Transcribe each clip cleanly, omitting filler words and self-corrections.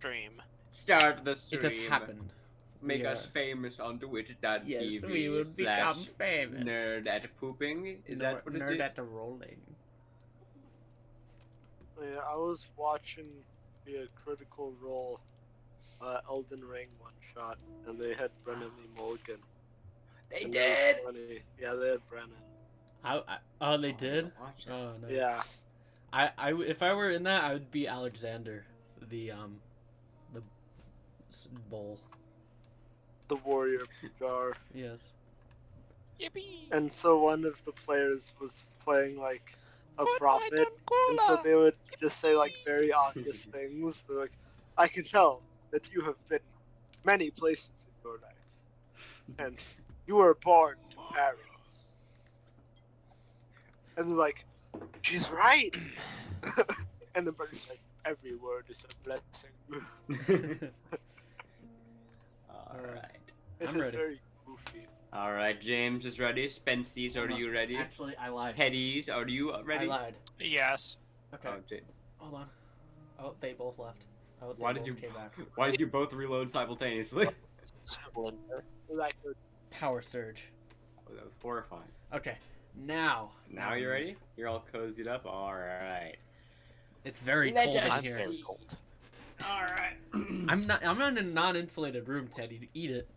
stream. Start the stream. It just happened. Make Yeah. us famous on Twitch.tv. Yes, we will become famous. Nerd at pooping. Is that what it Nerd is? at the rolling. Yeah, I was watching the Critical Role Elden Ring one shot, and they had Brennan Lee Mulligan. They And did. it was funny. Yeah, they had Brennan. Oh, they did. Watch it. Oh, nice. Yeah. If I were in that, I would be Alexander, the bull. The warrior jar. Yes. Yippee! And so one of the players was playing like a Fortnite prophet, and and so cola! they would just say like very obvious things. They're like, I can tell that you have been many places in your life, and you were born to Paris. And they're like, she's right. And the brother's like, every word is a blessing. Alright. It I'm is ready. very goofy. Alright, James is ready. Spency's, are you ready? Actually, I lied. Teddy's, are you ready? I lied. Yes. Okay. Oh, Hold on. Oh, they both left. Oh, they Why did both you? came back. Why did you both reload simultaneously? Like, Power surge. Oh, that was horrifying. Okay. Now. Now you ready? You're all cozied up. All right. It's very Let cold in us I'm here. very see. cold. All right. I'm not in a non-insulated room, Teddy. Eat it.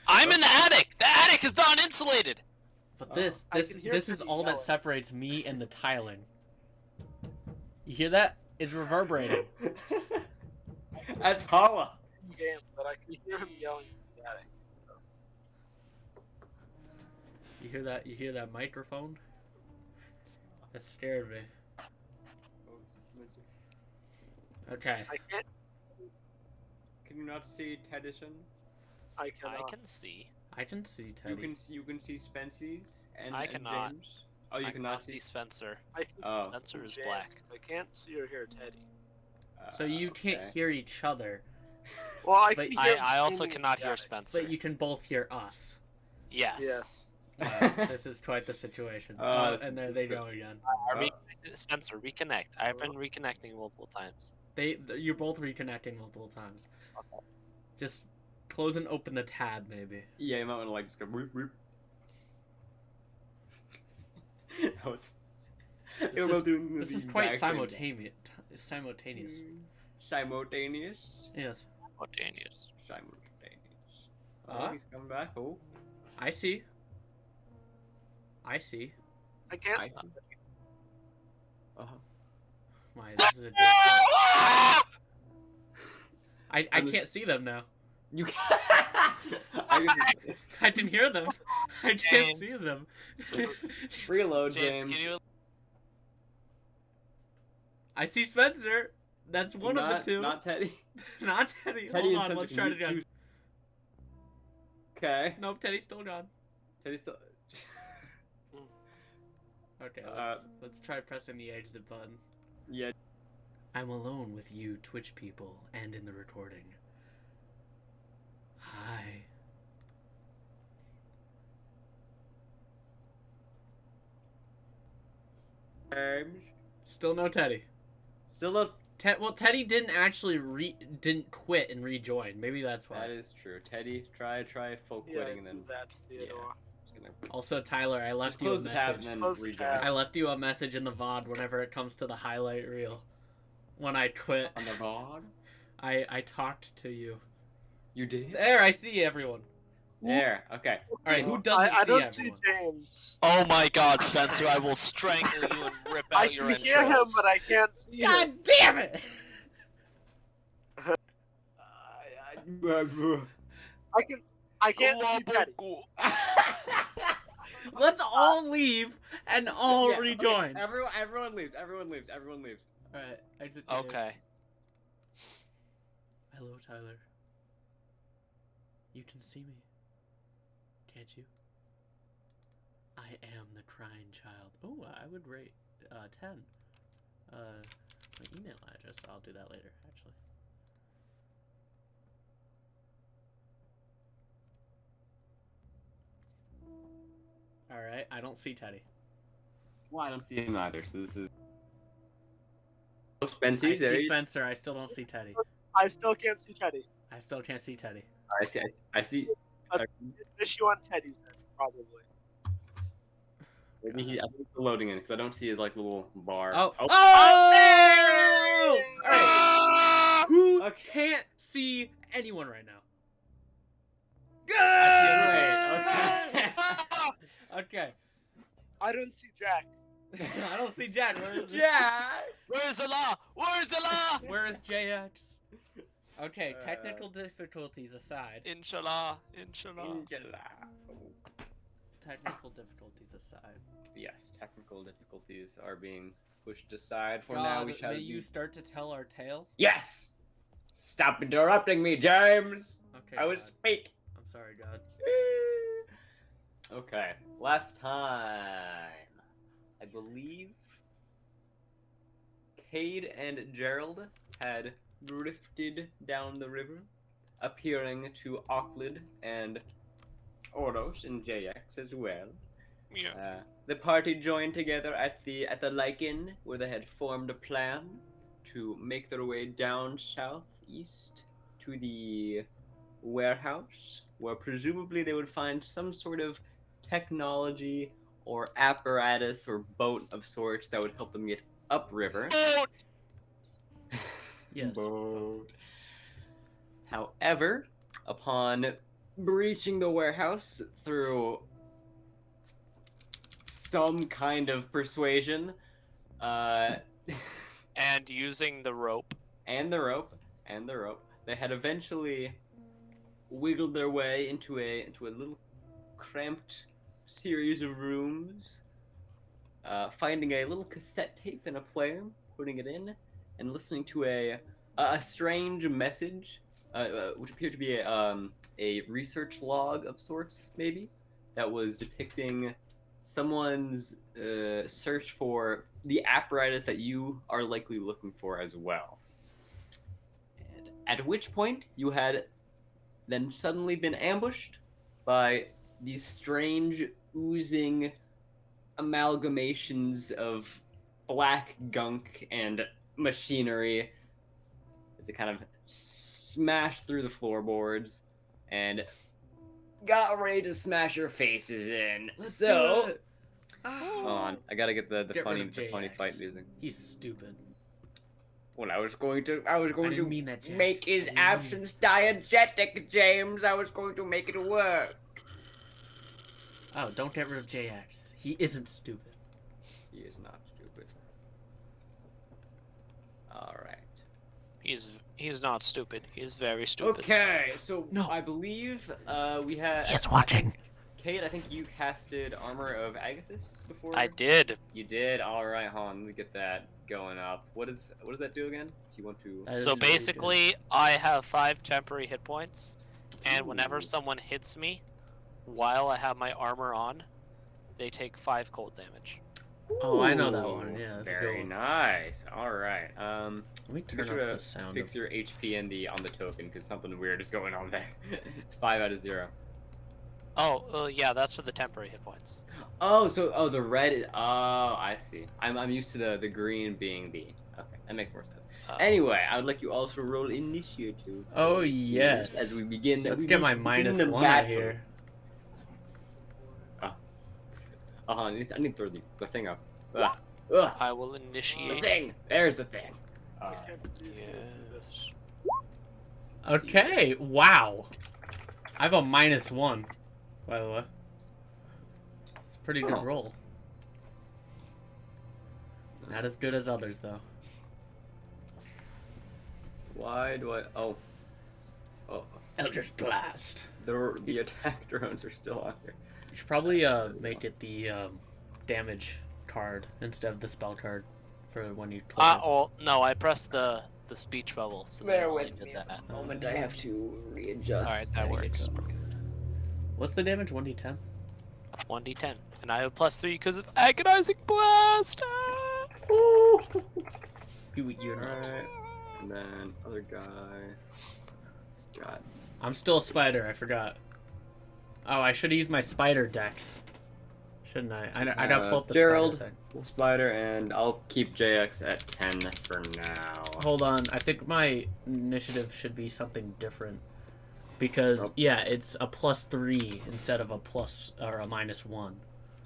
I'm in the attic! The attic is non-insulated! But Oh. this I can hear this is Teddy all that yelling. separates me and the tiling. You hear that? It's reverberating. That's hollow. game, but I can hear him yelling in the attic. You hear that? You hear that microphone? That scared me. Okay. I can't. Can you not see Tedison? I I cannot. can see. I can see Teddy. You can see Spency's and I and cannot. James. Oh, you I cannot see Spencer. I can Oh. Spencer is James, black. I can't see or hear Teddy. So you can't okay. hear each other, Well, I But can I, hear I also him in cannot the hear attic. Spencer. but you can both hear us. Yes. Yes. This is quite the situation. Oh, Oh, this and is- there this they is- go again. Are we Spencer, reconnect. I've been reconnecting multiple times. You're both reconnecting multiple times. Okay. Just close and open the tab, maybe. Yeah, you might want to like just go whoop whoop. That was. It was doing This the is quite exact same. simultaneous. Simultaneous. Yes. Spontaneous. Simultaneous. Oh, Ah. he's coming back. Oh, I see. I see. I can't. I see. My, this is a joke. I I'm can't see them now. You. I I can hear them. I can't James. see them. reload, James, James. can you I see Spencer. That's one not, of the two. Not Teddy. Not Teddy. Teddy Hold and on, let's Spencer, try you it again. choose- Okay. Nope, Teddy's still gone. Teddy's still. Okay, Uh, let's try pressing the exit button. Yeah. I'm alone with you, Twitch people, and in the recording. Hi. James. Still no Teddy. Still a. Well, Teddy didn't actually didn't quit and rejoin. Maybe that's why. That is true. Teddy, try full Yeah, quitting and then. do that, Theodore. Just gonna Also, Tyler, I just left you a close the tab message. and then Close the rejoin. tab. I left you a message in the VOD whenever it comes to the highlight reel. When I quit, On the VOD. I talked to you. You did. There, I see everyone. There. Okay. Alright, who doesn't I see don't everyone? see James. Oh my god, Spencer, I will strangle you and rip I out your can hear him, entrails. but I can't see him. God damn it! I can't see Teddy. Let's all leave and all Yeah, okay, rejoin. Everyone leaves. Everyone leaves. Everyone leaves. Alright, exit. Dave. Okay. Hello, Tyler. You can see me. Can't you? I am the crying child. Oh, I would rate 10. My email address. I'll do that later, actually. Alright, I don't see Teddy. Well, I don't see him either. So this is. Spencer, I there see you Spencer. I still don't see Teddy. I still can't see Teddy. I still can't see Teddy. I see. I see. Issue on Teddy's head, probably. Maybe he. I think he's still loading in because I don't see his like little bar. Oh! Oh. Oh! All right. Ah! Who Okay. can't see anyone right now? I see it. Right. Ah! Okay. I don't see Jack. I don't see Jack. Where is Jack. Where's the law? Where's the law? Where is JX? Okay, technical difficulties aside. Inshallah. Inshallah. Technical difficulties aside. Yes, technical difficulties are being pushed aside for God, now. We shall. may you start to tell our tale? Yes. Stop interrupting me, James. Okay. I was God. speak. I'm sorry, God. Okay, last time, I believe Kade and Gerald had drifted down the river, appearing to Auckland and Oros and JX as well. Yeah. The party joined together at the Lichen, where they had formed a plan to make their way down southeast to the warehouse, where presumably they would find some sort of technology or apparatus or boat of sorts that would help them get upriver. Boat! Yes. Boat. However, upon breaching the warehouse through some kind of persuasion, And using the rope. and the rope, they had eventually wiggled their way into a little cramped series of rooms, finding a little cassette tape and a player, putting it in, and listening to a strange message, which appeared to be a research log of sorts, maybe, that was depicting someone's search for the apparatus that you are likely looking for as well. And at which point you had then suddenly been ambushed by these strange oozing amalgamations of black gunk and machinery as they kind of smashed through the floorboards and got ready to smash your faces in. So hold on, I gotta get the Get rid funny of the funny JX. fight music. He's stupid. Well, I was going to didn't mean that, Jack. make his I didn't absence diegetic, James. I was going to make it work. Oh, don't get rid of JX. He isn't stupid. He is not stupid. All right. He's not stupid. He's very stupid. Okay, so No. I believe we had. He is watching. Kate, I think you casted Armor of Agathis before. I did. You did. All right, hold on. Let me get that going up. What does that do again? If you want to. That So is very basically, I have 5 temporary hit points, and whenever Ooh. someone hits me, while I have my armor on, they take 5 cold damage. Oh, I know that Ooh, one. Yeah, that's a very good one. nice. All right. Let me Make turn sure up to the sound. fix your HP on the token because something weird is going on there. It's 5 out of 0. Oh, yeah, that's for the temporary hit points. Oh, so the red is. Oh, I see. I'm used to the green being the. Okay, that makes more sense. Anyway, I would like you all to roll initiative. Oh please, yes. As we begin. Let's we get my begin the -1 out battle. here. I need to throw the thing up. Ugh, I will the initiate. thing. There's the thing. Yes. Okay. Wow. I have a -1. By the way. It's a pretty good Oh. roll. Not as good as others though. Why do I? Oh. Eldritch Blast. The attack drones are still on here. You should probably make it the damage card instead of the spell card for when you click it. Oh, no, I pressed the speech bubble, so Bear that only with did me that. a moment. I have to readjust. Alright, that works. What's the damage? 1d10? 1d10. And I have +3 because of agonizing blast! Ah! You're not. Alright. And then other guy. God. I'm still a spider, I forgot. Oh, I should use my spider dex. Shouldn't I? I gotta pull up the Gerald, spider thing. Wolf Spider, and I'll keep JX at 10 for now. Hold on, I think my initiative should be something different. Because, yeah, it's a +3 instead of a plus or a -1.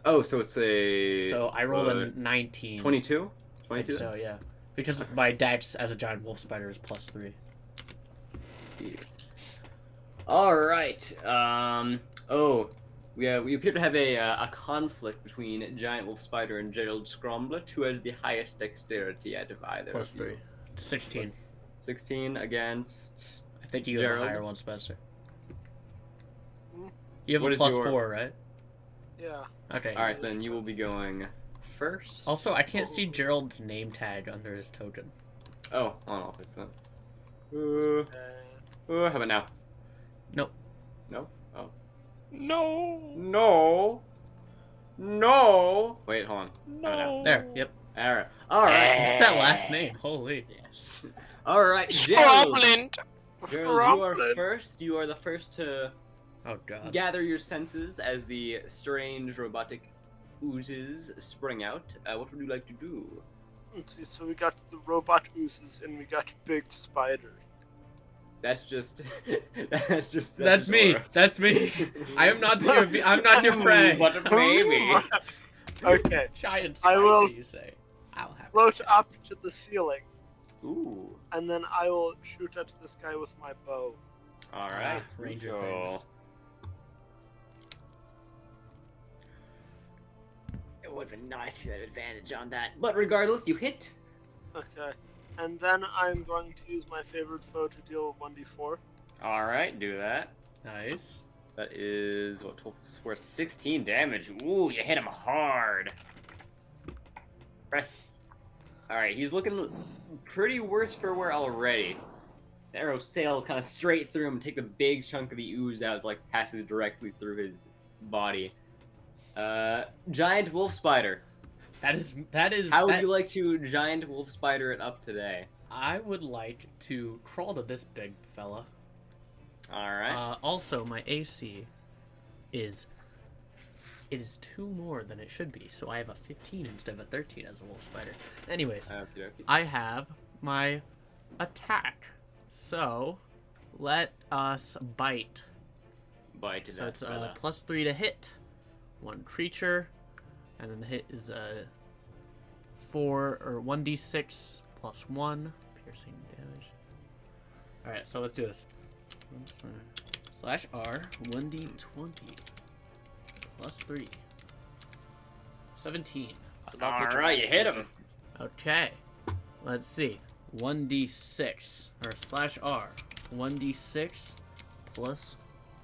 Oh, so it's a... So I rolled a 19. 22? I 22? think so, yeah. Because my dex as a giant wolf spider is +3. Alright, oh, we appear to have a conflict between Giant Wolf Spider and Gerald Scromblet, who has the highest dexterity out of either of you. +3. 16. 16 against... I think you Gerald? have a higher one, Spencer. You have What a is +4, right? Yeah. Okay. Alright, then you will be going first. Also, I can't see Gerald's name tag under his token. Oh, hold on, I'll fix that. How about now? Nope. No? Oh. No. No! No! Wait, hold on. How about now? There, yep. Alright. Alright. What's that last name? Holy. Yes. Alright, Gerald. Scrobland. Gerald, you are first. You are the first to Oh, God. gather your senses as the strange robotic oozes spring out. What would you like to do? Let's see, so we got the robot oozes and we got big spider. That's just. That's just me. Oros. That's me. I am not your. I'm not your prey. What a baby. Okay, Giant I spider, will- you say? I'll have. float up to the ceiling, Ooh. and then I will shoot at this guy with my bow. All right. Ranger so- things. It would have been nice if you had advantage on that. But regardless, you hit. Okay, and then I'm going to use my favorite foe to deal 1d4. All right, do that. Nice. That is what 12 is worth 16 damage. Ooh, you hit him hard. Press. All right, he's looking pretty worse for wear already. The arrow sails kind of straight through him and take a big chunk of the ooze out, like passes directly through his body. Giant wolf spider. That is. How would you like to giant wolf spider it up today? I would like to crawl to this big fella. All right. Also, my AC is. It is 2 more than it should be, so I have a 15 instead of a 13 as a wolf spider. Anyways, Okey-dokey. I have my attack. So, let us bite. Bite is So that it's fella. +3 to hit. 1 creature, and then the hit is 1d6 plus 1 piercing damage. All right, so let's do this. /R 1d20 plus 3. 17. All right, you hit him. Okay, let's see. 1d6 or /R 1d6 plus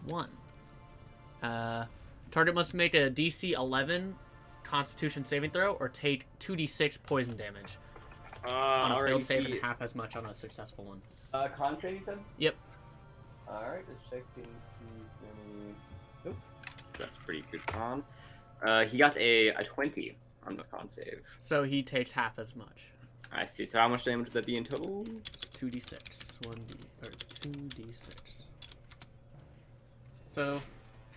1. Target must make a DC 11 Constitution saving throw or take 2d6 poison damage on a Alright, failed you save see- and half as much on a successful one. Con save, you said? Yep. Alright, let's check and see if any... Nope. That's pretty good con. He got a 20 on this con save. So he takes half as much. I see. So how much damage would that be in total? 2d6. 2d6. So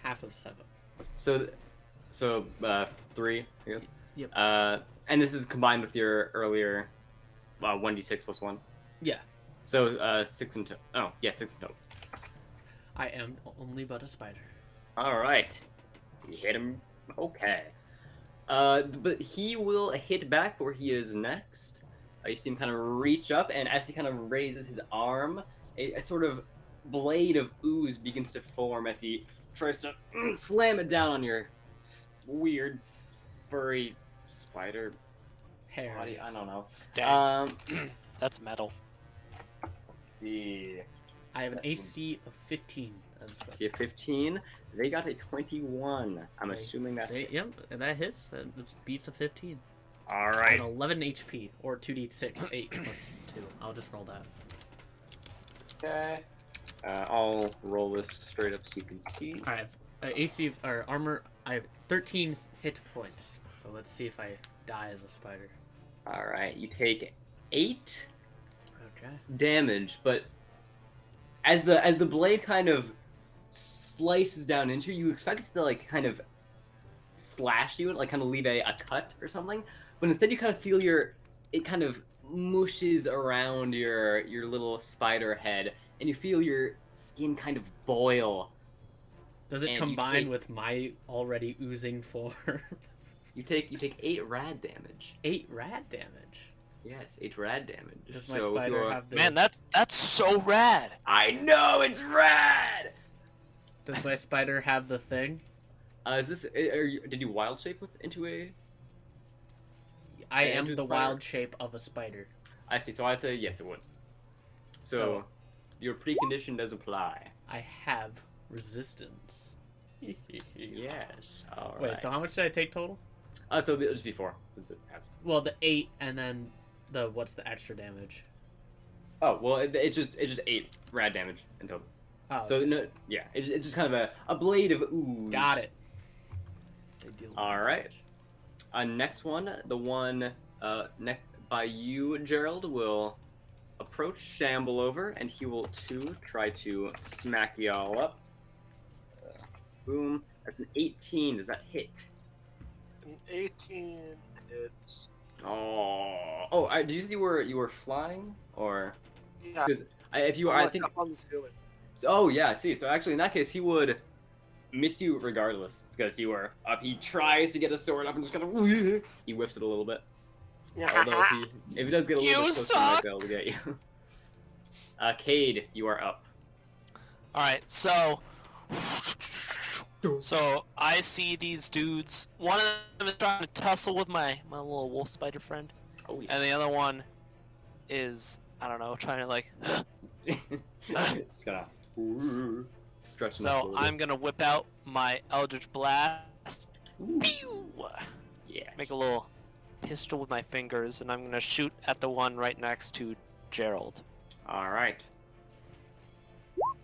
half of 7. So 3, I guess. Yep. And this is combined with your earlier 1d6 plus 1. Yeah. So 6 in total. Oh, yeah, 6 in total. I am only but a spider. Alright. You hit him. Okay. But he will hit back where he is next. You see him kind of reach up, and as he kind of raises his arm, a sort of blade of ooze begins to form as he tries to slam it down on your weird, furry spider Hair. body. I don't know. Dang. That's metal. Let's see. I have an AC of 15 as a spider. See a 15. They got a 21. I'm They- assuming that. Yep, and that hits. That beats a 15. All I right. have 11 HP, or 2d6, 8 plus 2. I'll just roll that. Okay. I'll roll this straight up so you can see. I have AC or armor. I have 13 hit points. So let's see if I die as a spider. All right. You take 8 Okay. damage, but as the blade kind of slices down into you, expect it to like kind of slash you, like kind of leave a cut or something. But instead, you kind of feel it kind of mushes around your little spider head, and you feel your skin kind of boil. Does it And you combine take- with my already oozing form? You take 8 rad damage. 8 rad damage. Yes, 8 rad damage. Does my So spider you're- have the? Man, that's so rad. I know it's rad. Does my spider have the thing? Is this? Did you wild shape into a? I Yeah, am into the the spider? wild shape of a spider. I see. So I'd say yes, it would. So your precondition does apply. I have resistance. Yes. All right. Wait, so how much did I take total? So it'll just be 4. Since it has- Well, the 8 and then what's the extra damage? Oh well, it's just 8 rad damage in total. Oh, So no, yeah, it's just kind of a blade of ooze. got it. All right. Next one, the one next by you, Gerald, will approach, shamble over, and he will too try to smack y'all up. Boom. That's an 18. Does that hit? An 18 hits. Oh, did you say you were flying or? Yeah. Because if you, I'm I like think. up on the ceiling. Oh yeah, I see. So actually, in that case, he would miss you regardless because you were up. He tries to get a sword up and just kind of he whiffs it a little bit. Although if he does get a little You bit closer, he might suck! be able to get you. Kade, you are up. All right, so I see these dudes. One of them is trying to tussle with my little wolf spider friend, Oh yeah. and the other one is, I don't know, trying to like. Just gonna stretch. So I'm gonna whip out my Eldritch Blast. Pew! Yeah. Make a little pistol with my fingers, and I'm gonna shoot at the one right next to Gerald. All right.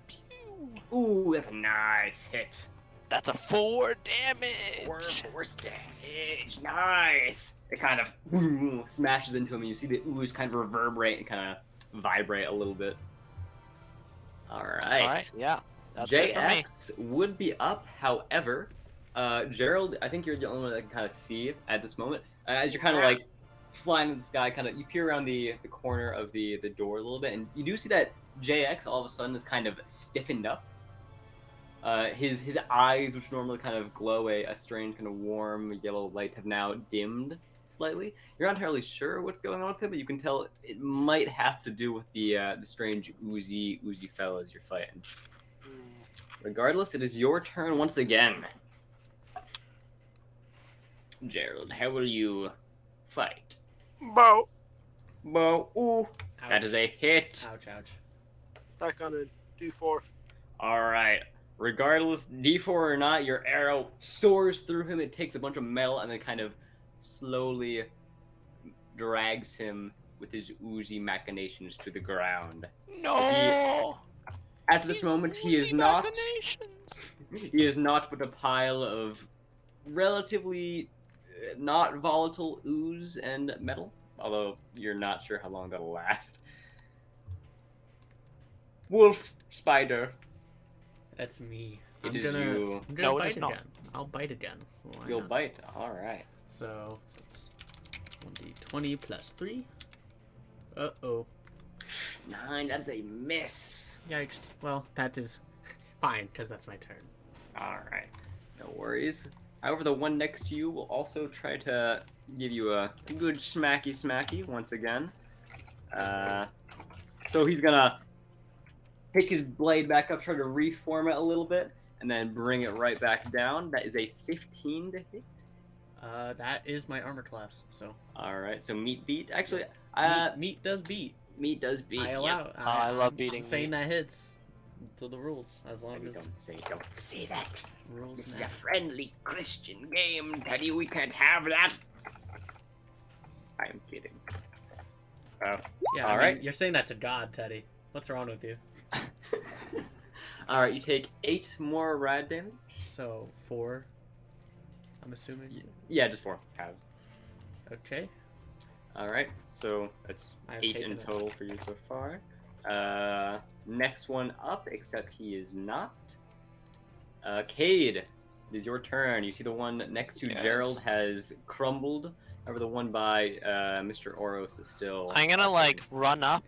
Pew! Ooh, that's a nice hit. That's a 4 damage. Four stage. Nice. It kind of smashes into him, and you see the ooze kind of reverberate and kind of vibrate a little bit. All right. All right, yeah, that's it for me. JX would be up, however, Gerald, I think you're the only one that can kind of see at this moment. As you're kind of like flying in the sky, kind of you peer around the corner of the door a little bit, and you do see that JX all of a sudden is kind of stiffened up. His eyes, which normally kind of glow a strange kind of warm yellow light, have now dimmed slightly. You're not entirely sure what's going on with him, but you can tell it might have to do with the strange oozy fellas you're fighting. Regardless, it is your turn once again. Gerald, how will you fight? Bow. Bo, ooh, Ouch. that is a hit. Ouch, ouch. Attack on a D4. Alright. Regardless, D4 or not, your arrow soars through him. It takes a bunch of metal and then kind of slowly drags him with his oozy machinations to the ground. No. At this These moment, he oozy is not. machinations. He is not but a pile of relatively not volatile ooze and metal. Although you're not sure how long that'll last. Wolf spider. That's me. It I'm is gonna, you. I'm gonna No, it bite is not. again. I'll bite again. Why You'll not? bite. Alright. So it's 1d20 plus 3. Uh-oh. 9, that's a miss. Yikes. Well, that is fine, because that's my turn. Alright. No worries. However, the one next to you will also try to give you a good smacky once again. So he's gonna pick his blade back up, try to reform it a little bit, and then bring it right back down. That is a 15 to hit. That is my armor class, so. Alright, so meat beat. Actually, Meat does beat. meat does beat. I yep. allow. I love I'm beating saying meat. that hits to the rules, as long Teddy, as don't say that. rules This is a matter. friendly Christian game, Teddy. We can't have that. I am kidding. Yeah, All I mean, right. you're saying that to God, Teddy. What's wrong with you? Alright, you take 8 more rad damage. So 4. I'm assuming. Yeah, just 4 halves. Okay. Alright, so that's I've 8 taken in it. total for you so far. Next one up, except he is not. Kade, It is your turn. You see the one next to Yes. Gerald has crumbled. However, the one by Mr. Oros is still. I'm gonna like run up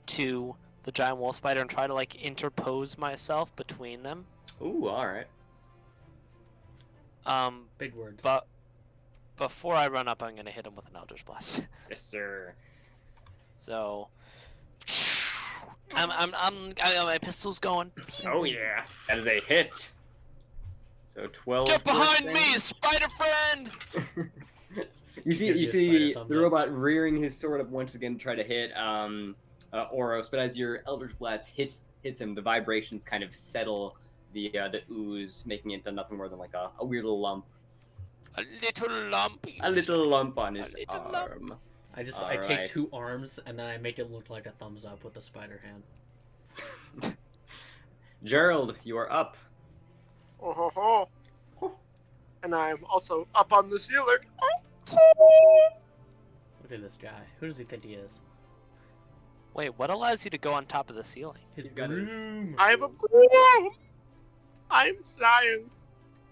to the giant wolf spider and try to like interpose myself between them. Ooh, all right. Big words. But before I run up, I'm gonna hit him with an Eldritch Blast. Yes, sir. So, my pistol's going. Oh yeah, that is a hit. So 12. Get behind force me, spider friend! You see, Gives you you a see spider thumbs the up. robot rearing his sword up once again to try to hit Oros, but as your Eldritch Blast hits him, the vibrations kind of settle the ooze, making it nothing more than like a weird little lump. A little lump. A little lump on his little lump. arm. I Alright. take 2 arms and then I make it look like a thumbs up with the spider hand. Gerald, you are up. Oh ho ho. And I'm also up on the ceiling. Look at this guy. Who does he think he is? Wait, what allows you to go on top of the ceiling? His He's got his- broom. I have a broom. I'm flying.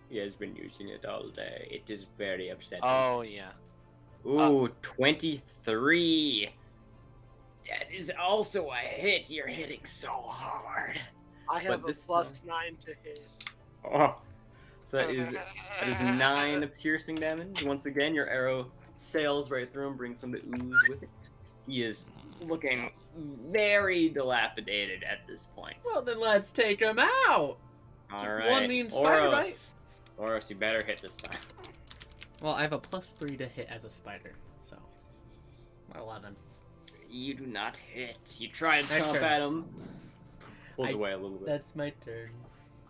He has been using it all day. It is very upsetting. Oh yeah. Ooh, 23. That is also a hit. You're hitting so hard. I have But a this +9 to hit. Oh. So that is 9 piercing damage. Once again, your arrow sails right through him, brings some to ooze with it. He is looking very dilapidated at this point. Well, then let's take him out. All Just right, one mean spider Oros. bite. Oros, you better hit this time. Well, I have a +3 to hit as a spider, so 11. You do not hit. You try and Next chomp turn. at him. Pulls I- away a little bit. That's my turn.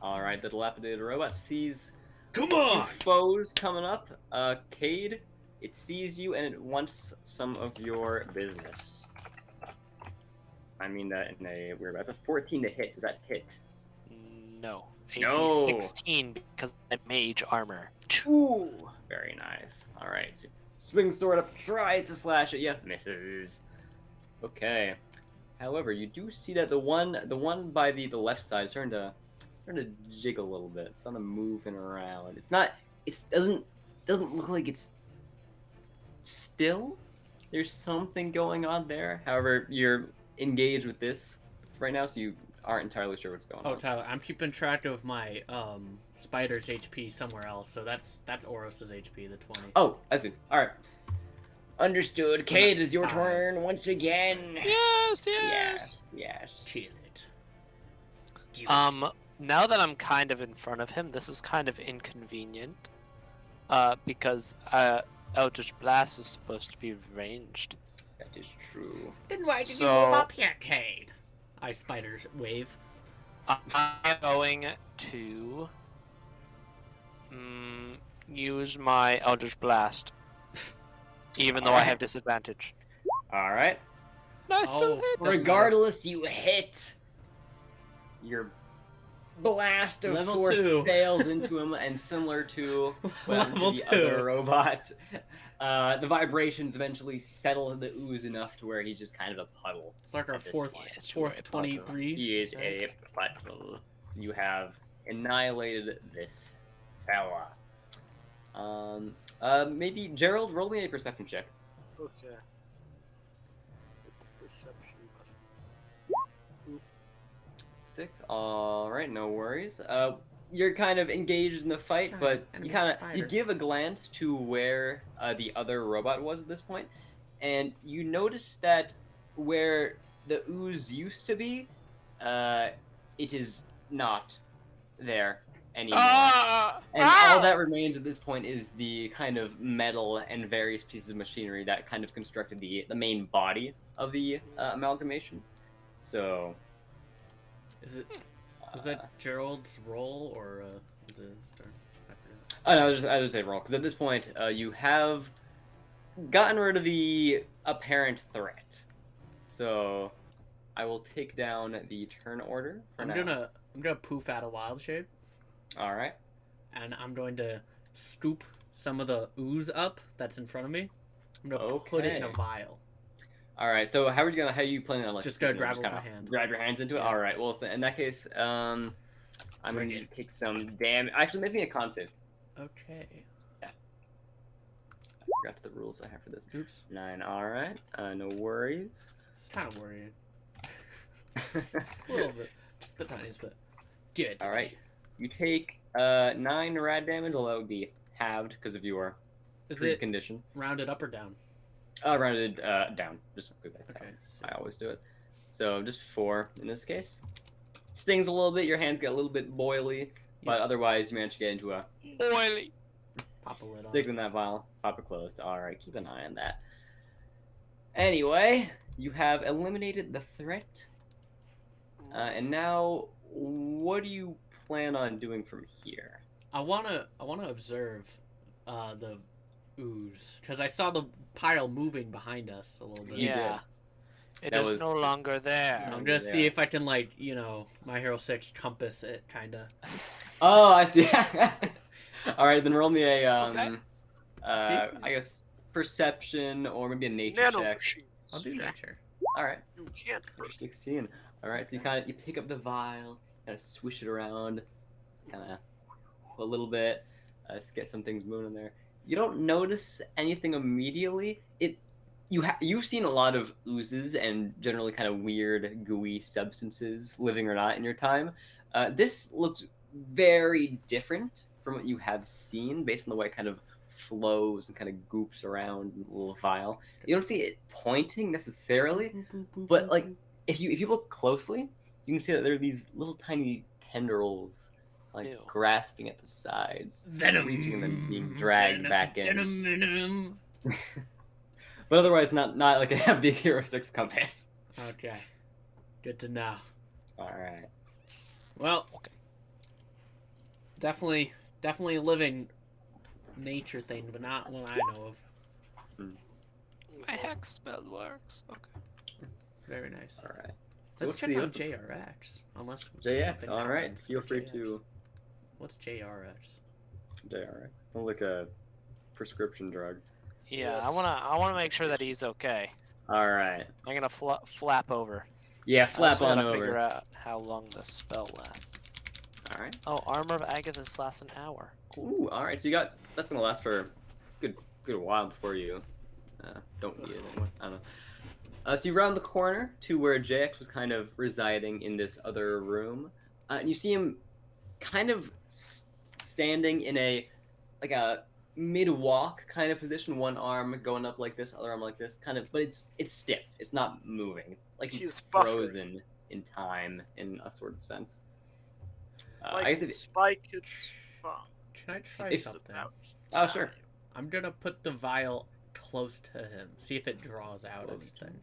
All right, the dilapidated robot sees Come two foes coming up. Kade, it sees you and it wants some of your business. I mean that in a weird way. That's a 14 to hit. Does that hit? No. AC No. 16 because of mage armor. Ooh, very nice. All right, so swing sword up, tries to slash at you, misses. Okay. However, you do see that the one by the left side is starting to jiggle a little bit. It's starting to moving around. It's not. It doesn't look like it's still. There's something going on there. However, you're engaged with this right now, so you aren't entirely sure what's going Oh, on. Tyler, I'm keeping track of my spider's HP somewhere else, so that's Oros's HP, the 20. Oh, I see. All right. Understood. Kade, is your 5. turn once again. Yes, Yes. Kill it. Do it. Now that I'm kind of in front of him, this is kind of inconvenient. Because Eldritch Blast is supposed to be ranged. That is true. Then why did you move up here, Kade? I spider wave. I'm going to use my Eldritch Blast, even though I have disadvantage. All right. No, I still Oh, hit. doesn't Regardless, you hit. Your blast of Level force 2. sails into him, and similar to Level the 2. other robot, the vibrations eventually settle the ooze enough to where he's just kind of a puddle. It's like our At this fourth point. Yes, you're a puddle. 23. He is a puddle. You have annihilated this fella. Maybe Gerald, roll me a perception check. Okay. Perception. 6. All right, no worries. You're kind of engaged in the fight, but Enemy you kind of spider. you give a glance to where the other robot was at this point, and you notice that where the ooze used to be, it is not there anymore. And all that remains at this point is the kind of metal and various pieces of machinery that kind of constructed the main body of the amalgamation. So. Is that Gerald's roll or is it his turn? I forget. Oh no, I just say roll because at this point you have gotten rid of the apparent threat. So I will take down the turn order for I'm now. gonna poof out a wild shape, All right. and I'm going to scoop some of the ooze up that's in front of me. I'm gonna put it in a Okay. vial. All right. So how are you planning on like Just gonna scooping it? grab it with kinda my hand. Grab your hands into it. Yeah. All right. Well, in that case, I'm Bring gonna it. take some damage. Actually, make me a con save. Okay. I forgot the rules I have for this. Oops. 9. All right. No worries. It's kind of worrying. A little bit. Just the tiniest bit. Give it to All me. right. You take 9 rad damage, although it would be halved because of your Is it condition. rounded up or down? Rounded down, just because Okay. I always do it. So just 4 in this case. Stings a little bit. Your hands get a little bit boily, but otherwise you manage to get into a Oily. Pop a lid stick on. in that vial. Pop it closed. All right, keep an eye on that. Anyway, you have eliminated the threat, and now what do you plan on doing from here? I wanna observe the ooze because I saw the pile moving behind us a little bit. You Yeah. It That is was- no longer there. So I'm Yeah. gonna see if I can My Hero 6 compass it kinda. Oh, I see. All right, then roll me a Okay. I guess perception or maybe a nature Nano check. machines. I'll do nature. All right. You can't You're hurt. 16. All right, so you pick up the vial, kind of swish it around, kind of a little bit, get some things moving in there. You don't notice anything immediately. You've seen a lot of oozes and generally kind of weird, gooey substances, living or not, in your time. This looks very different from what you have seen, based on the way it kind of flows and kind of goops around in a little vial. You don't see it pointing necessarily, but like if you look closely, you can see that there are these little tiny tendrils, like Ew. grasping at the sides, Venom. reaching and then being dragged back in. Venom. But otherwise, not like a big Hero 6 compass. Okay. Good to know. All right. Well, definitely a living nature thing, but not one I know of. My hex spell works. Okay. Very nice. All right. Let's So what's check the on other- JRX. Unless JX? something All right. happens Feel for free JX. to What's JRX? JRX. Sounds like a prescription drug. Yeah, Yes. I wanna make sure that he's okay. All right. I'm gonna flap over. Yeah, I flap also on gotta figure over. out how long the spell lasts. All right. Oh, Armor of Agathis lasts an hour. Ooh. All right. So that's gonna last for a good while before you don't need it anymore. I don't know. So you round the corner to where JX was kind of residing in this other room, and you see him kind of standing in a mid-walk kind of position, one arm going up like this, other arm like this, kind of, but it's stiff. It's not moving. It's like he's He's buffering. frozen in time in a sort of sense. Like I guess it, Spike, it's fun. Can I try It's something? about oh sure. I'm gonna put the vial close to him. See if it draws out Close to anything.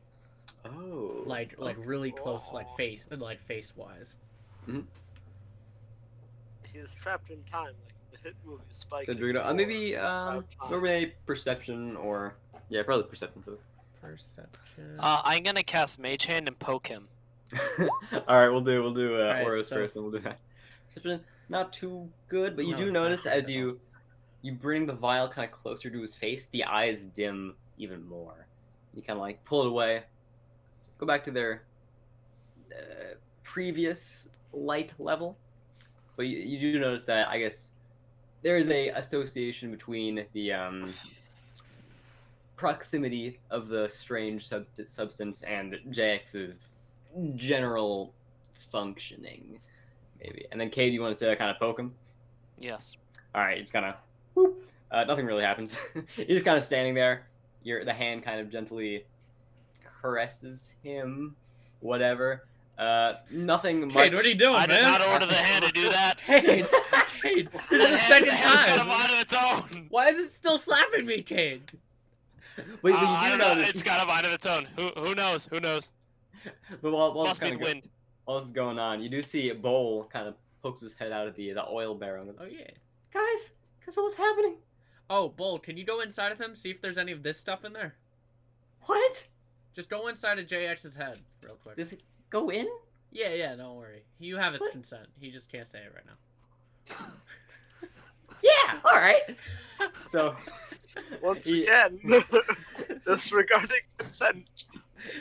Oh. Like really close, like face wise. He is trapped in time, like the hit movie Spike. So and Dorito, Thor. maybe About time. normally perception or probably perception for Perception. I'm gonna cast Mage Hand and poke him. this. All right, we'll do Alright, Oros so- first, then we'll do that. Perception not too good, but you No, do it's notice not as good at you bring the vial kind of closer to his face, the eyes dim even more. You kind of like pull it away, go back to their previous light level, but you do notice that I guess there is a association between the proximity of the strange substance and JX's general functioning, maybe. And then Kade, you wanted to kind of poke him? Yes. All right, it's kind of whoop. Nothing really happens. You're just kind of standing there. The hand kind of gently caresses him, whatever. Nothing much. Cade, what are you doing, I man? did not order the hand to do that. Cade, Cade, this is the The second hand's got a time. mind of its own. Why is it still slapping me, Cade? But I you do don't know. notice. It's got a mind of its own. Who knows? Who knows? But while Must be the wind. while this is going on, you do see Bowl kind of pokes his head out of the oil barrel. And goes, Oh yeah. guys, what's happening? Oh, Bull, can you go inside of him? See if there's any of this stuff in there. What? Just go inside of JX's head, real quick. Does it go in? Yeah, don't worry. You have his What? consent. He just can't say it right now. Yeah. All right. So Once he- again, disregarding consent.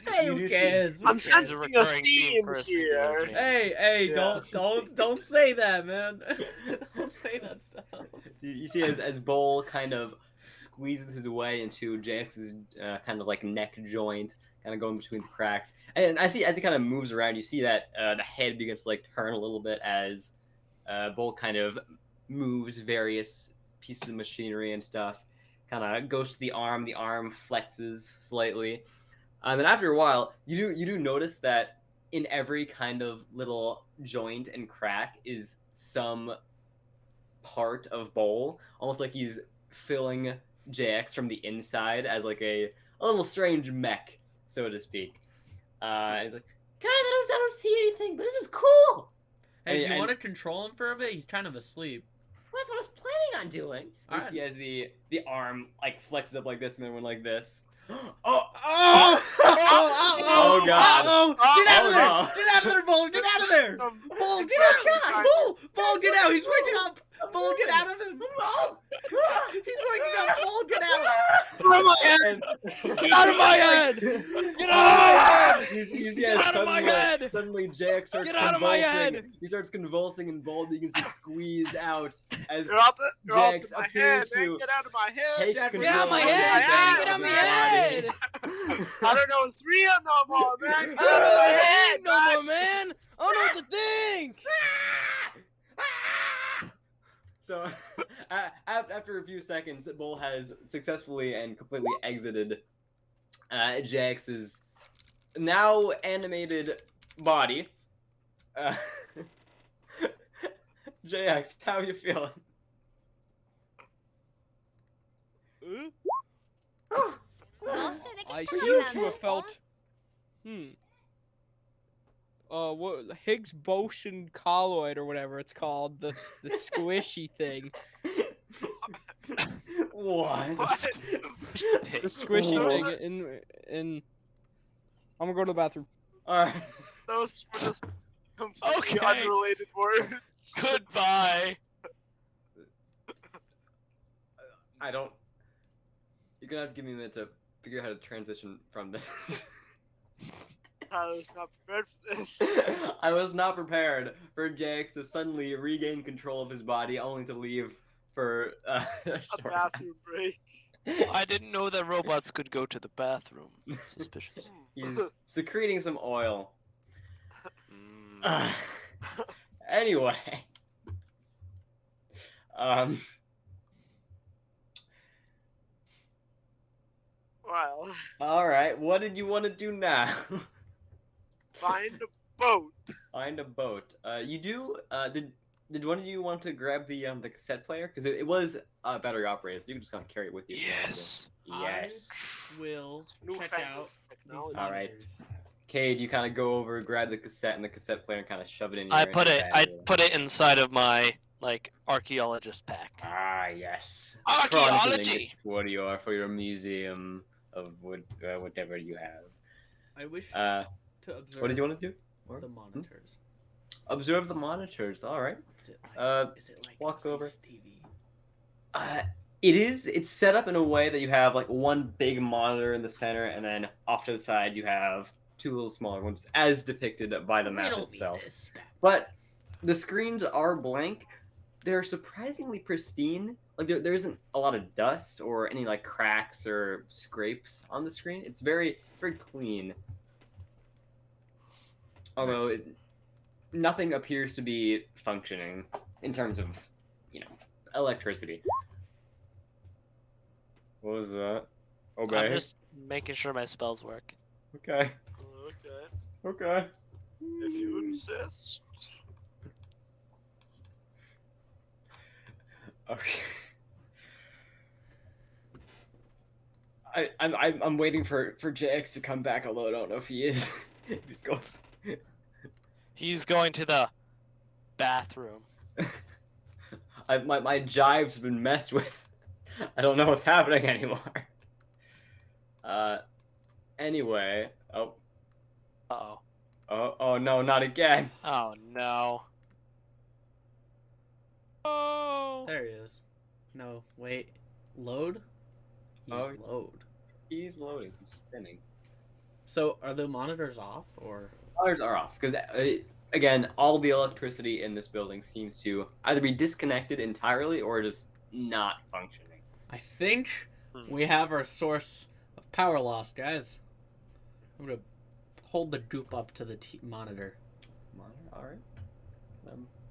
Hey, You who do see- cares? Who I'm cares? This is a sensing a recurring theme theme for a singular here. James. Hey, Yeah. don't say that, man. Don't say that stuff. So you see as Bull kind of squeezes his way into JX's kind of like neck joint, kind of going between the cracks. And I see as he kind of moves around, you see that the head begins to like turn a little bit as Bull kind of moves various pieces of machinery and stuff. Kind of goes to the arm flexes slightly. And then after a while, you do notice that in every kind of little joint and crack is some part of Bowl, almost like he's filling JX from the inside as like a little strange mech, so to speak. He's like, guys, I don't see anything, but this is cool. Hey, do you And- want to control him for a bit? He's kind of asleep. Well, that's what I was planning on doing. You Alright. see as the arm like flexes up like this and then went like this. Oh God. Get out of there! no. Get out of there, Bull! Get out of there! Bull, get out! Bull, get out! He's waking up! Bull, get out of him! He's waking up! Bull, get out! Get out of my head! Get out of my head! Get out of my head! You see Get as out of my suddenly, head! suddenly Jack starts Get out of my convulsing. head! He starts convulsing and Bull begins to squeeze out as You're up in Jax my appears head, man. to Get out of my head. take Jack, control Get out of my of head! his Get out of my body. head! I don't know it's real no more, man. Get I don't out of know my what to head, think no more, man! I don't know what to think! So, after a few seconds, Bull has successfully and completely exited Jax's now animated body. JX, how you feeling? I seem to have felt. What Higgs boson colloid or whatever it's called, the squishy thing, What? What? the squishy What? thing in. I'm gonna go to the bathroom. Alright. Those were just completely Okay. unrelated words. Goodbye! I don't. You're gonna have to give me a minute to figure out how to transition from this. I was not prepared for this. I was not prepared for Jax to suddenly regain control of his body, only to leave for a A short bathroom break. I didn't know that robots could go to the bathroom. Suspicious. He's secreting some oil. Mm. Anyway, Well, all right. What did you want to do now? find a boat. Find a boat. You do. Did one of you want to grab the cassette player? Because it was battery operated, so you can just kind of carry it with you. Yes. Yes. I will check Newfangled out these technology. All right. monitors. Cade, you kind of go over, grab the cassette and the cassette player, and kind of shove it in. I your put bag. it inside of my like archaeologist pack. Ah, yes. Archaeology! For your museum of whatever you have. I wish Uh, to observe what did you want to do? the monitors. Observe the monitors. All right. Is it like, is it like walk over. CCTV? It's set up in a way that you have like one big monitor in the center, and then off to the side you have two little smaller ones, as depicted by the map itself. But the screens are blank. They're surprisingly pristine. Like there isn't a lot of dust or any like cracks or scrapes on the screen. It's very very clean. Although nothing appears to be functioning in terms of, electricity. What was that? Obey. I'm just making sure my spells work. Okay. Okay, Okay. if you insist. Okay. I'm waiting for JX to come back, although I don't know if he is. He's going. He's going to the bathroom. My jives have been messed with. I don't know what's happening anymore. Anyway. Oh. Uh-oh. Oh no, not again. Oh no. Oh. There he is. No, wait. Load? He's Oh. load. He's loading. He's spinning. So are the monitors off or? Ours are off because again, all the electricity in this building seems to either be disconnected entirely or just not functioning. I think we have our source of power loss, guys. I'm gonna hold the goop up to the monitor. All right.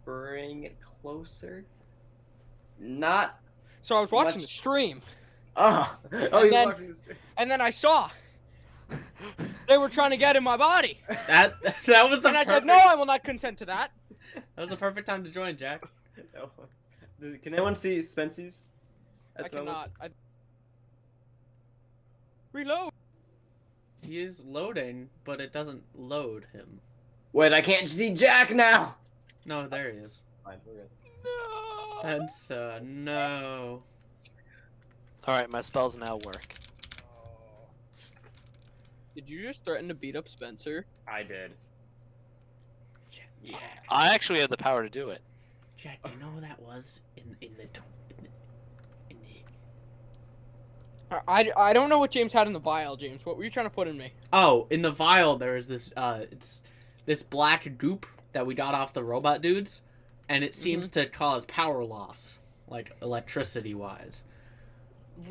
Bring it closer. Not. So I was watching Much- the stream, Oh, And you're then- watching this. and then I saw they were trying to get in my body, That was the. and I said, perfect- "No, I will not consent to that." That was the perfect time to join, Jack. No. Can anyone see Spency's? I cannot. Reload. He is loading, but it doesn't load him. Wait, I can't see Jack now. No, there he is. Fine, we're good. Spencer, no. Alright, my spells now work. Did you just threaten to beat up Spencer? I did. Jack, I actually have the power to do it. Jack, do you know who that was in the I don't know what James had in the vial, James. What were you trying to put in me? Oh, in the vial there is this it's this black goop that we got off the robot dudes, and it seems to cause power loss, like electricity wise.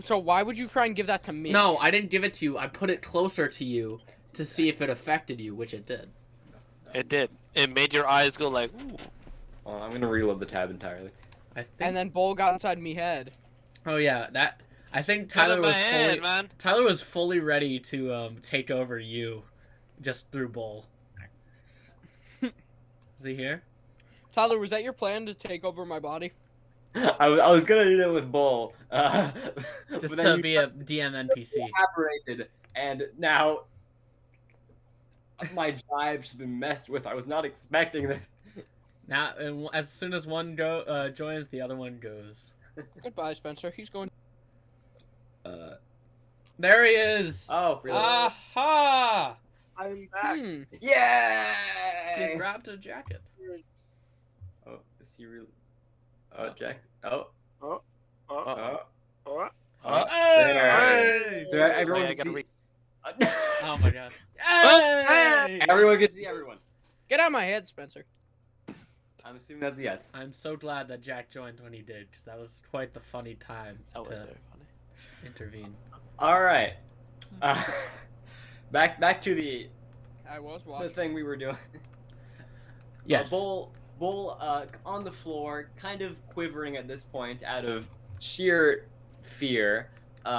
So why would you try and give that to me? No, I didn't give it to you. I put it closer to you to see if it affected you, which it did. It did. It made your eyes go like, ooh. Well, I'm gonna reload the tab entirely. I think. And then Bull got inside me head. Oh yeah, that. I think Get Tyler in my was head, fully. man. Tyler was fully ready to take over you, just through Bull. Is he here? Tyler, was that your plan to take over my body? I was gonna do that with Bull. Just but then to you be a DM NPC. evaporated, and now my drive's been messed with. I was not expecting this. Now, and as soon as one joins, the other one goes. Goodbye, Spencer. He's going. There he is! Oh, really? Aha! I'm back. Yay! He's grabbed a jacket. Oh, is he really? Oh, Jack. Oh. Oh. Oh. What? Oh. Hey! So everyone Wait, I can gotta see. Oh my god. Oh, Hey! Everyone can see everyone. Get out of my head, Spencer. I'm assuming that's a yes. I'm so glad that Jack joined when he did, because that was quite the funny time That was to very funny. intervene. All right. Back to the I was the watching. thing we were doing. Yes. Bull on the floor, kind of quivering at this point out of sheer fear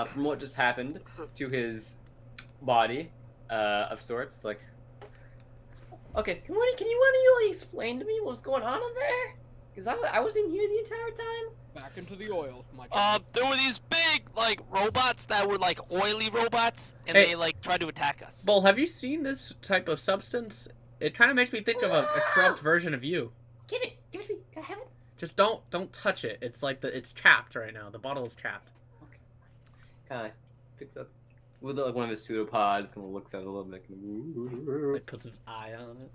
from what just happened to his body of sorts. Like, okay, can you like explain to me what's going on in there? Because I was in here the entire time. Back into the oil, my child. There were these big, like, robots that were, like, oily robots, and Hey. they, like, tried to attack us. Bull, have you seen this type of substance? It kind of makes me think of a corrupt version of you. Give it to me. Can I have it? Just don't touch it. It's like it's trapped right now. The bottle is trapped. Kind of picks up with like one of his pseudopods, kind of looks at it a little bit. Like puts its eye on it.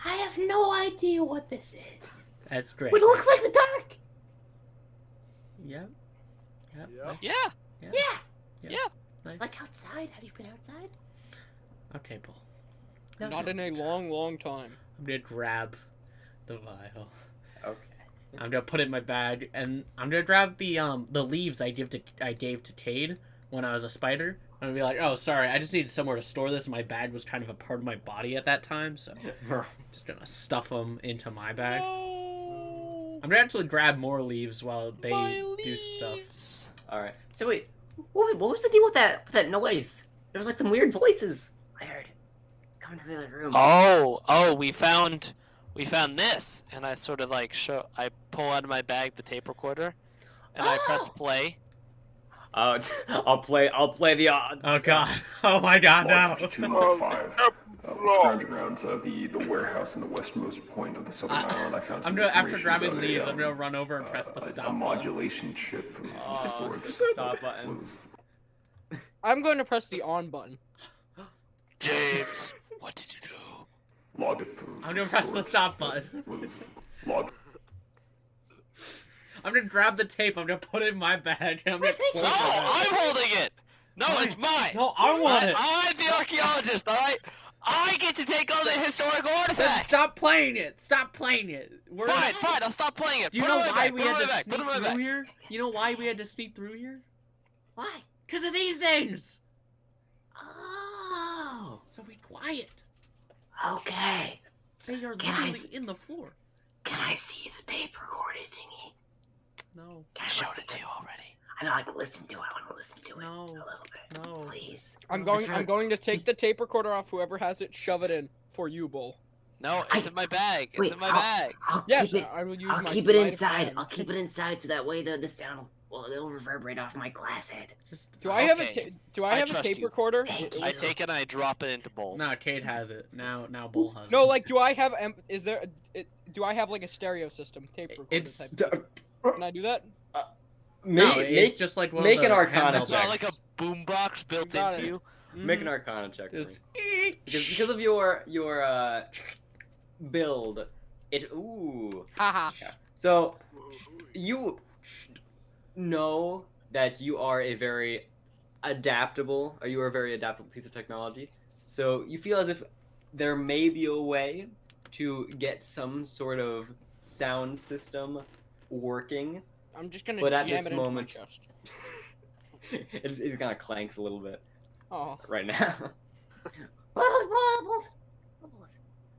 I have no idea what this is. That's great. But it looks like the dark. Yeah. Yeah. Yeah. Nice. Yeah. Yeah. Yeah. Nice. Like outside? Have you been outside? Okay, Bull. Not in a long, long time. I'm gonna grab the vial. Okay. I'm gonna put it in my bag, and I'm gonna grab the leaves I gave to Kade when I was a spider. I'm gonna be like, oh, sorry, I just needed somewhere to store this. My bag was kind of a part of my body at that time, so Right. just gonna stuff them into my bag. No. I'm gonna actually grab more leaves while they My do stuff. leaves. All right. So wait, what was the deal with that noise? There was like some weird voices I heard coming from the other room. Oh, we found this, and I sort of like I pull out of my bag the tape recorder, and I press Oh. play. I'll play the odds. Oh god! Oh my god! No! 205. Wrong. Scrounging around the warehouse in the westmost point of the southern island, I found some I'm gonna after information grabbing about leaves. I'm gonna run over and press the a stop button. modulation chip of Oh, sorts stop button. was I'm going to press the on button. James, what did you do? logged. I'm gonna press the stop button. Was logged. I'm gonna grab the tape. I'm gonna put it in my bag. And I'm gonna close No, my bag. I'm holding it. No, Why? it's mine. No, I want it. I'm the archaeologist. All right. I get to take all the historical Then artifacts. stop playing it. Stop playing it. We're Fine, fine. I'll stop playing it. Do you Put know it away why back. we Put it had away to back. Put sneak it away through back. here? You know why we had to sneak through here? Why? Because of these things. Oh. So be quiet. Okay. They are Can I literally s- in the floor. Can I see the tape recorded thingy? No. Can I showed it to you already. I know I can listen to it. I want to listen to it No. a little bit. No. Please. I'm No, going. it's I'm really- going to take the tape recorder off. Whoever has it, shove it in for you, Bull. No, it's in my bag. It's Wait, in my bag. I'll Yes, keep it. I will use I'll my keep it sleight of inside. hand. I'll keep it inside so that way the sound it'll reverberate off my glass head. Just Do I have a Okay. do I I have a trust tape you. recorder? Thank you. I take it and I drop it into bowl. No, Cade has it. Now Bull has it. No, like, do I have? Is there? Do I have like a stereo system tape recorder It's type? Can I do that? no, it's just like one make of an the Arcana handheld It's not check. like a boombox built Got into it. you. Make an Arcana check for me. Just- Because of your build, it Haha. So you know that you are a very adaptable, or you are a very adaptable piece of technology. So you feel as if there may be a way to get some sort of sound system working. I'm just gonna But at jam this it into my moment- chest. it kind of clanks a little bit Oh. right now.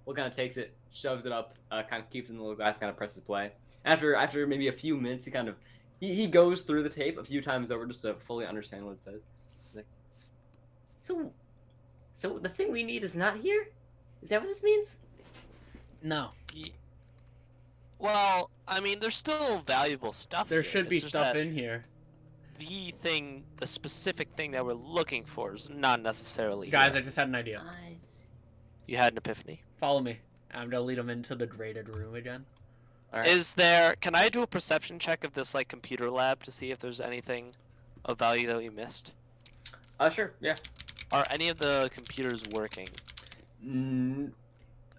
Will kind of takes it, shoves it up, kind of keeps it in the little glass, kind of presses play. After maybe a few minutes, he goes through the tape a few times over just to fully understand what it says. He's like, so the thing we need is not here? Is that what this means? No. Well, I mean, there's still valuable stuff. There here. should be It's just stuff that in here. the specific thing that we're looking for is not necessarily. Guys, I here. just had an idea. Eyes. You had an epiphany. Follow me. I'm gonna lead them into the graded room again. All right. Is there? Can I do a perception check of this like computer lab to see if there's anything of value that we missed? Sure, yeah. Are any of the computers working?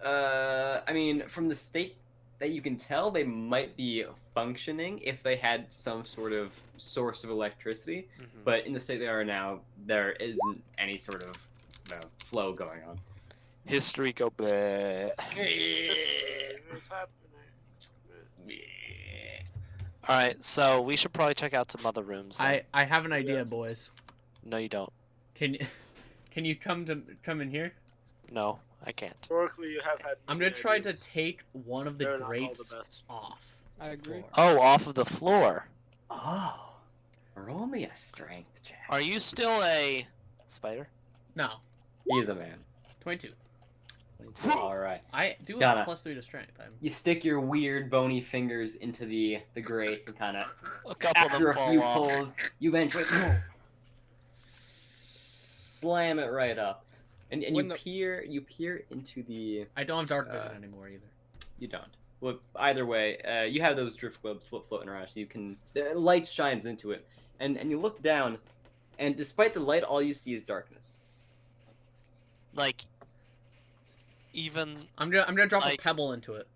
I mean, from the state that you can tell, they might be functioning if they had some sort of source of electricity. Mhm. But in the state they are now, there isn't any sort of flow going on. History go bleh. It's happening. All right, so we should probably check out some other rooms. then. I have an idea, boys. No, you don't. Can you come in here? No, I can't. Historically, you have had. I'm many gonna try to ideas. take one of the They're not all the grates best. off. I agree. Floor. Oh, off of the floor. Oh, roll me a strength check. Are you still a spider? No, He is a man. 22. All right. I do Got have it. a +3 to strength. You stick your weird bony fingers into the grates and kind of A couple after of a them few fall off. pulls, you eventually slam it right up, and When you the- peer into the. I don't have dark vision anymore either. You don't. Well, either way, you have those drift globes floating around, so you can. The light shines into it, and you look down, and despite the light, all you see is darkness. Like, even I'm gonna drop Like- a pebble into it.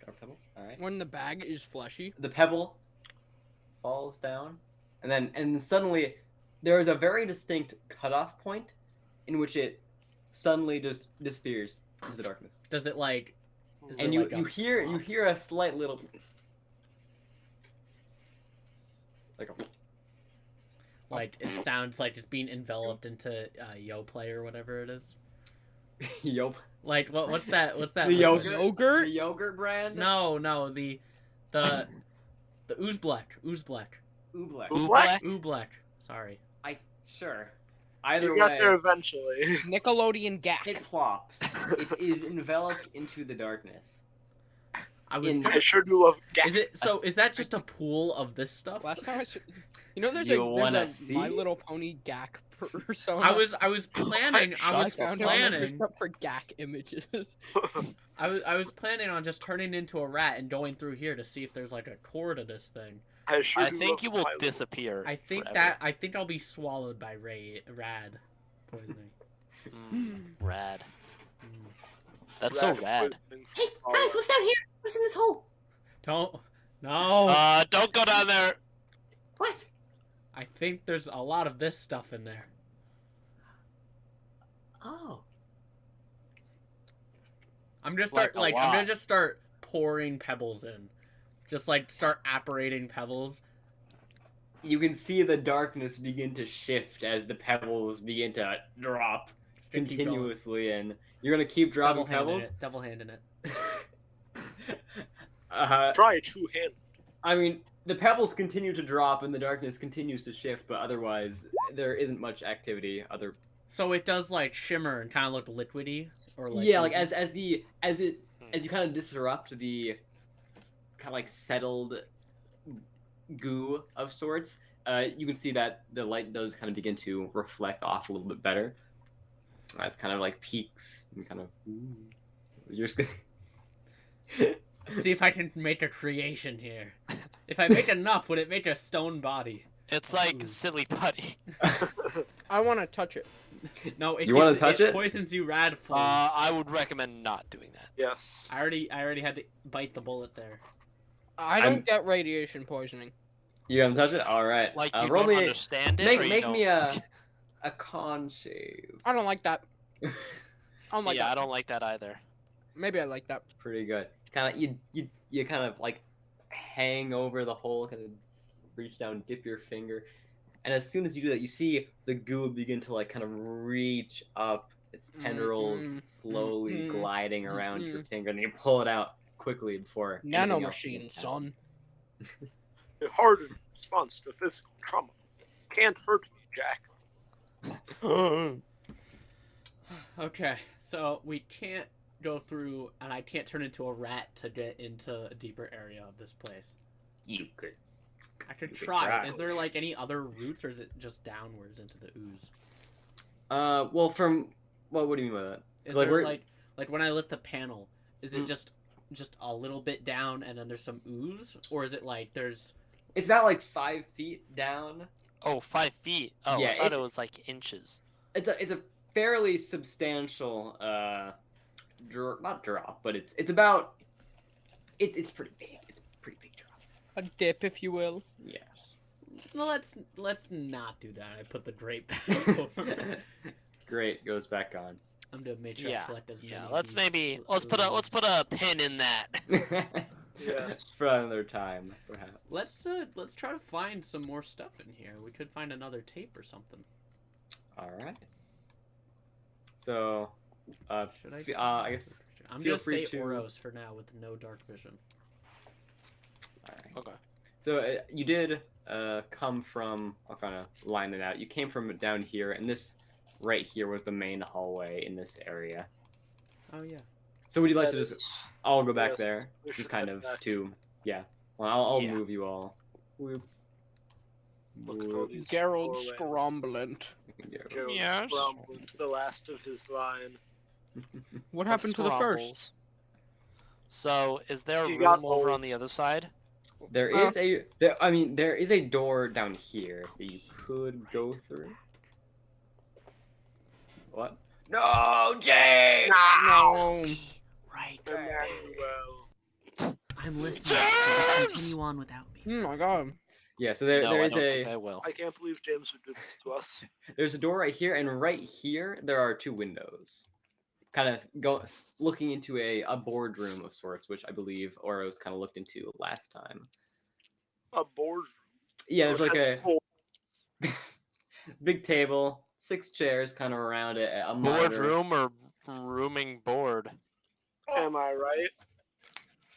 Dark pebble. All right. When the bag is fleshy. The pebble falls down, and then suddenly there is a very distinct cutoff point, in which it suddenly just disappears into the darkness. Does it like? Is And there, you like, you hear a slight little like a like it sounds like it's being enveloped into Yo Play or whatever it is. Yelp. Like what's that? What's that? The liquid? yogurt? Yogurt? The yogurt brand? No, the Oozbleck. Oobleck. What? Oobleck. Sorry. Sure. Either You way, got there eventually. Nickelodeon Gak. it plops. It is enveloped into the darkness. I was. In- Gonna, I sure do love Gak. is it so? Is that just a pool of this stuff? Last time you know, there's You a wanna see? My Little Pony Gak persona. I was planning. I I was found it on the planning. search for Gak images. I was planning on just turning into a rat and going through here to see if there's like a core to this thing. I sure I do think love you will My Little- disappear. I think forever. I think I'll be swallowed by rad poisoning. Rad. That's so rad. poisoning Hey, from guys, what's down here? What's in this hole? Don't. No. Don't go down there. What? I think there's a lot of this stuff in there. Oh. I'm just Like start a like I'm gonna lot. just start pouring pebbles in. Just like start apparating pebbles. You can see the darkness begin to shift as the pebbles begin to drop Just gonna keep going. continuously, and you're gonna keep dropping pebbles. Double handing it. Try two-handed. I mean, the pebbles continue to drop and the darkness continues to shift, but otherwise there isn't much activity. So it does like shimmer and kind of look liquidy, or like Yeah, like oozy? as you kind of disrupt the kind of like settled goo of sorts, you can see that the light does kind of begin to reflect off a little bit better. It's kind of like peaks and kind of. You're just gonna. See if I can make a creation here. If I make enough, would it make a stone body? It's like Ooh. silly putty. I want to touch it. No, You wanna touch it? Poisons you radically. I would recommend not doing that. Yes. I already had to bite the bullet there. I don't I'm- get radiation poisoning. You gonna touch it? All right. Like you roll don't me. understand it. or you Make don't... me a con save. I don't like that. I don't like yeah, that. I don't like that either. Maybe I like that. Pretty good. Kind of you kind of like hang over the hole, kind of reach down, dip your finger, and as soon as you do that, you see the goo begin to like kind of reach up its tendrils, slowly gliding around your finger, and you pull it out quickly before anything else Nanomachine, begins to son. A hardened response to physical trauma. Can't hurt me, Jack. Okay, so we can't go through, and I can't turn into a rat to get into a deeper area of this place. You could. I could You could try. try. Is there like any other routes, or is it just downwards into the ooze? Well, what do you mean by that? Is Like, there we're- like when I lift the panel, is it Mm. just a little bit down and then there's some ooze, or is it like there's It's about like 5 feet down. Oh, 5 feet. Oh, Yeah, I thought it's- it was like inches. It's a fairly substantial not drop, but it's about it's pretty big. It's a pretty big drop. A dip, if you will. Yes. well, let's not do that. I put the grape back over. Great, goes back on. I'm gonna make sure I Yeah, collect as many. Yeah, of let's these let's put a pin in that. Yes. For another time, perhaps. Let's try to find some more stuff in here. We could find another tape or something. All right. So, Should I? I guess. I'm feel gonna free stay to- Oros for now with no dark vision. All right. Okay. So you did come from. I'll kind of line it out. You came from down here, and this right here was the main hallway in this area. Oh yeah. So would you like That to just is- all go back yes, there? we Just should kind head of back. to Well, I'll Yeah. move you all. Whoop. Look at all these Gerald doorways. Scromblent. Gerald Yes. scrambled the last of his line. What happened to the first? Scrumbles. So, is there a You got room over on old. the other side? There is there is a door down here that you could go through. What? No, Jay! No. Right. Emmanuel. I'm listening. So just continue on without me. Oh my god. Yeah, so there no, there I is don't think I a will. I can't believe James would do this to us. there's a door right here, and right here there are 2 windows. Kind of looking into a boardroom of sorts, which I believe Oros kind of looked into last time. A boardroom. Yeah, there's like That's a cool. big table, 6 chairs kind of around it, a monitor. Boardroom or rooming board? Am I right?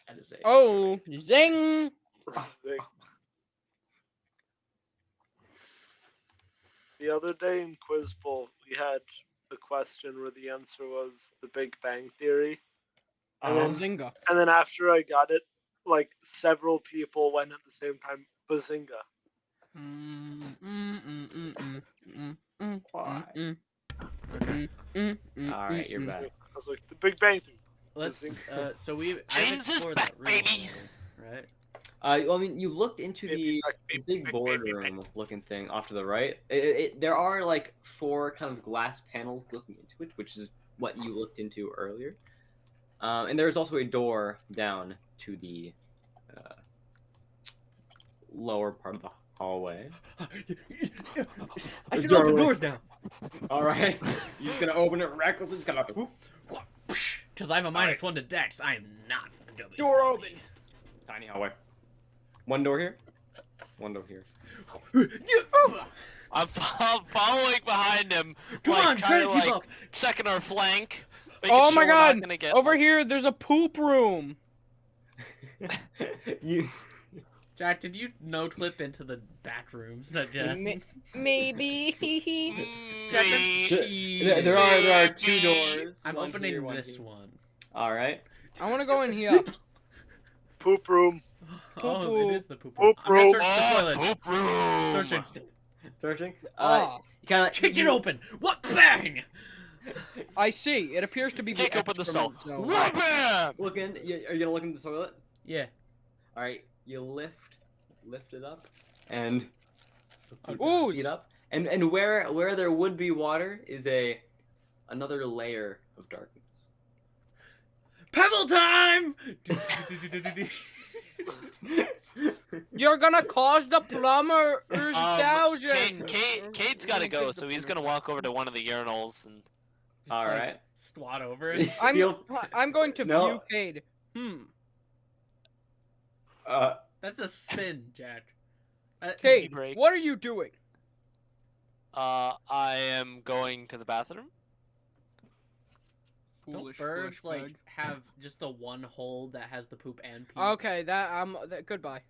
That is a- Oh, zing! Thing. The other day in Quiz Bowl, we had a question where the answer was the Big Bang Theory. Bazinga. And then after I got it, like several people went at the same time, Bazinga. All right, you're back. I was like, the Big Bang Theory. Let's. So we. James is back, baby. Right. Well, I mean, you looked into Baby, the baby, big baby, baby, boardroom looking thing off to the right. There are like 4 kind of glass panels looking into it, which is what you looked into earlier. And there's also a door down to the lower part of the hallway. I can Doorway. open doors now. All right. You're just gonna open it recklessly. Just gonna. Because I have a -1 to Dex, I am not doubly Door stealthy. open. Tiny hallway. One door here. One door here. I'm following behind him. Come like, on, try kinda, to keep like, up. checking our flank. making Oh sure my we're not god! gonna get, Over like- here, there's a poop room. You. Jack, did you no clip into the back rooms that Jeff? Maybe. Jack, that's Me. cheese. There are two doors. I'm one opening here, one this here. one. All right. I want to go in here. Poop room. Oh, Poo-poo. it is the poop room. Poop I'm gonna room. search the Oh, toilet. poop room. Searching. Searching. Ah, You kind of Kick it open. What? Bang! I see. It appears to be the Kick open the stall. excrement zone. Wham! Looking. Are you gonna look in the toilet? Yeah. All right. You lift it up, and Ooh. feet up, and where there would be water is another layer of darkness. Pebble time! You're gonna cause the plumber's Kate, thousand. Kate's gotta go, so he's gonna walk over to one of the urinals and. Just, All like, right. Squat over it. I'm going to No. view Cade. That's a sin, Jack. Cade, break. what are you doing? I am going to the bathroom. Don't Foolish birds bush like bug. have just the one hole that has the poop and pee? Okay, goodbye.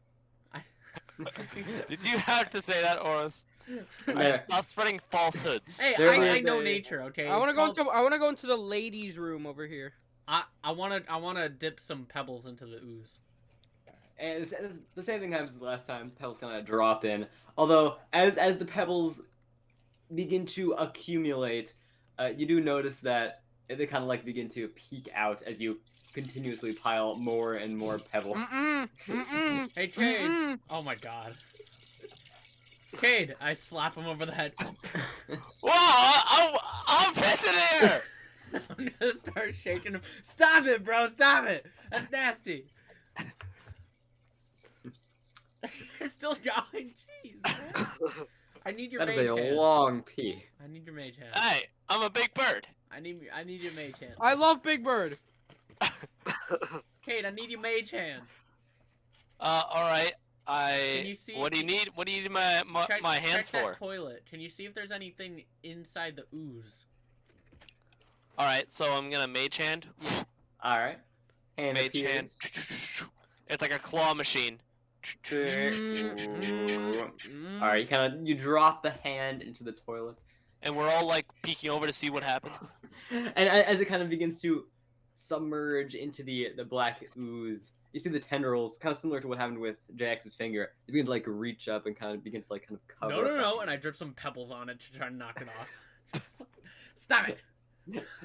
Did you have to say that, Oros? Yeah. Stop spreading falsehoods. Hey, There I is know a- nature, okay? I want to It's go called- into I want to go into the ladies' room over here. I wanna dip some pebbles into the ooze. And it's the same thing happens as last time. Pebbles kind of drop in. Although, as the pebbles begin to accumulate, you do notice that they kind of like begin to peek out as you continuously pile more and more pebbles. Hey, Cade. Oh my god. Cade, I slap him over the head. Whoa! I'm pissing here. I'm gonna start shaking him. Stop it, bro! Stop it! That's nasty. It's still going. Jeez, man. I need your That is mage a hand. long pee. I need your mage hand. Hey, I'm a big bird. I need your mage hand. I love Big Bird. Cade, I need your mage hand. All right. Can you see? What do you need? What do you need my Check, my hands check for? that toilet. Can you see if there's anything inside the ooze? All right. So I'm gonna mage hand. All right. Hand Mage hand. appears. It's like a claw machine. All right. You drop the hand into the toilet. And we're all like peeking over to see what happens. And as it kind of begins to submerge into the black ooze, you see the tendrils, kind of similar to what happened with Jax's finger. They begin to like reach up and kind of cover. No, and I drip some pebbles on it to try and knock it off. Stop it!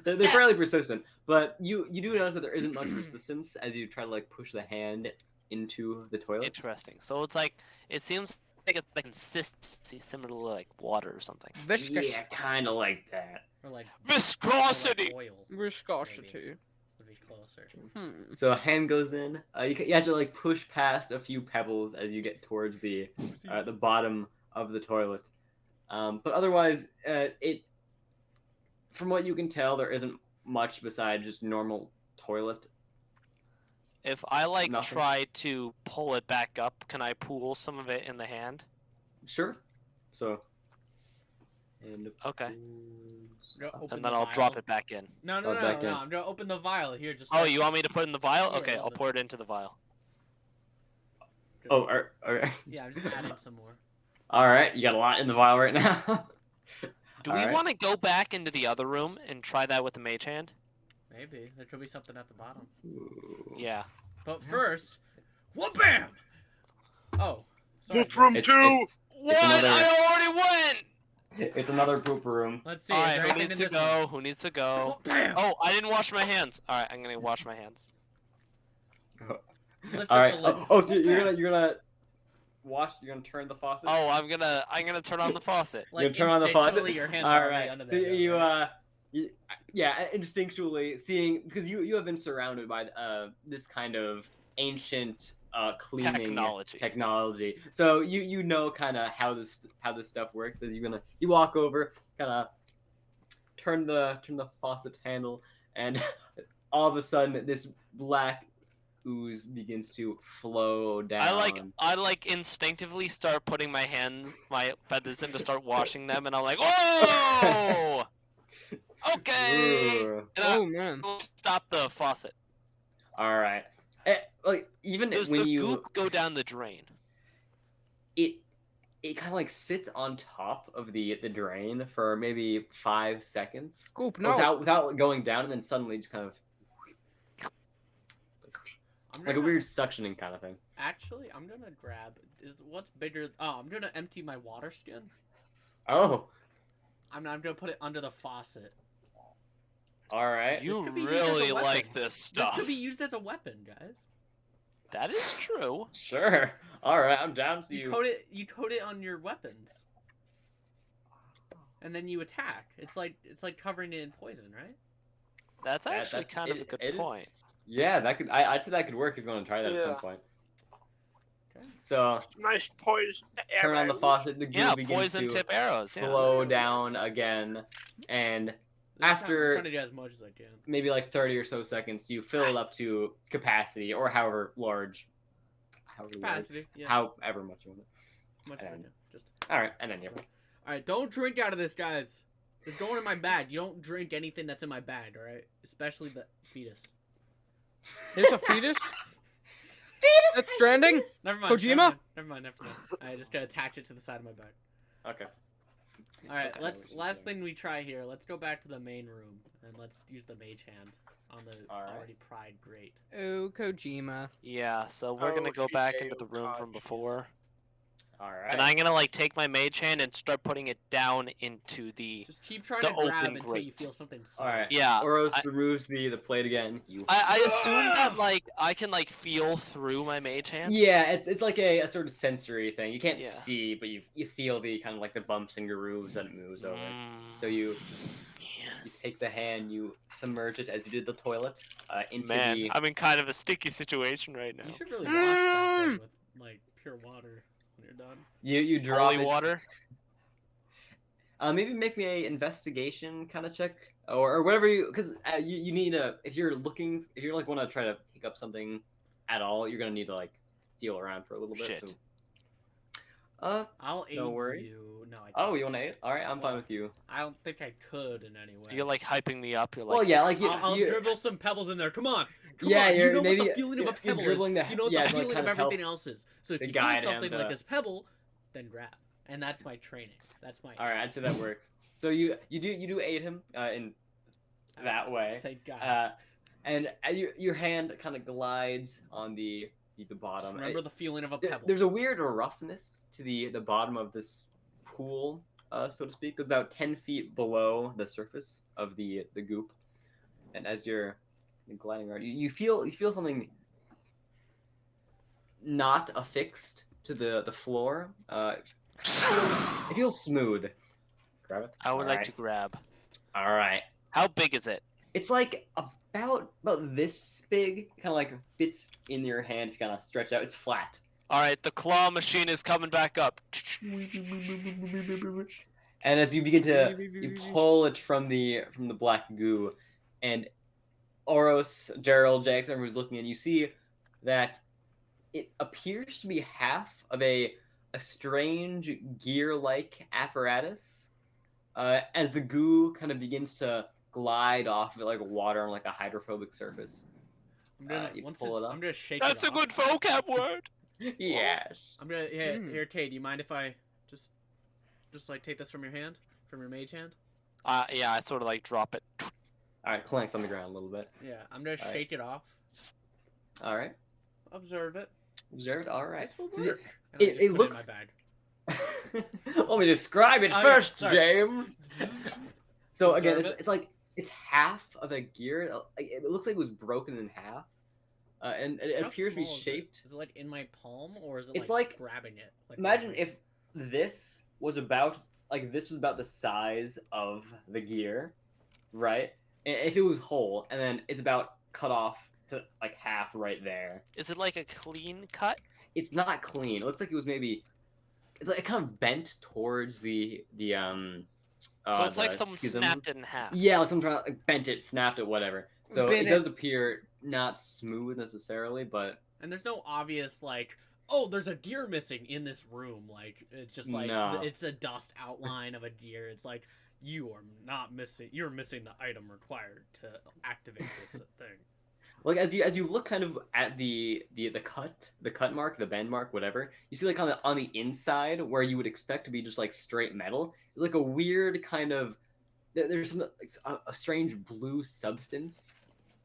They're fairly persistent, but you do notice that there isn't much resistance as you try to like push the hand into the toilet. Interesting. So it's like it seems like it's like consistency similar to like water or something. Viscous. Yeah, kind of like that. Or like Viscosity. or like oil. Viscosity. Would be closer. So a hand goes in. You have to like push past a few pebbles as you get towards the bottom of the toilet. But otherwise, from what you can tell, there isn't much besides just normal toilet. If I like Nothing. try to pull it back up, can I pool some of it in the hand? Sure. So. And Okay. Open And the then I'll vial. drop it back in. No, Oh, back in. I'm gonna open the vial here. Just. Oh, like- you want me to put it in the vial? Yeah, Okay, yeah, I'll the- pour it into the vial. all right. Yeah, I'm just adding some more. All right. You got a lot in the vial right now. Do All we right. want to go back into the other room and try that with the mage hand? Maybe there could be something at the bottom. Yeah. But first, whoop bam! Oh, sorry. Poop room It's- 2. What? another- I already went! It's another poop room. Let's see. Alright, is there who anything needs in to this one? go? Who needs to go? Whoop bam! Oh, I didn't wash my hands. Alright, I'm gonna wash my hands. Lift All up right. the lid. So Whoop bam! you're gonna wash. You're gonna turn the faucet. Oh, I'm gonna turn on the faucet. Like you turn on the faucet. instinctually, your hands All are right. under So there. though, right? yeah, instinctually seeing because you have been surrounded by this kind of ancient cleaning Technology. technology. So you know kind of how this stuff works. As you walk over, kind of turn the faucet handle, and all of a sudden this black ooze begins to flow down. I like instinctively start putting my feathers in to start washing them, and I'm like, oh, okay. Ugh. And Oh man. I'll stop the faucet. All right. Like even Does when the you goop go down the drain? it kind of like sits on top of the drain for maybe 5 seconds Scoop, no. without going down, and then suddenly just kind of I'm like a gonna- weird suctioning kind of thing. Actually, I'm gonna grab. What's bigger? Oh, I'm gonna empty my water skin. Oh, I'm gonna put it under the faucet. all right. You could be used as a really weapon. like this This stuff. could be used as a weapon, guys. That is true. Sure. All right, I'm down to You coat it on your weapons, and then you attack. It's like covering it in poison, right? That's actually that's- kind of a good it is- point. Yeah, that could. I'd say that could work if you want to try that at some Yeah. point. Okay. So Nice poison. turn on the faucet. The goo Yeah, begins poison to tip arrows. Yeah. flow down again, and This time After- I'm trying to do as much as I can. maybe like 30 or so seconds, you fill it up to capacity or however large, Capacity. Yeah. however much you want it. much as I and- can. Just. All right, and then you. All right. Don't drink out of this, guys. It's going in my bag. You don't drink anything that's in my bag, all right? Especially the fetus. There's a fetus. That's stranding. Never mind. Kojima? Never mind. I just gotta attach it to the side of my bag. Okay. All right. Okay, Let's. which is Last good. thing we try here. Let's go back to the main room and let's use the mage hand on the All right. already pried grate. Oh, Kojima. Yeah, so we're Oh, gonna go back into Hideo the room from Kojima. before, All right. and I'm gonna like take my mage hand and start putting it down into the. Just keep trying The to grab open until you grate. feel something. All right. Yeah, Oros I- removes the plate again. You. I assume that like I can like feel through my mage hand. Yeah, it's like a sort of sensory thing. You can't Yeah. see, but you feel the kind of like the bumps and grooves that it moves over. Mm, So you yes. take the hand, you submerge it as you did the toilet into Man, the. I'm in kind of a sticky situation right now. You should really wash that thing with like pure water when you're done. You drop Holy it. water. Maybe make me a investigation kind of check or whatever because you need a if you're like want to try to pick up something at all, you're gonna need to like feel around for a little bit. Shit. So. I'll aid No worries. you. No, I. Oh, can't. you want to aid? All right, I'm fine Well, with you. I don't think I could in any way. You're like hyping me up. You're like, Well, yeah, like I'll you, dribble some pebbles in there. Come on. Come Yeah, on. You you're- know what maybe the feeling of a you're pebble is. dribbling the- You know what yeah, the to, like, feeling kind of of help everything else is. So if to you feel guide him something like to- this pebble, then grab. And that's my training. That's my. all right, I'd say that works. So you do aid him in that way. Thank God. And your hand kind of glides on the Just bottom. remember the feeling of a There- pebble. There's a weird roughness to the bottom of this pool, so to speak. It's about 10 feet below the surface of the goop, and as you're gliding around, you feel something not affixed to the floor. It feels smooth. Grab it. I would like Alright. to grab. All right. How big is it? It's like about this big. Kind of like fits in your hand if you kind of stretch out. It's flat. All right, the claw machine is coming back up. And as you begin to you pull it from the black goo, and Oros, Gerald, Jackson, everyone's looking, and you see that it appears to be half of a strange gear-like apparatus. As the goo kind of begins to glide off of it like water on like a hydrophobic surface. I'm gonna you once pull it's, it up. I'm gonna shake That's it a off. good vocab word. Yes. I'm gonna here, Mm. here, Kade. Do you mind if I just like take this from your hand, from your mage hand? Yeah, I sort of like drop it. All right, clanks on the ground a little bit. Yeah, I'm gonna Alright. shake it off. All right, Observe it. observed. All right. This will So work. And I it- just it put looks- it in my bag. Let me describe it Oh, yeah, first, sorry. James. So again, Observe it's like it's half of a gear. It looks like it was broken in half, and it How appears to be small is it? shaped. Is it like in my palm, or is it It's like like- grabbing it? Like Imagine grabbing if this was about the size of the gear, right? And if it was whole, and then it's about cut off to like half right there. Is it like a clean cut? It's not clean. It looks like it was maybe it kind of bent towards So it's like the someone schism. snapped it in half. Yeah, like someone trying to like, bent it, snapped it, whatever. So Bit it it. does appear not smooth necessarily, but And there's no obvious like, oh, there's a gear missing in this room. Like it's just like No. it's a dust outline of a gear. It's like you are not missing. You're missing the item required to activate this thing. like as you look kind of at the cut mark, the bend mark, whatever, you see like on the inside where you would expect to be just like straight metal, it's like a weird kind of there's some like, a strange blue substance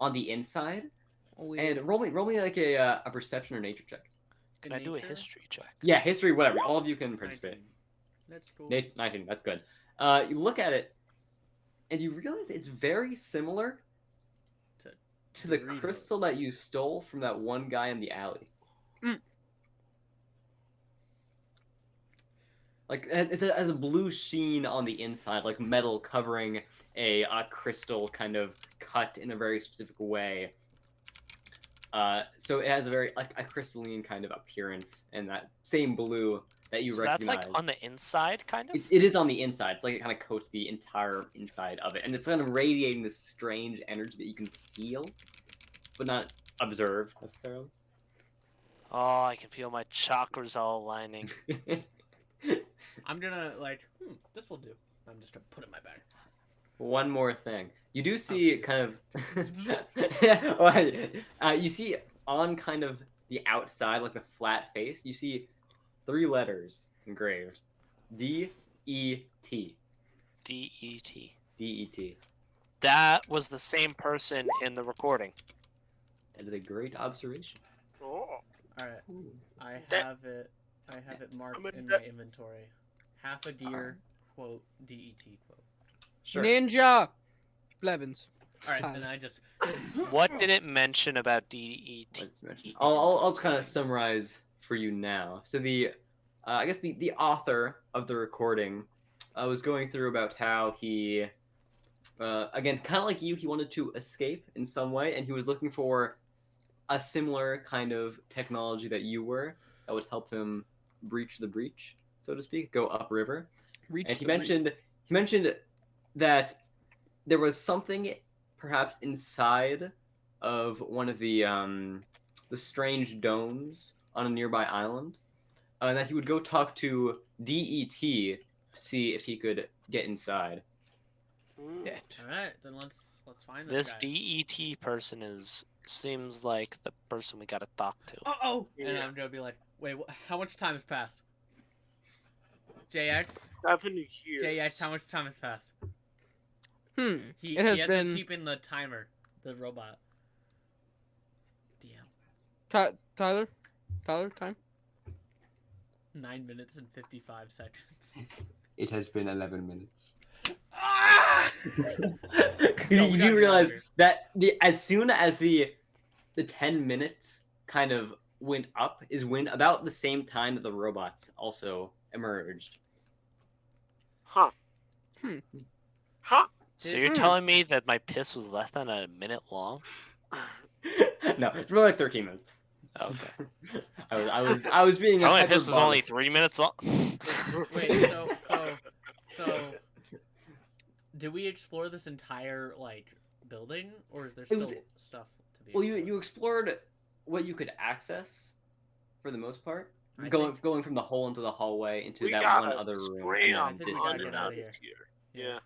on the inside. Weird. And roll me like a perception or nature check. Can I do a history check? Yeah, history, whatever. All of you can 19. participate. Let's go. 19, that's good. You look at it, and you realize it's very similar to the Doritos. crystal that you stole from that one guy in the alley. Mm. Like it has a blue sheen on the inside, like metal covering a crystal kind of cut in a very specific way. So it has a very like a crystalline kind of appearance, and that same blue that you So recognize. that's like on the inside, kind of? It is on the inside. It's like it kind of coats the entire inside of it, and it's kind of radiating this strange energy that you can feel, but not observe necessarily. Oh, I can feel my chakras all aligning. I'm gonna like, this will do. I'm just gonna put it in my bag. One more thing, you do Oh, see shoot. kind of, you see on kind of the outside, like the flat face, you see 3 letters engraved: D-E-T. D-E-T. D-E-T. That was the same person in the recording. That is a great observation. Oh. All right, I That- have it. I have it marked I'm a in de- my inventory. Half a deer, quote DET quote. Sure. Ninja. Blevins. All right, Hi. and I just What did it mention about D-E-T? Let's mention- I'll kind of summarize for you now. So I guess the author of the recording was going through about how he, again, kind of like you, he wanted to escape in some way, and he was looking for a similar kind of technology that you were that would help him breach the breach, so to speak, go upriver. Reach And he the mentioned that there was something perhaps inside of one of the strange domes on a nearby island, and that he would go talk to DET to see if he could get inside. Dead. all right. Then let's find This this guy. DET person seems like the person we gotta talk to. Oh! And Yeah. I'm gonna be like, wait, how much time has passed? JX, 7 years. JX, how much time has passed? He It has has been keeping the timer, the robot. DM. Tyler, time. 9 minutes and 55 seconds. It has been 11 minutes. Ah! you No, we gotta do get realize out of here. that as soon as the 10 minutes kind of went up is when about the same time that the robots also emerged. Huh. Huh. So you're Hmm. telling me that my piss was less than a minute long? No, it's more like 13 minutes. Okay. I was being. So my hyperbolic. piss was only 3 minutes long? Wait, so did we explore this entire like building, or is there It was- still stuff to be? Well, explored? you explored what you could access, for the most part. I Going think- from the hole into the hallway into We that gotta one other room. scram and think we then gotta this get room. out out of of here. here. Yeah.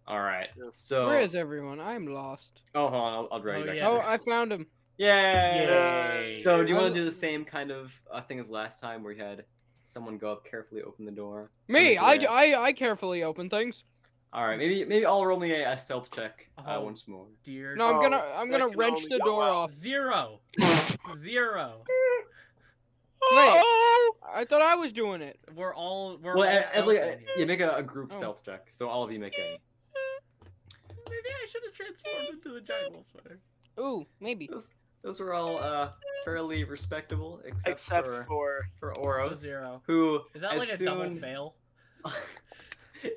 All right. Yes. So. Where is everyone? I'm lost. Oh, hold on. I'll drag you Oh, back. yeah. Oh, I found him. Yay! Yay! So, do you I want to lo- do the same kind of thing as last time, where you had someone go up, carefully open the door? Me, Come into I carefully open things. All right, maybe I'll roll me a stealth check Oh. once more. Dear. No, I'm Oh, gonna that can wrench only the go door up. off. 0. 0. Wait, I thought I was doing it. We're all Well, stealthing here. you make a group Oh. stealth check, so all of you make a. Maybe I should have transformed into the giant wolf spider. Ooh, maybe. Those were all fairly respectable, Except for for Oros, 0. who Is that as like a double soon- fail?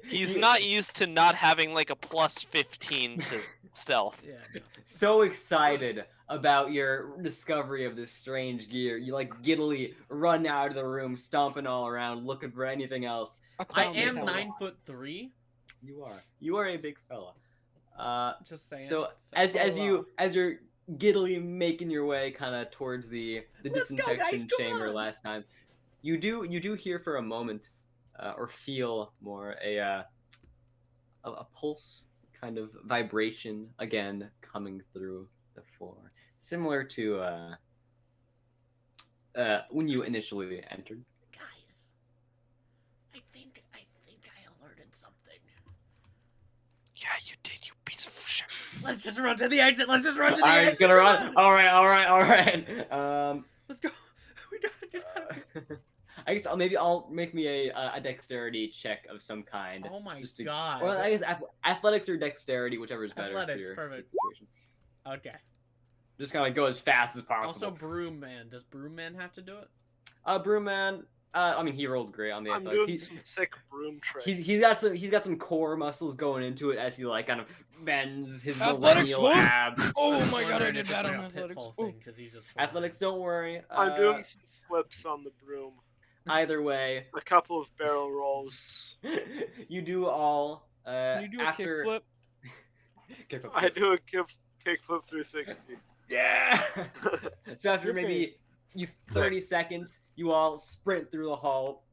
He's not used to not having like a plus 15 to stealth. Yeah. No. so excited about your discovery of this strange gear. You like giddily run out of the room, stomping all around, looking for anything else. A I clown am makes a- 9'3". You are a big fella. Just saying. So So- as you're giddily making your way kind of towards the Let's go, disinfection guys, come chamber on! last time, you do hear for a moment, or feel more a pulse kind of vibration again coming through the floor, similar to when you initially entered. Guys, I think I alerted something. Yeah, you did, you piece of shit. Let's just run to the exit. Let's just run to the Alright, exit. just gonna come run. on! All right. Let's go. We gotta get out of here. I guess I'll make me a dexterity check of some kind. Oh my just to- god. Well, I guess athletics or dexterity, whichever is better Athletics, for your perfect. situation. Okay. Just kind of go as fast as possible. Also, Broom Man. Does Broom Man have to do it? Brewman. I mean, he rolled great on the I'm athletics. doing some sick broom tricks. He's got some core muscles going into it as he like kind of bends his Athletics, millennial what? abs. Oh was my god, I wondering did if it's bad like on a athletics. pitfall Oh. thing, 'cause he's just flying. Athletics, don't worry. I'm doing some flips on the broom. Either way, A couple of barrel rolls. you do all. Can you do a after... kickflip? Kickflip. I do a kickflip 360. Yeah. So after You're maybe 30 seconds, you all sprint through the hall,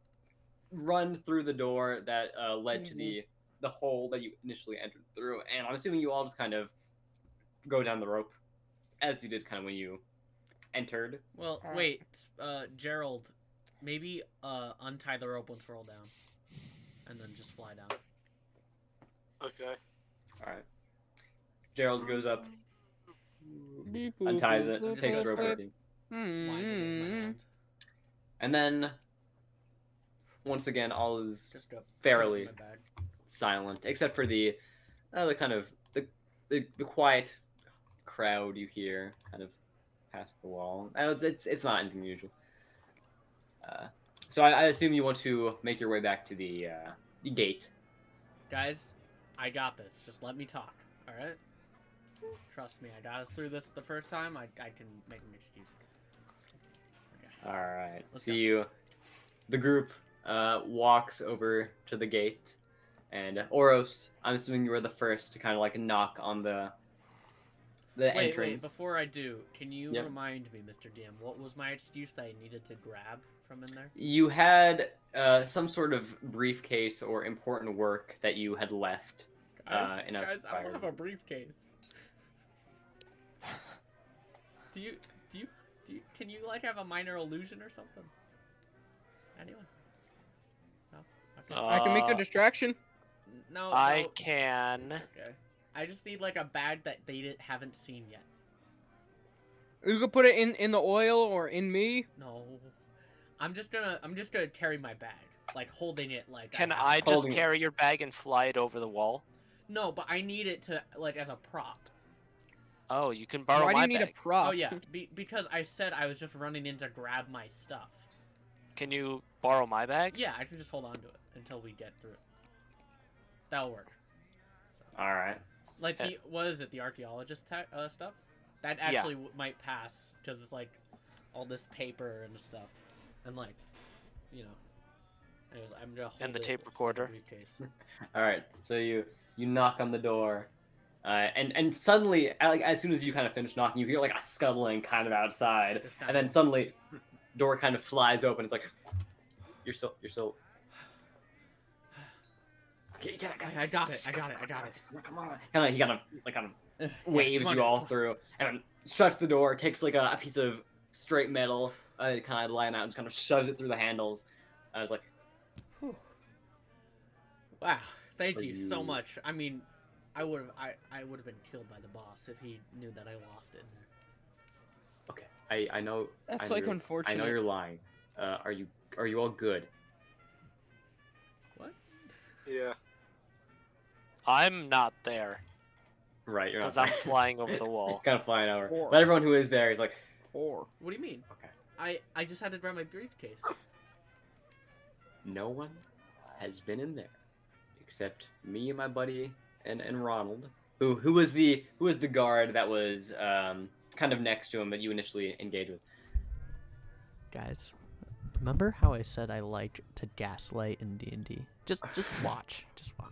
run through the door that led to the hole that you initially entered through, and I'm assuming you all just kind of go down the rope, as you did kind of when you entered. Well, wait, Gerald, maybe untie the rope once we're all down, and then just fly down. Okay. All right. Gerald goes up, unties it, Just takes goes the rope for with you, Wind it in my hand. and then once again all is Just go. fairly Put it in my bag. silent, except for the kind of the quiet crowd you hear kind of past the wall. It's not anything unusual. So I assume you want to make your way back to the gate. Guys, I got this. Just let me talk. All right. Trust me, I got us through this the first time. I can make an excuse. Okay. All right. Let's See go. you. The group walks over to the gate, and Oros, I'm assuming you were the first to kind of like knock on the entrance. Wait, before I do, can you Yep. remind me, Mr. DM, what was my excuse that I needed to grab from in there? You had some sort of briefcase or important work that you had left. Guys, in a guys, I fire. don't have a briefcase. Can you like have a minor illusion or something? Anyone? No? Okay. I can make a distraction. No, I no. can. Okay. I just need like a bag that they haven't seen yet. You could put it in the oil or in me. No. I'm just gonna carry my bag. Like holding it like Can have I it. just Holding it. carry your bag and fly it over the wall? No, but I need it to like as a prop. Oh, you can borrow Why do my you need bag. a prop? Oh yeah, because I said I was just running in to grab my stuff. Can you borrow my bag? Yeah, I can just hold on to it until we get through it. That'll work. So, All right. like the what is it? The archaeologist stuff that actually might pass because it's like all this paper and stuff, and like, you know. Anyways, I'm gonna hold And the it tape with recorder. briefcase. All right. So you knock on the door, and suddenly, like as soon as you kind of finish knocking, you hear like a scuttling kind of outside, The sound and then of- suddenly, door kind of flies open. It's like you're so. Okay, I got it. Come on. He kind of waves come on, you all come on. through, and then shuts the door. Takes like a piece of straight metal, kind of lying out, and just kind of shoves it through the handles. I was like, Whew. Wow, thank Are you so you- much. I mean, I would have been killed by the boss if he knew that I lost it in there. okay, I know. That's I know like you're- unfortunate. I know you're lying. Are you all good? What? Yeah. I'm not there Right, you're not. because I'm flying over the wall. kind of flying over. Or- But everyone who is there is like, Or What do you mean? okay. I just had to grab my briefcase. No one has been in there except me and my buddy and Ronald, who was the guard that was kind of next to him that you initially engage with. Guys, remember how I said I liked to gaslight in D&D? Just watch. Just watch.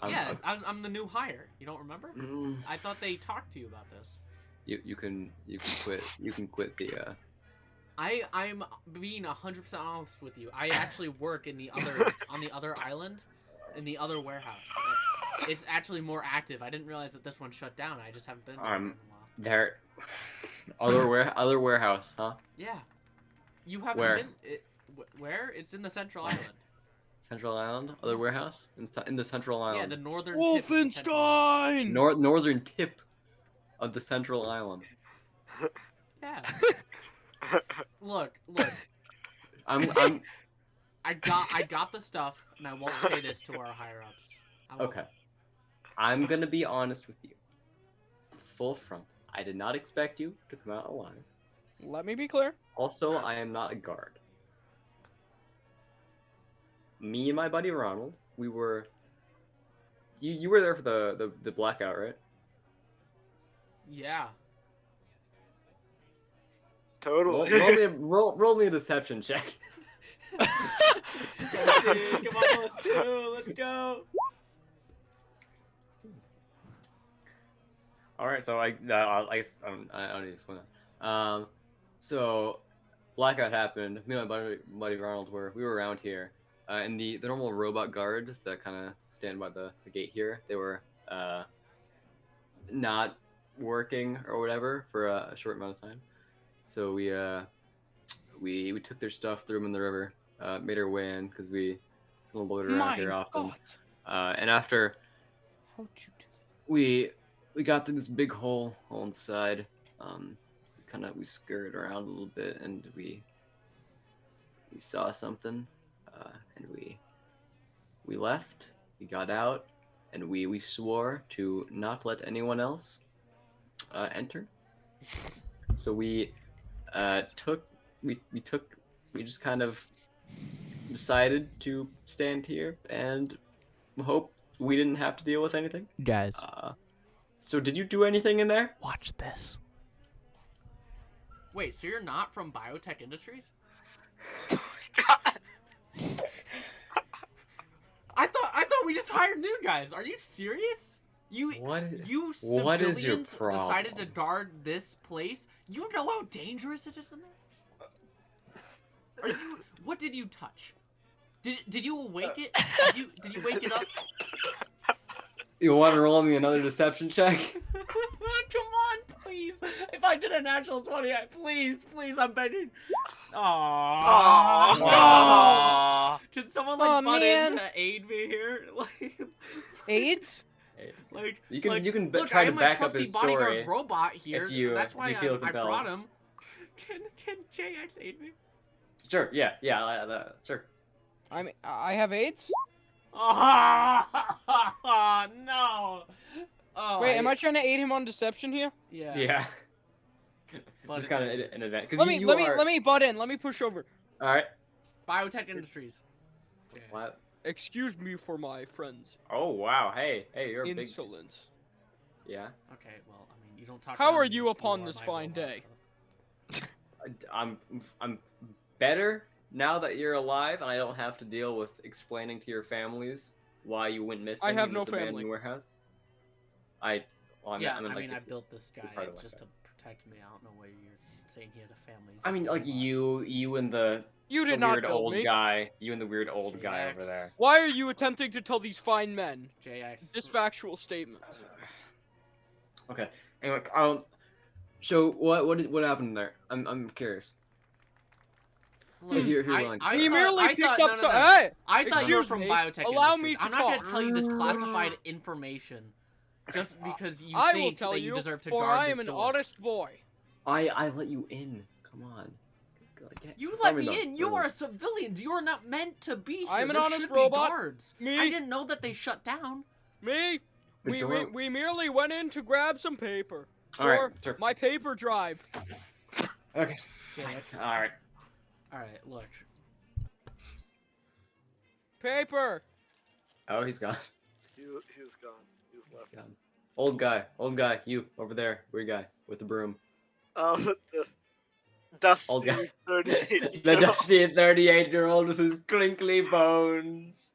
Okay. I'm the new hire. You don't remember? I thought they talked to you about this. You can quit the. I'm being 100% honest with you. I actually work in the other on the other island, in the other warehouse. It's actually more active. I didn't realize that this one shut down. I just haven't been there in a while. There, other warehouse, huh? Yeah, you haven't Where? been. Where? It's in the Central Island. Central Island, other warehouse in the Central Island. Yeah, the northern tip of the Central Island. Wolfenstein. Northern tip of the Central Island. Yeah. Look. I'm I got the stuff, and I won't say this to our higher ups. okay. I'm gonna be honest with you. Full front. I did not expect you to come out alive. Let me be clear. Also, I am not a guard. Me and my buddy Ronald, we were. You were there for the blackout, right? Yeah. Totally. Roll me a deception check. Come on, let's do. Let's go. All right, so I guess I don't need to explain that. So blackout happened. Me and my buddy Ronald we were around here, and the normal robot guards that kind of stand by the gate here, they were not working or whatever for a short amount of time. So we took their stuff, threw them in the river, made our way in because we don't load around My here often. God. And after How'd you do we got through this big hole on the side. We skirted around a little bit, and we saw something, and we left. We got out, and we swore to not let anyone else enter. So we just kind of decided to stand here and hope we didn't have to deal with anything. Guys, So did you do anything in there? watch this. Wait, so you're not from Biotech Industries? I thought we just hired new guys. Are you serious? You What civilians is your problem? decided to guard this place? You know how dangerous it is in there? What did you touch? Did you awake it? Did you wake it up? You want to roll me another deception check? Come on, please. If I did a natural 20, please, I'm begging. Aww. Aww. Can someone Aw, butt man. in to aid me here? AIDS? You can look, try I to am back a up trusty his bodyguard story. robot here. if you- That's if why you feel I compelled. brought him. Can JX aid me? Sure, yeah, sure. I have AIDS? Oh, no. Oh, Wait, am I trying to aid him on deception here? Yeah. Yeah. But Just it's kind of an event. Let me butt in. Let me push over. All right. Biotech Industries. What? Excuse me for my friends. Oh wow. Hey, you're a big. Insolence. Yeah. Okay, well, I mean, you don't talk. How down are to me. you upon are this my fine robot, day? I'm better now that you're alive, and I don't have to deal with explaining to your families why you went missing. I have in no this abandoned family. Warehouse. Yeah, like, I built this guy part of just that. to protect me. I don't know why you're saying he has a family. He's I just mean, a like robot. you and the You the did not weird build old me. guy. You and the weird old guy over JX. there. Why are you attempting to tell these fine men JX. just factual statements? Okay. Anyway, so what happened there? I'm curious. Look, If you're willing to He share. merely I picked thought, up no, some. no. Hey, I thought you were excuse from me. Biotech Allow Industries. me to I'm not going talk. to tell you this classified information just because you I will think tell that you, you deserve to for guard I this am an door. honest boy. I let you in. Come on. You let Probably me not in. You really. are civilians. You are not meant to be here. I'm an there honest should robot. Be guards. Me? I didn't know that they shut down. Me? The We door- merely went in to grab some paper. All right, For sure. my paper drive. Okay. JX. All right. All right, look. Paper. Oh, he's gone. He's gone. He's left. He's gone. Old guy, you over there, weird guy with the broom. The Old guy. dusty 38. The dusty 38-year-old with his crinkly bones.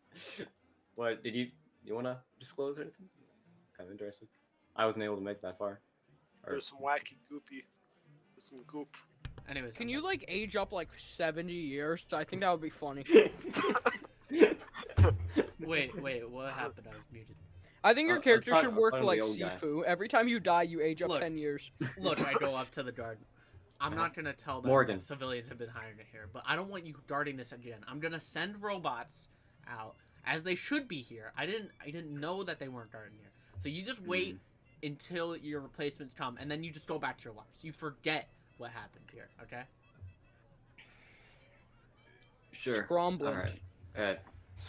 What did you wanna disclose or anything? Kind of interested. I wasn't able to make that far. Or- There's some wacky goopy. There's some goop. Anyways, Can you like age up like 70 years? I think that would be funny. wait, what happened? I was muted. I think your I'm character talking- should I'm work talking to like the old guy. Sifu. Every time you die, you age up Look. 10 years. Look, I go up to the guard. I'm not gonna tell them Morgan. that civilians have been hired here, but I don't want you guarding this again. I'm gonna send robots out as they should be here. I didn't know that they weren't guarding here. So you just wait until your replacements come, and then you just go back to your lives. You forget what happened here, okay? Sure. Scrumbling. All right.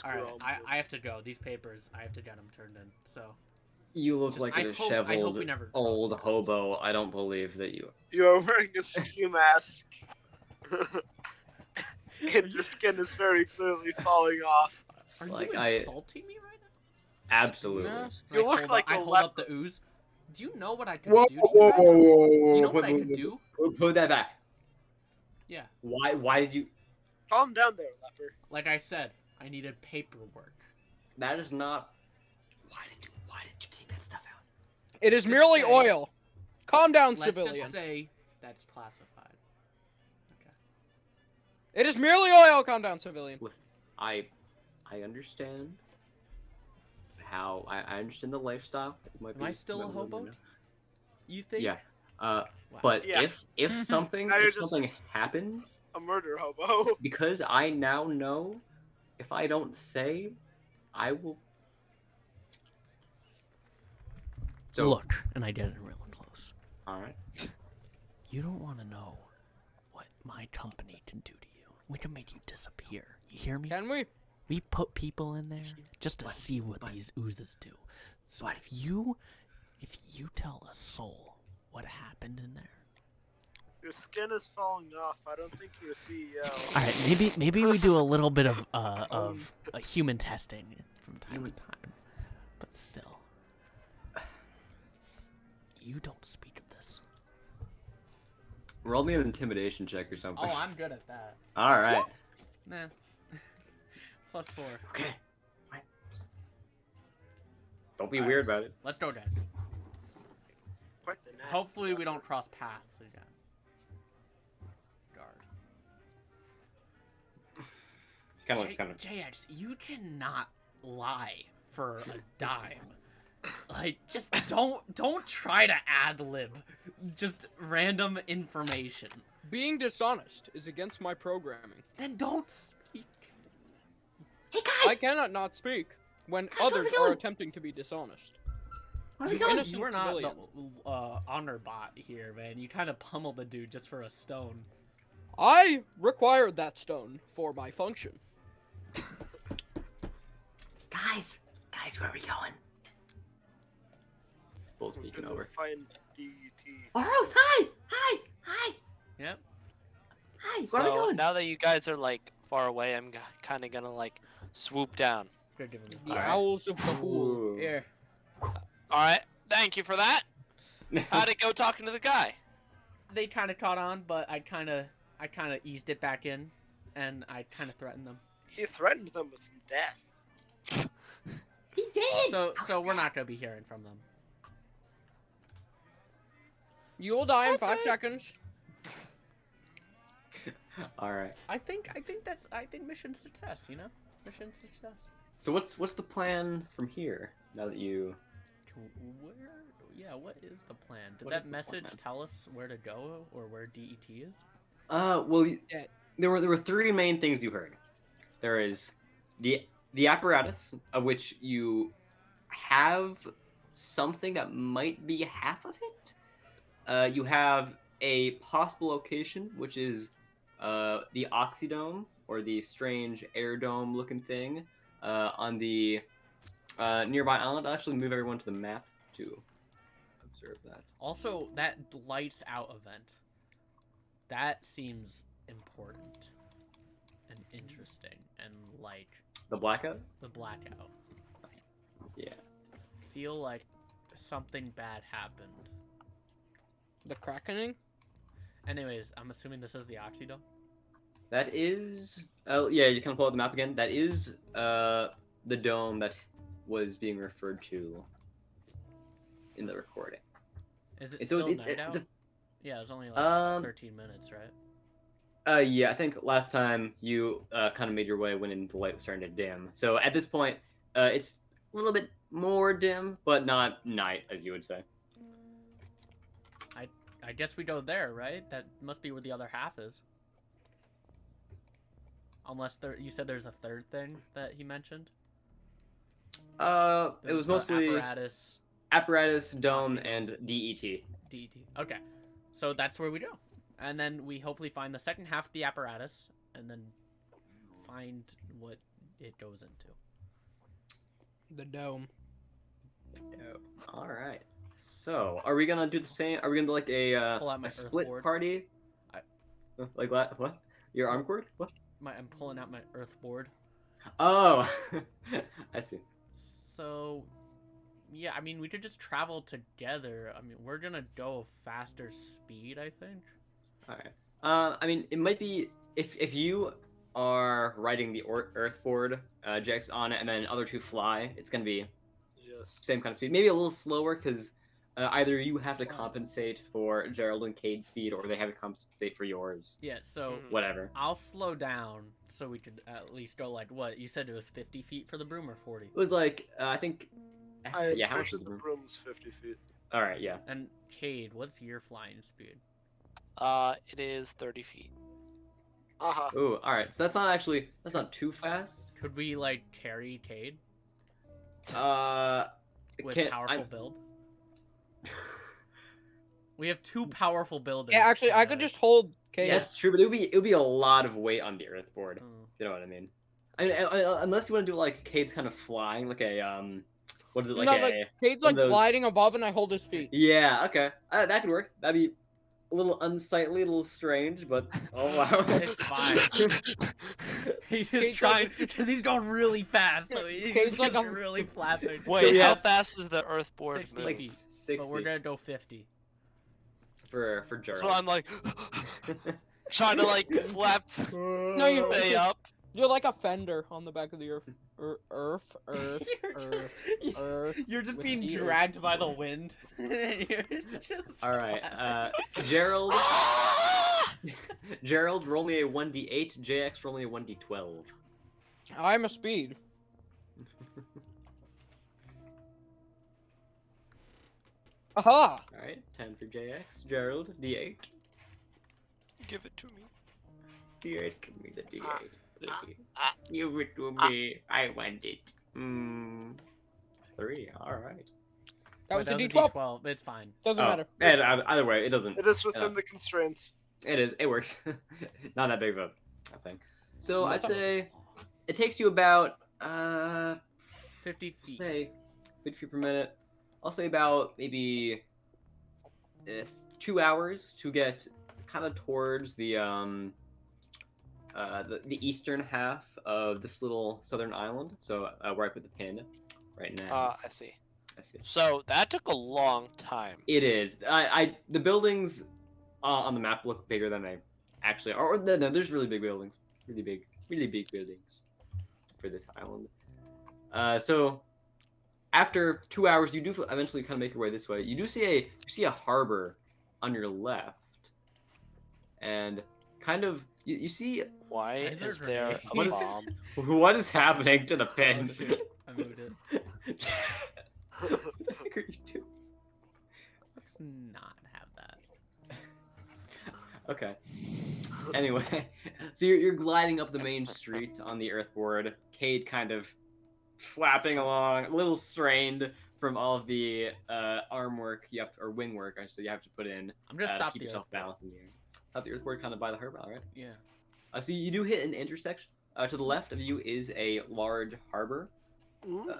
All right, I have to go. These papers, I have to get them turned in. So You look Just- like I a hope- I hope disheveled we never cross old paths. hobo. I don't believe that you. You are wearing a ski mask. And your skin is very clearly falling off. are Like, you I- insulting me right now? Absolutely. Mask. You I look hold like up, I a hold up leper. the ooze. Do you know what I could do to you right now? You know what I could do? Put that back. Yeah. Why did you? Calm down there, leper. Like I said, I needed paperwork. That is not. Why did you take that stuff out? It is Just merely say- oil. Calm down, Let's civilian. just say that's classified. Okay. It is merely oil. Calm down, civilian. Listen, I understand how I understand the lifestyle. It might Am I be- still a might be hobo? living You think? now. Yeah. Wow. But Yeah. if something Now you're if just- something happens, A murder hobo. because I now know, if I don't say, I will. So Look, and I get it real close. all right. You don't want to know what my company can do to you. We can make you disappear. You hear me? Can we? We put people in there just to But- see what but- these oozes do. So but- if you tell a soul what happened in there. Your skin is falling off. I don't think you're a CEO. All right, maybe we do a little bit of human testing from time to time, but still, you don't speak of this. Roll me an intimidation check or something. Oh, I'm good at that. All right. Nah. +4. Okay. Don't be weird about it. Let's go, guys. Quite the nasty Hopefully we leper. don't cross paths again. Guard. Kind of. JX, you cannot lie for a dime. Like, just don't try to ad lib just random information. Being dishonest is against my programming. Then don't speak. Hey I guys, cannot not speak when Guys, where are others we are going? attempting to be dishonest. where are we you going? innocent You were not the civilians. honor bot here, man. You kind of pummeled the dude just for a stone. I required that stone for my function. Guys, where are we going? Full We're speaking gonna over. Find DET. Oros, hi! Yep. Hi, where are we So going? now that you guys are like far away, I'm kind of gonna like swoop down. Good giving this. The Alright. owls of the pool. Ooh. Here. All right, thank you for that. How'd it go talking to the guy? They kind of caught on, but I kind of eased it back in, and I kind of threatened them. He threatened them with death. He did! So we're not gonna be hearing from them. You'll die in 5 seconds. All right. I think mission success. You know, mission success. So what's the plan from here? Now that you. Where? Yeah. What is the plan? Did What is that the message plan? tell us where to go or where DET is? Well, Yeah. there were 3 main things you heard. There is the apparatus, of which you have something that might be half of it. You have a possible location, which is the Oxydome, or the strange air dome looking thing, on the nearby island. I'll actually move everyone to the map to observe that. Also, that lights out event. That seems important and interesting, and like The blackout? the blackout. Yeah. Feel like something bad happened. The Krakening? Anyways, I'm assuming this is the Oxydome. That is. Oh yeah, you can pull up the map again. That is the dome that was being referred to in the recording. Is it So still it's- night it- out? the- Yeah, it was only like Um, 13 minutes, right? Yeah, I think last time you kind of made your way when the light was starting to dim. So at this point, it's a little bit more dim, but not night, as you would say. I guess we go there, right? That must be where the other half is. Unless you said there's a third thing that he mentioned. It was the mostly apparatus, dome, Oxydome. and DET. DET. Okay, so that's where we go, and then we hopefully find the second half of the apparatus, and then find what it goes into. The dome. All right. So, are we gonna do the same? Are we gonna do like a Pull out my a split earth board. party? Like what? What? Your arm cord? What? I'm pulling out my earth board. Oh, I see. So, yeah, I mean, we could just travel together. I mean, we're gonna go faster speed, I think. All right. I mean, it might be if you are riding the earth board, Jax on it, and then other two fly. It's gonna be Yes. same kind of speed. Maybe a little slower because either you have to compensate for Gerald and Cade's speed, or they have to compensate for yours. Yeah, so Whatever. I'll slow down so we could at least go like what you said it was 50 feet for the broom or 40. It was like I think. I'm Yeah, how much pretty sure is the the broom's 50 feet. All right. Yeah. And Cade, what's your flying speed? It is 30 feet. Haha. Ooh. All right. So that's not too fast. Could we like carry Cade with Can't- powerful I'm- build? We have two powerful builders. Yeah, actually, I could just hold Kate. Yeah. That's true, but it would be a lot of weight on the earth board. Oh. You know what I mean? Unless you want to do like Cade's kind of flying, like a what is it like No, a? like Kate's one like of those- gliding above and I hold his feet. Yeah. Okay. That could work. That'd be a little unsightly, a little strange, but oh wow. It's fine. He's just Kate's trying like- because he's going really fast, so he's Kate's just like a- really flapping. Wait, yeah. how fast is the Earth board 60 move? like feet. 60 But we're gonna go 50. for Gerald. So I'm like trying to like flap, No, you- stay up. You're like a fender on the back of the earth. Earth. You're just with being the earth. dragged by the wind. You're just All right. flapping. Gerald. Gerald, roll me a 1d8. JX, roll me a 1d12. I'm a speed. Aha! All right. 10 for JX. Gerald, d8. Give it to me. D8, give me the D8. Give it to me. I want it. 3. All right. That was Wait, a a D12. D12. It's fine. Doesn't matter. Either way, it doesn't. It is within Yeah. the constraints. It is. It works. Not that big of a thing. So I'd Not that- say it takes you about 50 feet. say 50 feet per minute. I'll say about maybe 2 hours to get kind of towards the eastern half of this little southern island. So where I put the pin right now. I see. I see. So that took a long time. It is. The buildings on the map look bigger than they actually are. Or no, there's really big buildings. Really big buildings for this island. So after 2 hours, you do eventually kind of make your way this way. You do see a harbor on your left, and kind of you see Why Is there is there a grenades? bomb? what is happening to the pin. Oh, shit. I moved it. What the heck are you doing? Let's not have that. Okay. Anyway, so you're gliding up the main street on the earthboard. Cade kind of flapping along, a little strained from all of the arm work or wing work, I should say, you have to put in I'm gonna to stop keep the yourself earth. balanced in the air. Stop the earthboard kind of by the harbor, all right? Yeah. So you do hit an intersection. To the left of you is a large harbor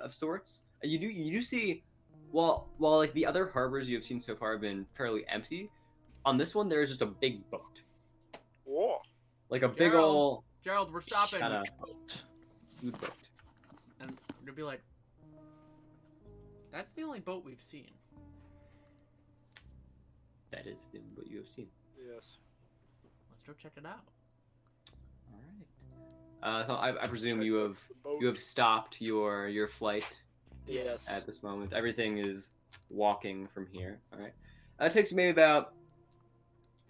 of sorts. You do see, while like the other harbors you have seen so far have been fairly empty, on this one there is just a big boat. Whoa. Like a big Gerald. ol' Gerald, we're stopping. Shut up. Boat. food boat. And you'll be like, that's the only boat we've seen. that is what you have seen. Yes. Let's go check it out. All right. So I presume Check you out have the boat. you have stopped your flight Yes. at this moment. Everything is walking from here. All right. It takes you maybe about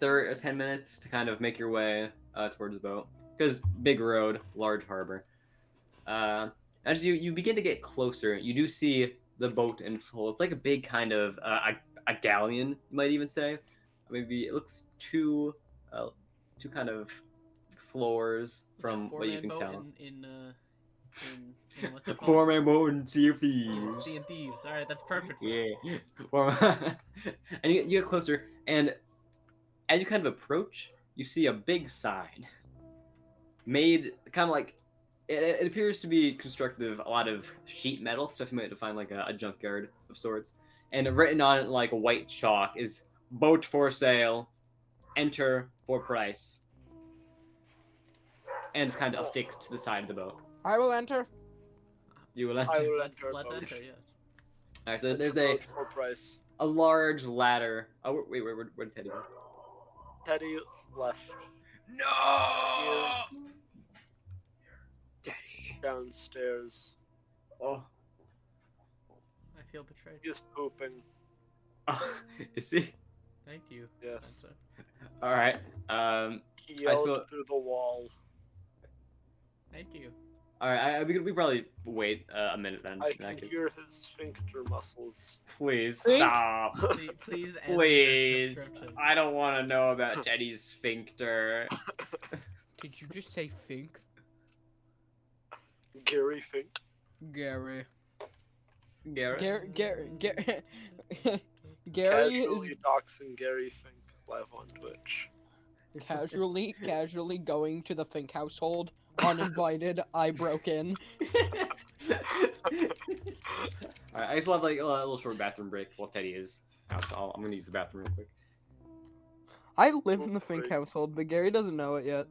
10 minutes to kind of make your way towards the boat because big road, large harbor. As you begin to get closer, you do see the boat in full. It's like a big kind of a galleon, you might even say. Maybe it looks two kind of floors from what you can tell. In what's it called? Four-man boat and Sea of Thieves. Sea and Thieves. All right, that's perfect. For Yeah. us. Well, and you get closer, and as you kind of approach, you see a big sign made kind of like it appears to be constructed of a lot of sheet metal stuff you might find like a junkyard of sorts, and written on it like a white chalk is "Boat for sale, enter for price," and it's kind of affixed to the side of the boat. I will enter. You will enter. I will Let's enter. let's boat. enter. Yes. All right, so Enter there's a boat for price. large ladder. Oh wait, where did Teddy go? Teddy left. No. He is Teddy. downstairs. Oh. I feel betrayed. He is pooping. Oh, is he? Thank you. Yes. Spencer. All right. He yelled suppose- through the wall. Thank you. All right. We probably wait a minute then. I in can that case. hear his sphincter muscles. Please Think? stop. Please end this Please. description. I don't want to know about Teddy's sphincter. Did you just say Fink? Gary Fink. Gary. Garrett. Gary is Casually doxing Gary Fink live on Twitch. casually going to the Fink household, uninvited. I broke in. All right. I just want like a little short bathroom break while Teddy is out. So I'm gonna use the bathroom real quick. I live in the Fink household, but Gary doesn't know it yet.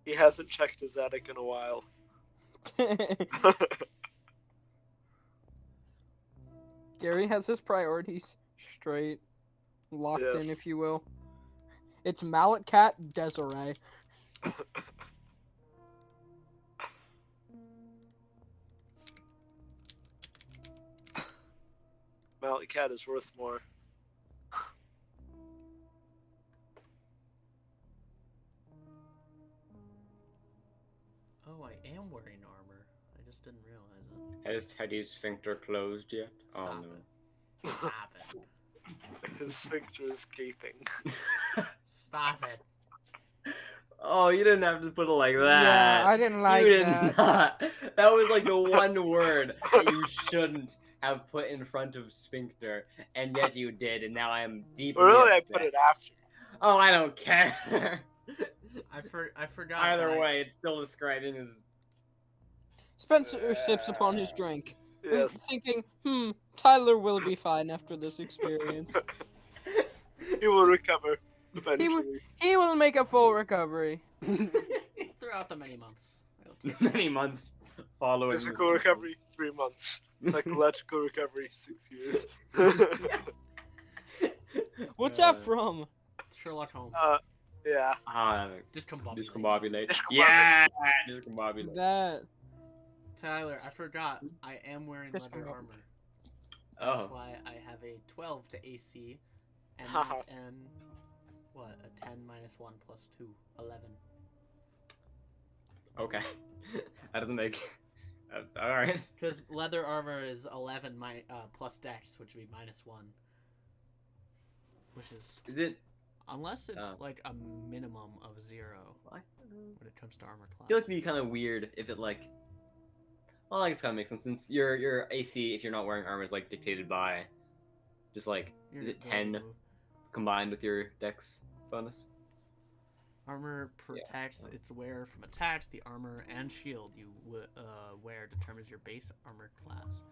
He hasn't checked his attic in a while. Gary has his priorities straight, locked in, Yes. if you will. It's Mallet Cat Desiree. Mallet Cat is worth more. Oh, I am wearing armor. I just didn't realize it. Has Teddy's sphincter closed yet? Stop Oh no. it. Stop it. His sphincter is gaping. Stop it. Oh, you didn't have to put it like that. Yeah, I didn't like you did that. not. That was like the one word that you shouldn't have put in front of sphincter, and yet you did, and now I am deeply Really, I upset. put it after. Oh, I don't care. I forgot. Either that way, it's still describing as. Spencer sips upon his drink, Yes. thinking, Tyler will be fine after this experience. He will recover eventually. He will make a full recovery. throughout the many months. Many months following. Physical this. recovery, 3 months. Psychological recovery, 6 years. What's that from? Sherlock Holmes. Yeah. Discombobulate. Discombobulate. Discombobulate. Yeah, discombobulate. That. Tyler, I forgot. I am wearing leather Discombobulate. armor. That's Oh. why I have a 12 to AC, and Haha. not an what? A 10 minus 1 plus 2, 11. Okay. That doesn't make. All right. Because leather armor is 11 plus dex, which would be minus 1. Which is Is it? unless it's Oh. like a minimum of 0 I when it comes to armor class. feel like it'd be kind of weird if it like. Well, I guess kind of makes sense since your AC, if you're not wearing armor, is like dictated by, just like Your is it ability 10 to move. combined with your Dex bonus? Armor protects its wearer from attacks. The armor and shield you wear determines your base armor class.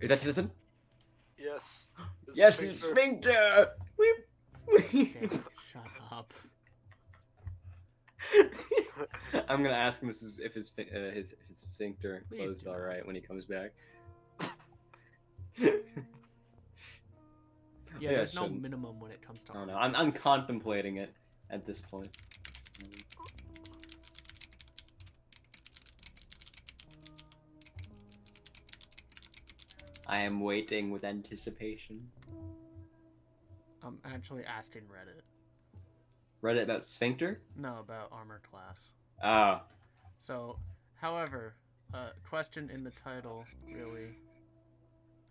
Is that citizen? Yes. His Yes, it's sphincter- sphincter. Damn, shut up. I'm gonna ask him if his sphincter Please closed do all not. right when he comes back. Yeah, Yeah, there's no shouldn't. minimum when it comes to I don't know. armor. I'm contemplating it at this point. I am waiting with anticipation. I'm actually asking Reddit. Reddit about sphincter? No, about armor class. Oh. So, however, question in the title, really.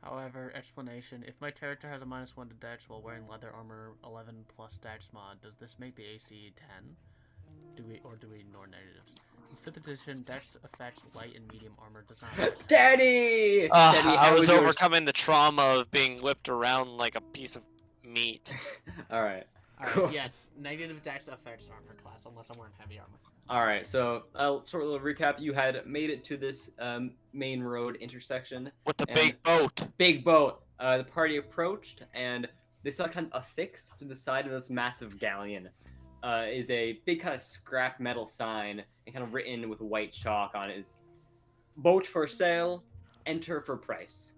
However, explanation. If my character has a -1 to dex while wearing leather armor 11 plus dex mod, does this make the AC 10? Do we ignore negatives? In 5th edition, dex affects light and medium armor does not affect Daddy! Daddy, I how was yours? overcoming the trauma of being whipped around like a piece of meat. Alright. Alright, Cool. yes, negative dex affects armor class unless I'm wearing heavy armor. Alright, so sort of a little recap. You had made it to this main road intersection. With the And- big boat. Big boat. The party approached, and they saw kind of affixed to the side of this massive galleon is a big kind of scrap metal sign, and kind of written with white chalk on it is "Boat for sale, enter for price."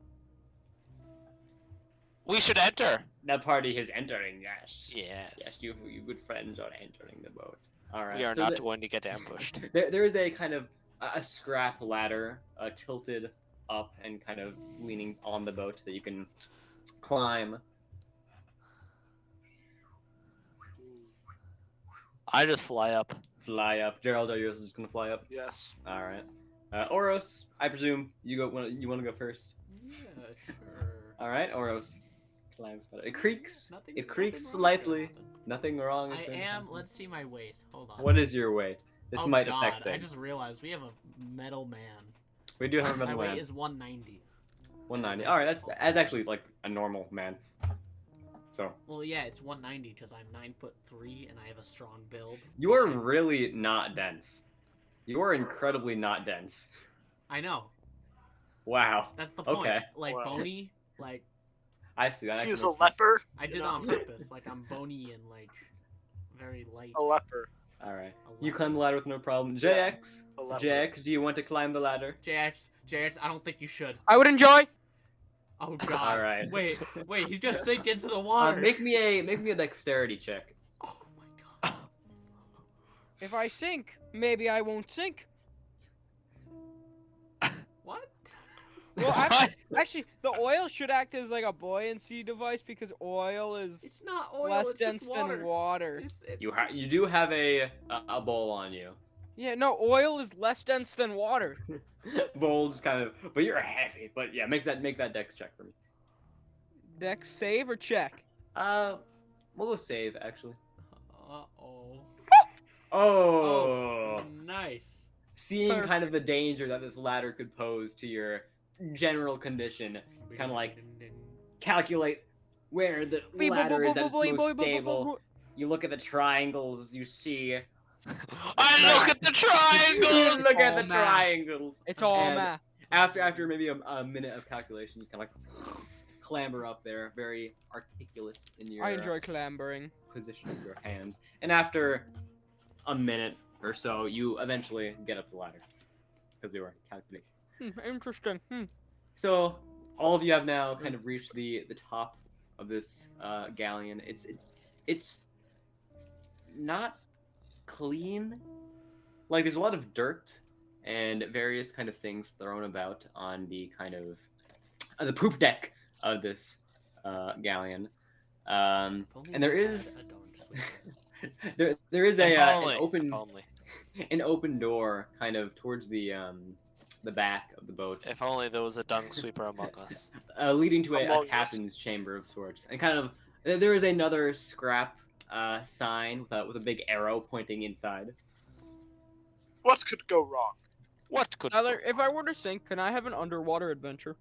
We should enter. The party is entering. Yes. Yes. Yes, you good friends are entering the boat. All right. We are so not going to get ambushed. There is a kind of a scrap ladder tilted up and kind of leaning on the boat that you can climb. I just fly up. Fly up. Gerald, are you just gonna fly up? Yes. All right. Oros, I presume you go. You want to go first? Yeah, sure. All right, Oros climbs. It creaks. Nothing- It creaks nothing wrong's gonna slightly. happen. Nothing wrong. is I gonna am. happen. Let's see my weight. Hold on. What is your weight? This Oh might God, affect I things. just realized we have a metal man. We do have a My metal weight man. is 190. 190. All right, that's actually like a normal man. So Well, yeah, it's 190 because I'm 9'3" and I have a strong build. you are really not dense. You are incredibly not dense. I know. Wow. That's the point. Okay. Like Wow. bony, like I see that. He's actually a makes sense. leper. I did it on purpose. Like I'm bony and like very light. A leper. All right. A You leper. climb the ladder with no problem. Yes, JX. a leper. JX, do you want to climb the ladder? JX, I don't think you should. I would enjoy. Oh God. All right. Wait, he's gonna sink into the water. Make me a dexterity check. Oh my God. If I sink, maybe I won't sink. What? Well, actually, the oil should act as like a buoyancy device because oil is It's not oil. less it's dense just water. than water. It's You do have a bowl on you. Yeah, no, oil is less dense than water. Bowl just kind of, but you're heavy. But yeah, make that dex check for me. Dex save or check? We'll go save actually. Uh-oh. Oh. Nice. Seeing kind of the danger that this ladder could pose to your general condition, kind of like calculate where the ladder is at its most stable. You look at the triangles you see. I look at the triangles. Look at all the math. triangles. It's all And math. After maybe a minute of calculation, you kind of like clamber up there, very articulate in your I enjoy clambering. position of your hands. And after a minute or so, you eventually get up the ladder because you were calculating. Interesting. So all of you have now kind of reached the top of this galleon. It's not clean. Like there's a lot of dirt and various kind of things thrown about on the kind of the poop deck of this galleon. And there is there is If an only, open if only. an open door kind of towards the back of the boat, If only there was a dung sweeper among us. leading to a Among us. captain's chamber of sorts. And kind of there is another scrap sign with a big arrow pointing inside. What could go wrong? What could? Tyler, if I were to sink, can I have an underwater adventure?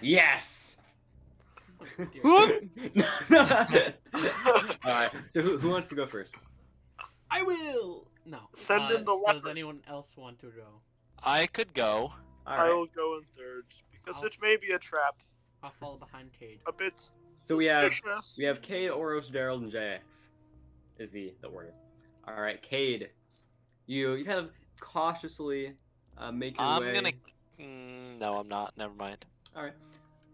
Yes. Whoop! Alright, so who wants to go first? I will. No. Send in the Does leopard. anyone else want to go? I could go. I Alright, will go in third because I'll- it may be a trap. I'll follow behind Kade. A bit. so we have suspicious. Kade, Oros, Gerald, and JX is the order. Alright, Kade, You kind of cautiously make your I'm way. gonna. No, I'm not. Never mind. All right,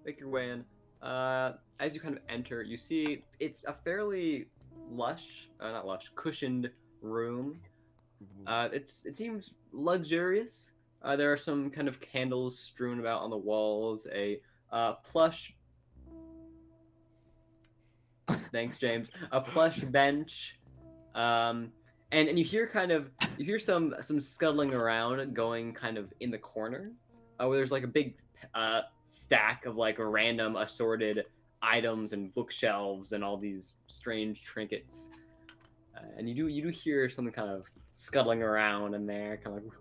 make your way in. As you kind of enter, you see it's a fairly not lush, cushioned room. It seems luxurious. There are some kind of candles strewn about on the walls. A plush. Thanks, James. A plush bench. And you hear some scuttling around going kind of in the corner, where there's like a big stack of like random assorted items and bookshelves and all these strange trinkets. And you do hear something kind of scuttling around in there, kind of like.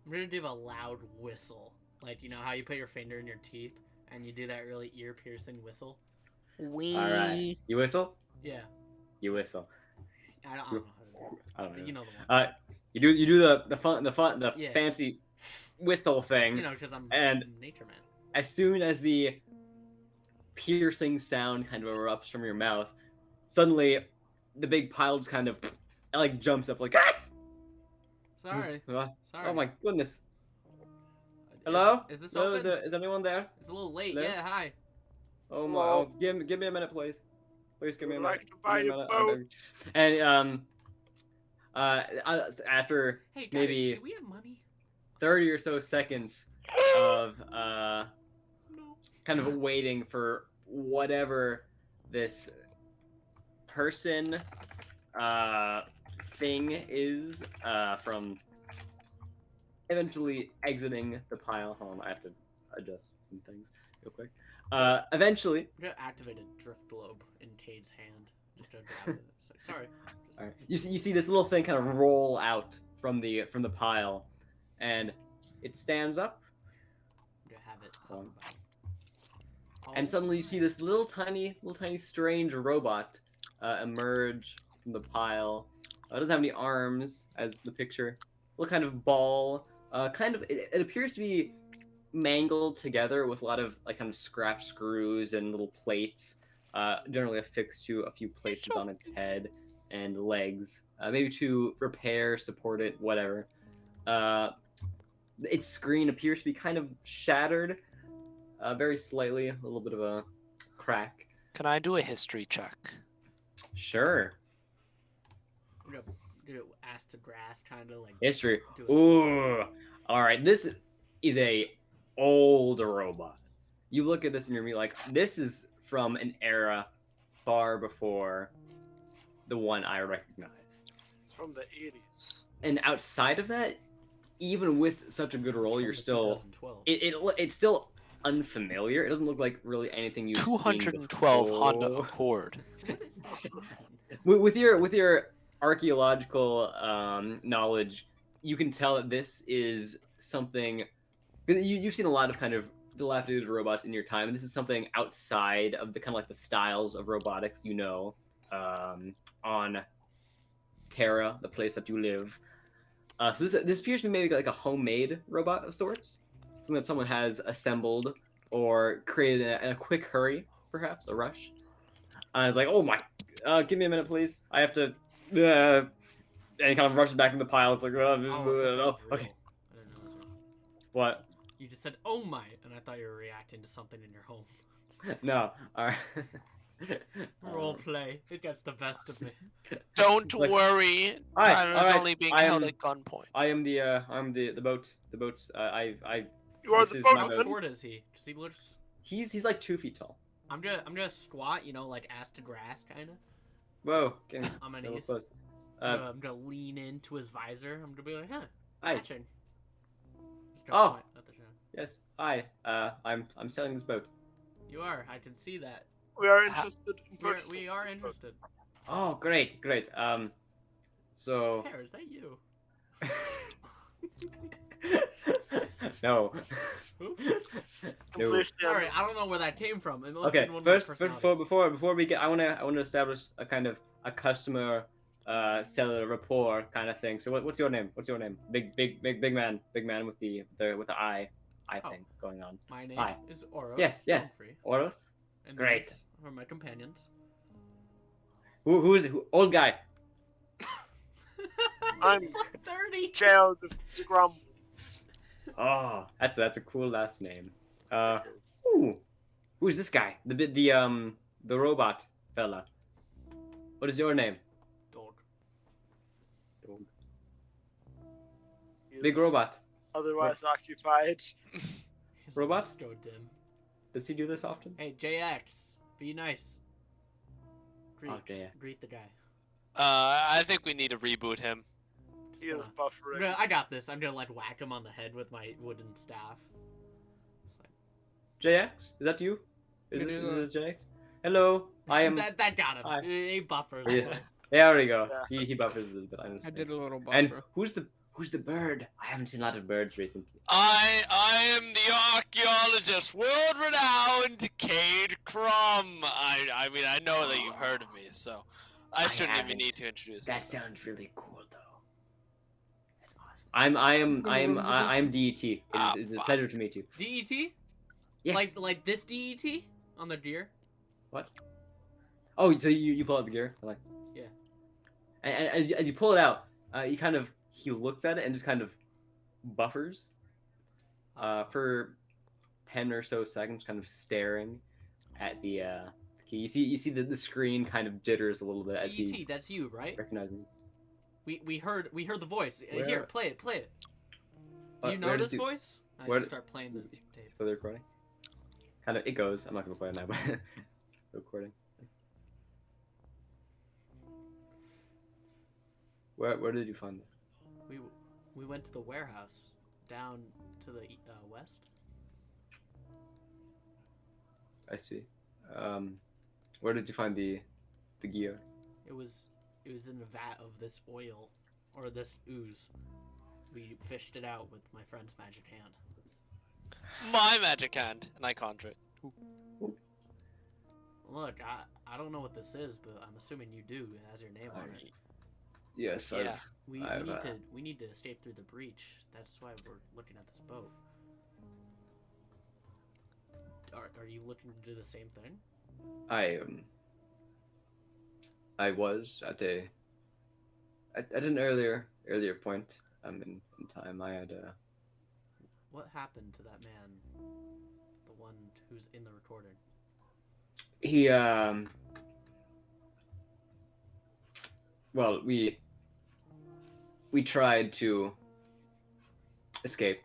I'm gonna do a loud whistle, like you know how you put your finger in your teeth and you do that really ear-piercing whistle. Wee. All right, you whistle. Yeah, You whistle. I don't know how to do I don't it, know. but you know the one. You do the Yeah. fancy whistle thing. You know, because I'm and a nature man. as soon as the piercing sound kind of erupts from your mouth, suddenly the big pile just kind of like jumps up like ah! Sorry. Uh, Sorry. Oh my goodness. Hello? Is this Hello? open? Is anyone there? It's a little late. Hello? Yeah, hi. Oh my! Hello? Oh, give me a minute, please. Please give me a Would minute. like to buy Give me a minute. boat. And after Hey guys, maybe do we have money? 30 or so seconds of No. kind of waiting for whatever this person thing is from eventually exiting the pile. Hold on, I have to adjust some things real quick. Eventually, I'm gonna activate a drift globe in Cade's hand. Just to grab it. It's like, sorry. all right, you see this little thing kind of roll out from the pile, and it stands up. I'm gonna have it. Um, Oh, And suddenly you see this little tiny, strange robot emerge from the pile. It doesn't have any arms, as the picture. Little kind of ball. It appears to be mangled together with a lot of like kind of scrap screws and little plates, generally affixed to a few places on its head and legs, maybe to repair, support it, whatever. Its screen appears to be kind of shattered. Very slightly, a little bit of a crack. Can I do a history check? Sure. I'm gonna do it ass to grass, kind of like. History. Do a Ooh. All right. This is a old robot. You look at this and you're like, this is from an era far before the one I recognize. It's from the 80s. And outside of that, even with such a good roll, It's you're from still 2012. it's still unfamiliar. It doesn't look like really anything you've 212 seen Honda before. Accord. What is this? With your archaeological knowledge, you can tell that this is something. You've seen a lot of kind of dilapidated robots in your time, and this is something outside of the kind of like the styles of robotics on Terra, the place that you live. So this appears to be maybe like a homemade robot of sorts, something that someone has assembled or created in a quick hurry, perhaps a rush. It's like, oh my, give me a minute, please. I have to. And he kind of rushes back in the pile. It's like, Oh, I thought that was real. okay. I didn't realize it. What? You just said, "Oh my," and I thought you were reacting to something in your home. No. All right. Role play. It gets the best of me. Don't Like- worry. Alright, Tyler's alright, only being I held am- at gunpoint. I'm the boat. The boat's. You are This the is my How bad. boatman. short is he? Because he looks. He's like 2 feet tall. I'm gonna squat, you know, like ass to grass, kind of. Whoa. Okay. On my a little knees. close. I'm gonna lean into his visor. I'm gonna be like, "Huh, Hi. matching." Just gonna Oh. point at the show. Yes. Hi. I'm sailing this boat. You are. I can see that. We are interested in We are, purchasing. we are interested. Oh, great. So. Hair, is that you? No. Who? No. Please stand Sorry, up. I don't know where that came from. It must Okay. have been one of my First, personalities. before we get, I wanna establish a kind of a customer seller rapport kind of thing. So what's your name? What's your name? Big man with the eye Oh. thing going on. My name Hi. is Oros. Yes. Stonefree, Oros. and Great. these are my companions. Who is it? Old guy. I'm It's like 30. Gerald of Scrum. Oh, that's a cool last name. It is. Ooh, who's this guy? The robot fella. What is your name? Dog. He Big is robot. Otherwise occupied. His Robot? lights go dim. Does he do this often? Hey, JX, be nice. Greet, Oh, JX. greet the guy. I think we need to reboot him. Just He is gonna- buffering. I got this. I'm gonna like whack him on the head with my wooden staff. It's like, JX? Is that you? Is this JX? Hello, I am. that got him. Hi. He buffers. Yeah. There we go. Yeah. He buffers a little bit. I I understand. did a little And buffer. who's the bird? I haven't seen a lot of birds recently. I am the archaeologist, world renowned Kade Crumb. I mean I know that you've heard of me, so I I shouldn't even haven't. need to introduce That myself. sounds really cool, though. That's awesome. I'm DET. Ah, It's a fuck. pleasure to meet you. DET? Yes. Like this DET on the deer? What? Oh, so you pull out the gear? I like. Yeah. And as you pull it out, he looks at it and just kind of buffers for 10 or so seconds, kind of staring at the key. You see the screen kind of jitters a little bit as DET, he's that's you, right? recognizing. We heard the voice. Where- Here, play it. Do you know where this did you- voice? I where just did- start playing the tape. For the recording. Kind of it goes. I'm not gonna play it now, but the recording. Where did you find it? We went to the warehouse down to the west. I see. Where did you find the gear? It was in a vat of this oil or this ooze. We fished it out with my friend's magic hand. My magic hand, and I conjure it. Look, I don't know what this is, but I'm assuming you do. It has your name on it. Yes. Yeah. We need to escape through the breach. That's why we're looking at this boat. Are you looking to do the same thing? I was at an earlier point in time. I had What happened to that man? The one who's in the recording. he well we tried to escape,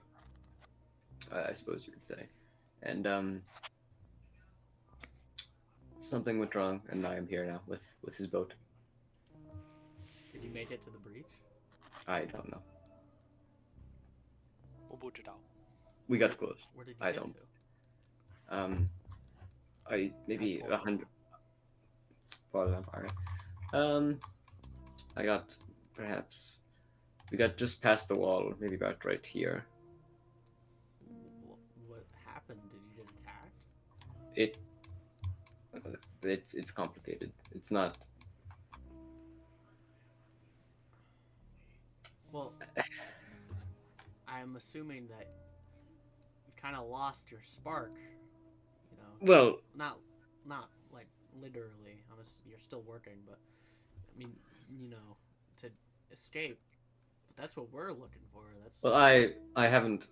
I suppose you could say, and something went wrong, and I am here now with his boat. Did you make it to the breach? I don't know. We'll boot it out. We got close. Where did you I get don't. to? I maybe At 100. Alright. I got perhaps we got just past the wall, maybe about right here. What happened? Did you get attacked? It's complicated. It's not. Well, I'm assuming that you kind of lost your spark. You know, Well, not like literally. You're still working, but I mean, you know, to escape. But that's what we're looking for. That's I haven't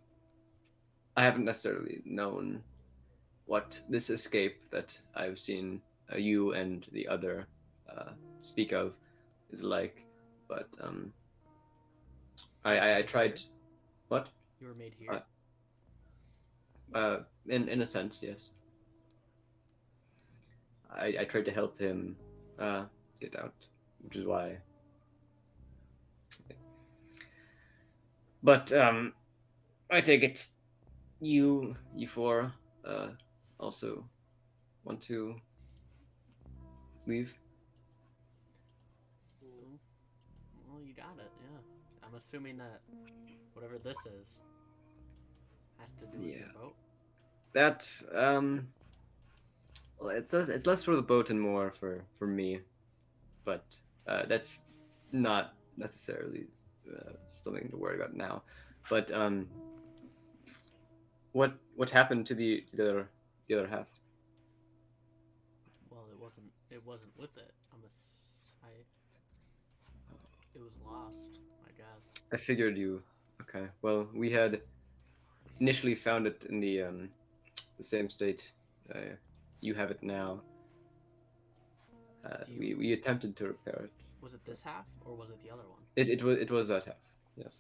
necessarily known what this escape that I've seen you and the other speak of is like, but I tried. What? you were made here. In a sense, yes. I tried to help him get out, which is why. But I take it you four also want to leave. Well, you got it. Yeah. I'm assuming that whatever this is has to do with your Yeah. boat. That well, it's less for the boat and more for me, but that's not necessarily something to worry about now. But what happened to the other half? Well, it wasn't with it. It was lost. My guess. I figured you. Okay. Well, we had initially found it in the same state. You have it now. Do you- We attempted to repair it. Was it this half or was it the other one? It was that half. Yes.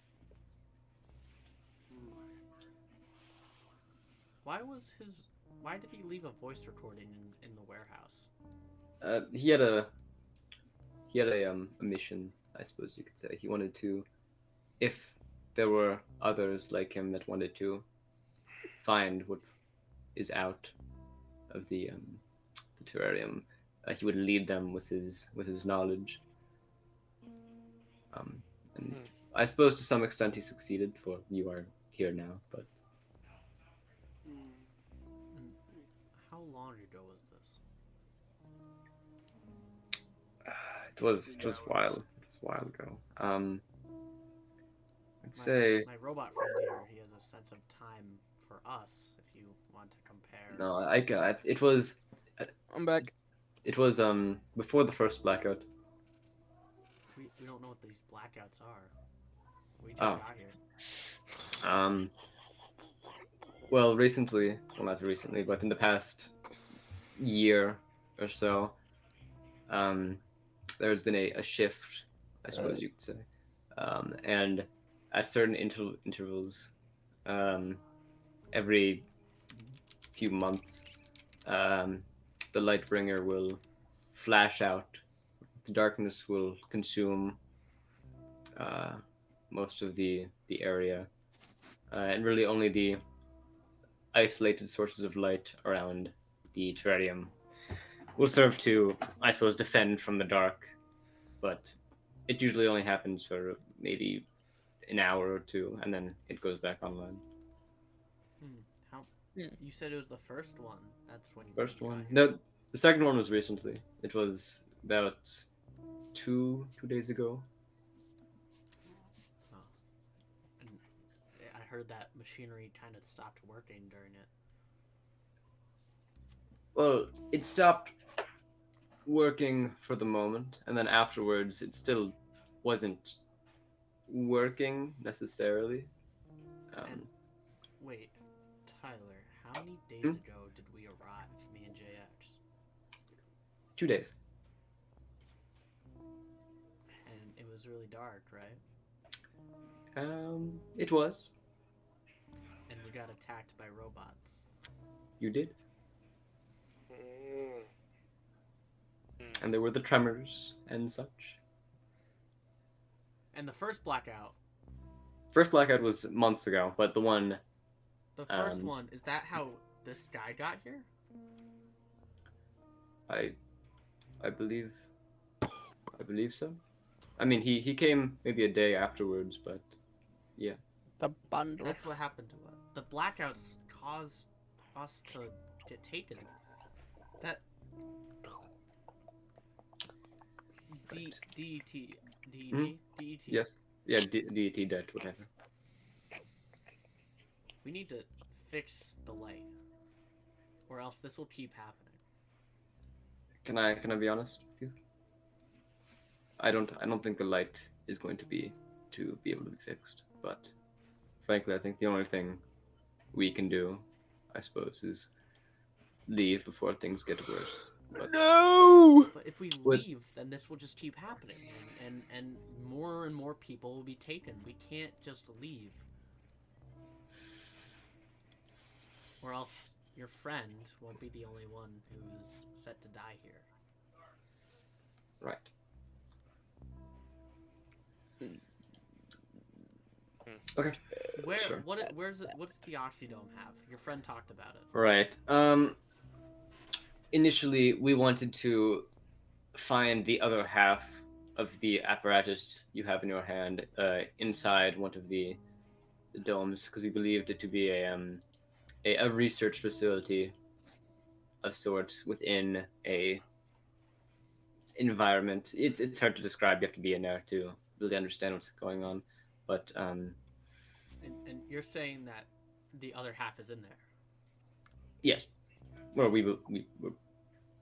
Why did he leave a voice recording in the warehouse? He had a a mission, I suppose you could say. He wanted to, if there were others like him that wanted to find what is out of the terrarium, he would lead them with his knowledge. And I suppose to some extent he succeeded, for you are here now. But How long ago was this? it was a while. It was a while ago. I'd say My robot friend here, he has a sense of time for us. If you want to compare. no. I got it. Was I'm back. it was before the first blackout. We don't know what these blackouts are. We just Oh. got here. Well, recently, well, not recently, but in the past year or so, there's been a shift, I suppose you could say, and at certain intervals, every few months, the Lightbringer will flash out. The darkness will consume most of the area, and really only the isolated sources of light around the terrarium will serve to, I suppose, defend from the dark. But it usually only happens for maybe an hour or two, and then it goes back online. How? Hmm. You said it was the first one. That's when you First got one. here. No, the second one was recently. It was about two days ago. And I heard that machinery kind of stopped working during it. Well, it stopped working for the moment, and then afterwards, it still wasn't working necessarily. And wait, Tyler, how many days Hmm? ago did we arrive, me and JX? 2 days. And it was really dark, right? It was. And we got attacked by robots. You did. Mm. And there were the tremors and such. And the first blackout, First blackout was months ago, but the one the first Um, one, is that how this guy got here? I believe so. I mean, he came maybe a day afterwards, but yeah. The bundle. That's what happened to us. The blackouts caused us to get taken. That DET. Yes. Yeah, DET debt, whatever. We need to fix the light, or else this will keep happening. Can I be honest with you? I don't think the light is going to be able to be fixed, but frankly, I think the only thing we can do, I suppose, is leave before things get worse. But No! But if we Would- leave, then this will just keep happening, and more and more people will be taken. We can't just leave, or else your friend won't be the only one who's set to die here. right. Okay. Where? Sure. Where's it? What's the Oxydome have? Your friend talked about it. Right. Initially, we wanted to find the other half of the apparatus you have in your hand inside one of the domes, because we believed it to be a research facility of sorts within a environment. It's hard to describe. You have to be in there to really understand what's going on. But And you're saying that the other half is in there. yes, well, we were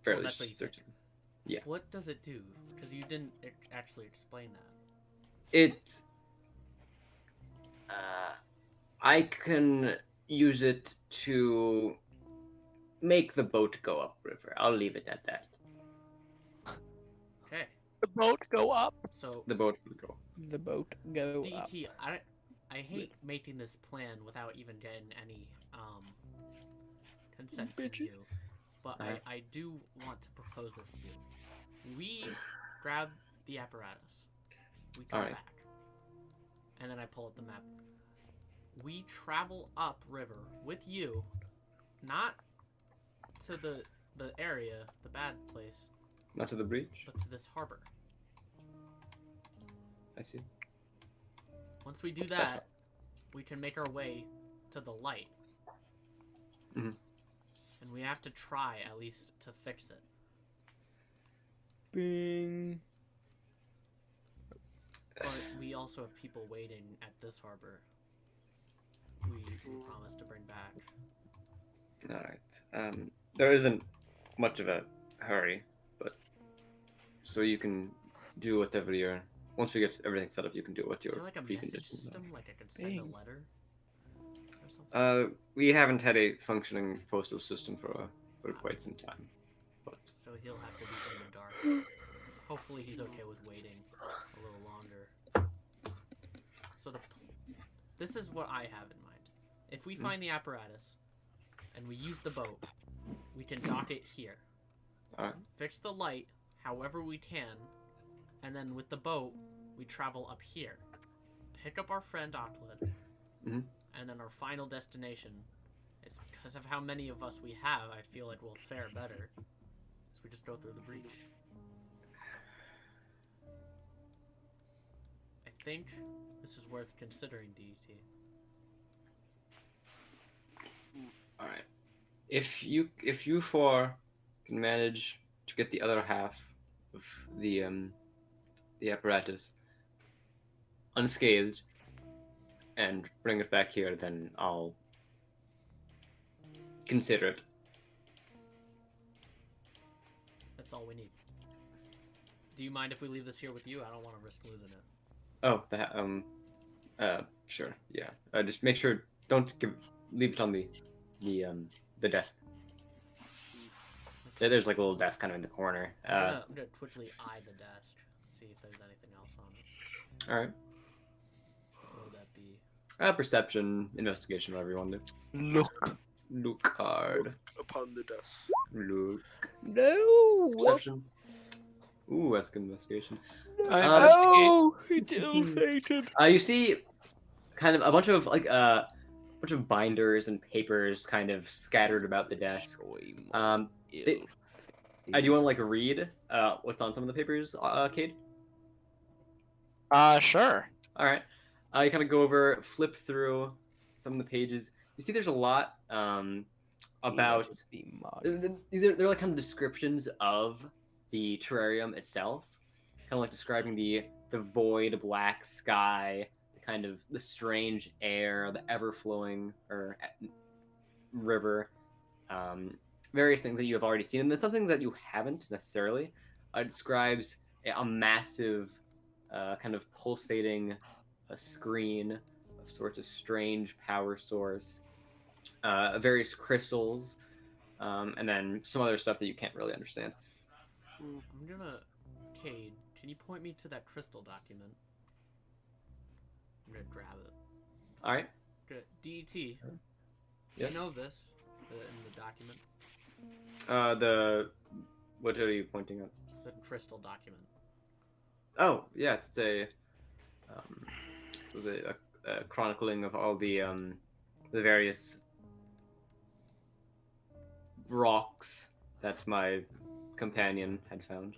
fairly that's what you said. certain. Yeah. What does it do? Because you didn't actually explain that. I can use it to make the boat go upriver. I'll leave it at that. Okay. The boat go up. So The boat will go. The boat go up. DT, I hate making this plan without even getting any consent from Bitches. you, but I do want to propose this to you. We grab the apparatus, we come Alright. back, and then I pull up the map. We travel up river with you, not to the area, the bad place, Not to the breach. but to this harbor. I see. Once we do that, we can make our way to the light. Mhm. And we have to try, at least, to fix it. Bing. But we also have people waiting at this harbor. We promised to bring back. Alright. There isn't much of a hurry, but so you can do whatever you're. Once we get everything set up, you can do what Is your there like a message preconditions system? are. Like I could send a Bing. letter? Or something? We haven't had a functioning postal system for quite some time. So he'll have to be in the dark. Hopefully he's okay with waiting a little longer. So this is what I have in mind. If we find the apparatus and we use the boat, we can dock it here. Alright. Fix the light however we can, and then with the boat, we travel up here. Pick up our friend Auckland, Mhm. and then our final destination is because of how many of us we have, I feel like we'll fare better. So we just go through the breach. I think this is worth considering, DT. Alright. If you four can manage to get the other half of the apparatus unscathed and bring it back here, then I'll consider it. That's all we need. Do you mind if we leave this here with you? I don't want to risk losing it. Oh, sure, yeah. Just make sure leave it on the desk. There's like a little desk kind of in the corner. I'm gonna quickly eye the desk, see if there's anything else on it. All right. What would that be? Perception, investigation, whatever you want to do. Look hard. Upon the desk. Look. No. Perception. Ooh, that's good investigation. Oh, it's ill-fated. You see, kind of a bunch of binders and papers kind of scattered about the desk. Do you want to like read what's on some of the papers, Kade? Sure. All right. You kind of go over, flip through some of the pages. You see, there's a lot about. They're like kind of descriptions of the terrarium itself, kind of like describing the void black sky, kind of the strange air, the ever-flowing river, various things that you have already seen, and then something that you haven't necessarily. It describes a massive, kind of pulsating screen of sorts of strange power source, various crystals, and then some other stuff that you can't really understand. I'm gonna... Cade, can you point me to that crystal document? I'm gonna grab it. Alright. Good. DT. Yes? You know this in the document? What are you pointing at? The crystal document. Oh, yes, it's it was a chronicling of all the various rocks that my companion had found.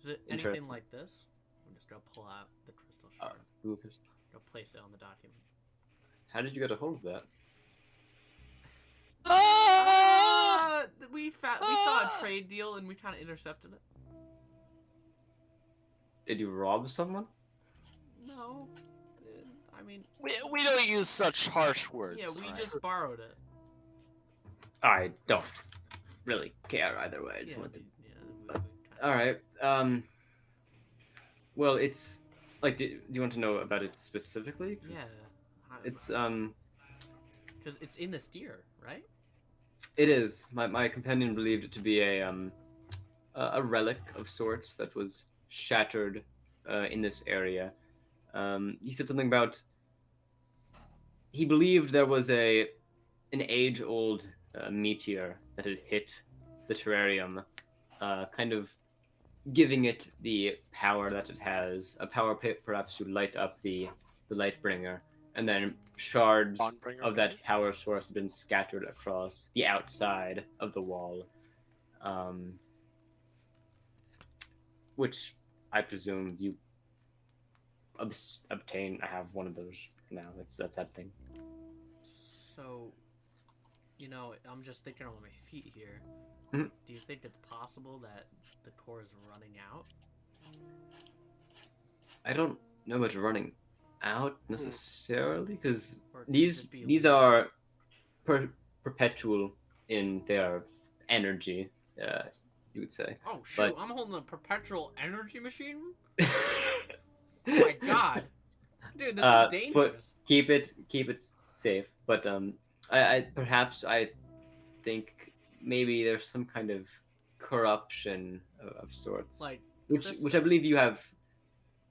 Is it anything Interesting. like this? I'm just gonna pull out the crystal shard. Lucas, Go place it on the document. how did you get a hold of that? We saw a trade deal and we kind of intercepted it. Did you rob someone? No, I mean, We don't use such harsh words. yeah, we alright? just borrowed it. I don't really care either way. I just Yeah, want to. we kinda... All right. Well, it's like, do you want to know about it specifically? 'Cause Yeah. It's Because it's in this gear, right? it is. My companion believed it to be a relic of sorts that was shattered in this area. He said something about he believed there was an age-old meteor that had hit the terrarium, kind of giving it the power that it has, a power perhaps to light up the Lightbringer, and then shards Bondbringer, of maybe? that power source have been scattered across the outside of the wall, which I presume you obtain. I have one of those now. That's that thing. So, I'm just thinking on my feet here. Mhm. Do you think it's possible that the core is running out? I don't know about running out necessarily because Or could these it be these losing? are perpetual in their energy, you would say. Oh shoot! But I'm holding a perpetual energy machine. Oh my god, dude, this is but dangerous. keep it safe. But I perhaps I think maybe there's some kind of corruption of sorts, Like which this I stuff. believe you have.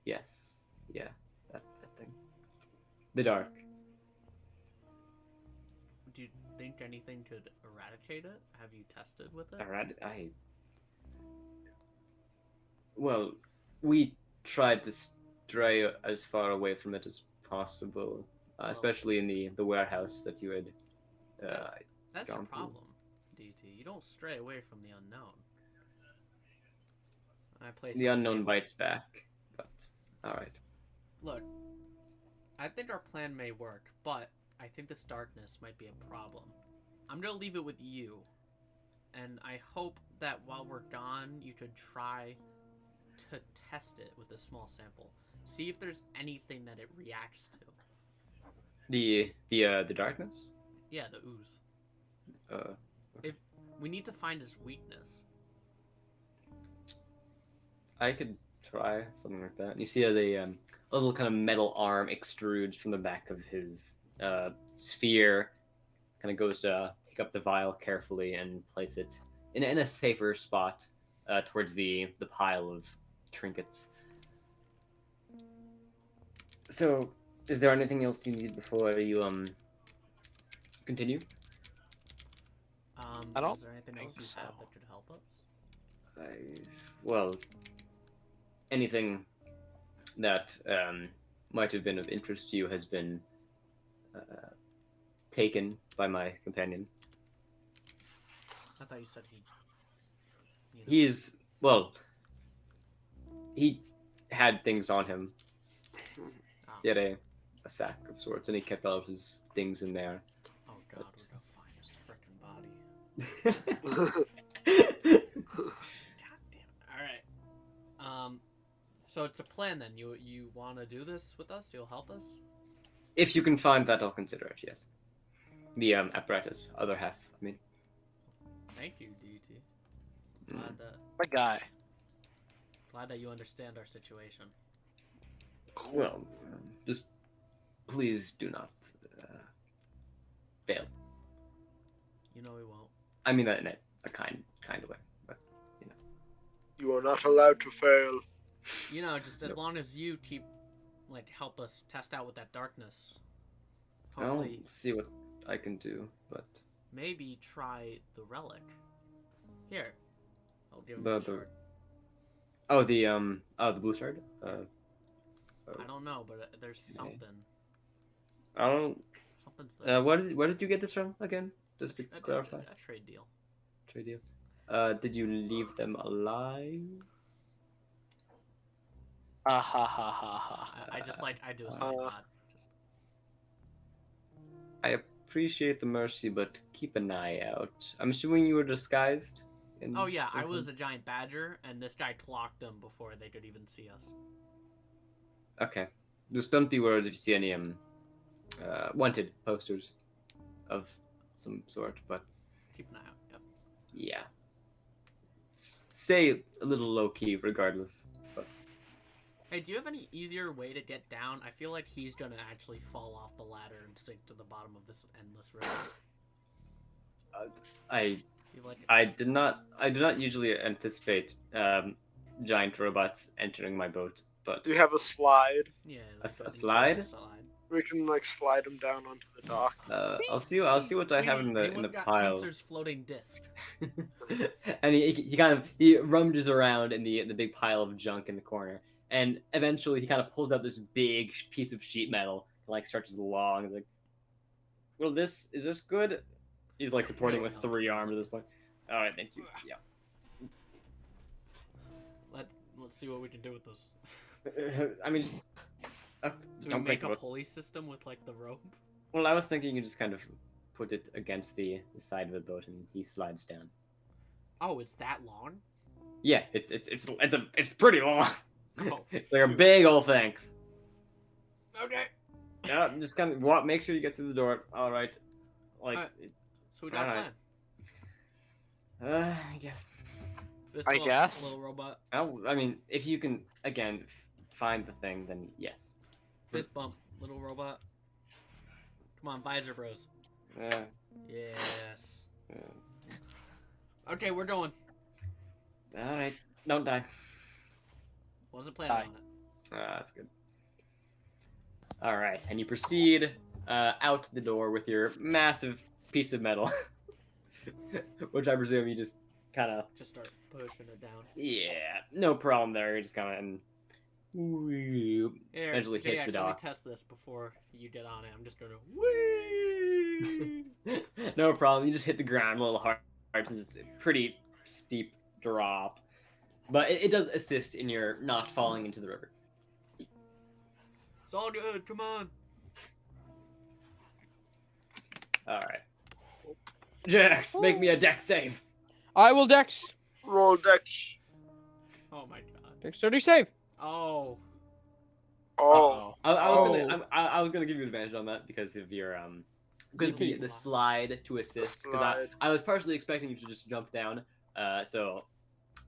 Yes, yeah, that thing. The dark. Do you think anything could eradicate it? Have you tested with it? Alright, well, we tried to stray as far away from it as possible, especially in the warehouse that you had That's your gone through. problem, DT. You don't stray away from the unknown. I place The on unknown table. bites back, but all right. Look, I think our plan may work, but I think this darkness might be a problem. I'm gonna leave it with you, and I hope that while we're gone, you could try to test it with a small sample. See if there's anything that it reacts to. The darkness. Yeah, the ooze. Uh, If we need to find his weakness. I could try something like that. You see how the a little kind of metal arm extrudes from the back of his sphere, kind of goes to pick up the vial carefully and place it in a safer spot towards the pile of trinkets. So, is there anything else you need before you continue? I don't Is there anything else think you so. have that could help us? Well, anything that might have been of interest to you has been taken by my companion. I thought you said he. He's well. He had things on him. He had a sack of sorts, and he kept all of his things in there. Oh god, we're gonna find his frickin' body. God damn it. Alright. So it's a plan then. You wanna do this with us? You'll help us? If you can find that, I'll consider it. Yes. The apparatus, other half. I mean. Thank you, DT. My guy. Glad that you understand our situation. Well, just please do not fail. You know we won't. I mean that in a kind of way, but You are not allowed to fail. Just as long as you keep help us test out with that darkness. I'll Hopefully see what I can do. But maybe try the relic. Here. I'll give him the the shard. the blue shard. I don't know, but there's something. I don't. Something's there. Where did you get this from again? Just to A clarify. trade deal. Trade deal. Did you leave them alive? Ha ha ha ha ha. I just I do a side nod. Just... I appreciate the mercy, but keep an eye out. I'm assuming you were disguised. Oh yeah, I something? was a giant badger, and this guy clocked them before they could even see us. Okay. Just don't be worried if you see any wanted posters of some sort, but Keep an eye out. Yep. yeah. Stay a little low key regardless. But Hey, do you have any easier way to get down? I feel like he's gonna actually fall off the ladder and sink to the bottom of this endless river. I You like I do not usually anticipate giant robots entering my boat, but Do you have a slide? yeah, A like a the slide? incredible slide. We can like slide them down onto the dock. I'll see what I have in the Anyone got pile. Tensor's floating disc? And he kind of he rummages around in the big pile of junk in the corner, and eventually he kind of pulls out this big piece of sheet metal and like stretches along. He's like, well, is this good? He's like supporting with 3 arms at this point. All right, thank you. Yeah. Let's see what we can do with this. I mean, Do we don't make break a the pulley system with like the rope? Well, I was thinking you just kind of put it against the side of the boat and he slides down. Oh, it's that long? Yeah, it's pretty long. Oh, It's like a shoot. big old thing. Okay. Yeah, just kind of walk. Make sure you get through the door. All right. Like, Alright. So we got a Alright. plan. I guess. Fist I bump, guess. Little robot. I mean, if you can again find the thing, then yes. Fist bump, little robot. Come on, visor bros. Yeah. Yes. Yeah. Okay, we're going. All right. Don't die. Wasn't planning Die. on it. That's good. All right, and you proceed out the door with your massive piece of metal, which I presume you just kind of. Just start pushing it down. Yeah, no problem there. You just kind of and Here, eventually hits JX, the let me dock. test this before you get on it. I'm just gonna whee. No problem. You just hit the ground a little hard since it's a pretty steep drop, but it does assist in your not falling into the river. It's all good. Come on. All right, Jax, make me a deck save. I will dex. Roll dex. Oh my god. Dexterity save. Oh. Oh. I was gonna give you advantage on that because of your because the slide to assist. Because Slide. I was partially expecting you to just jump down. So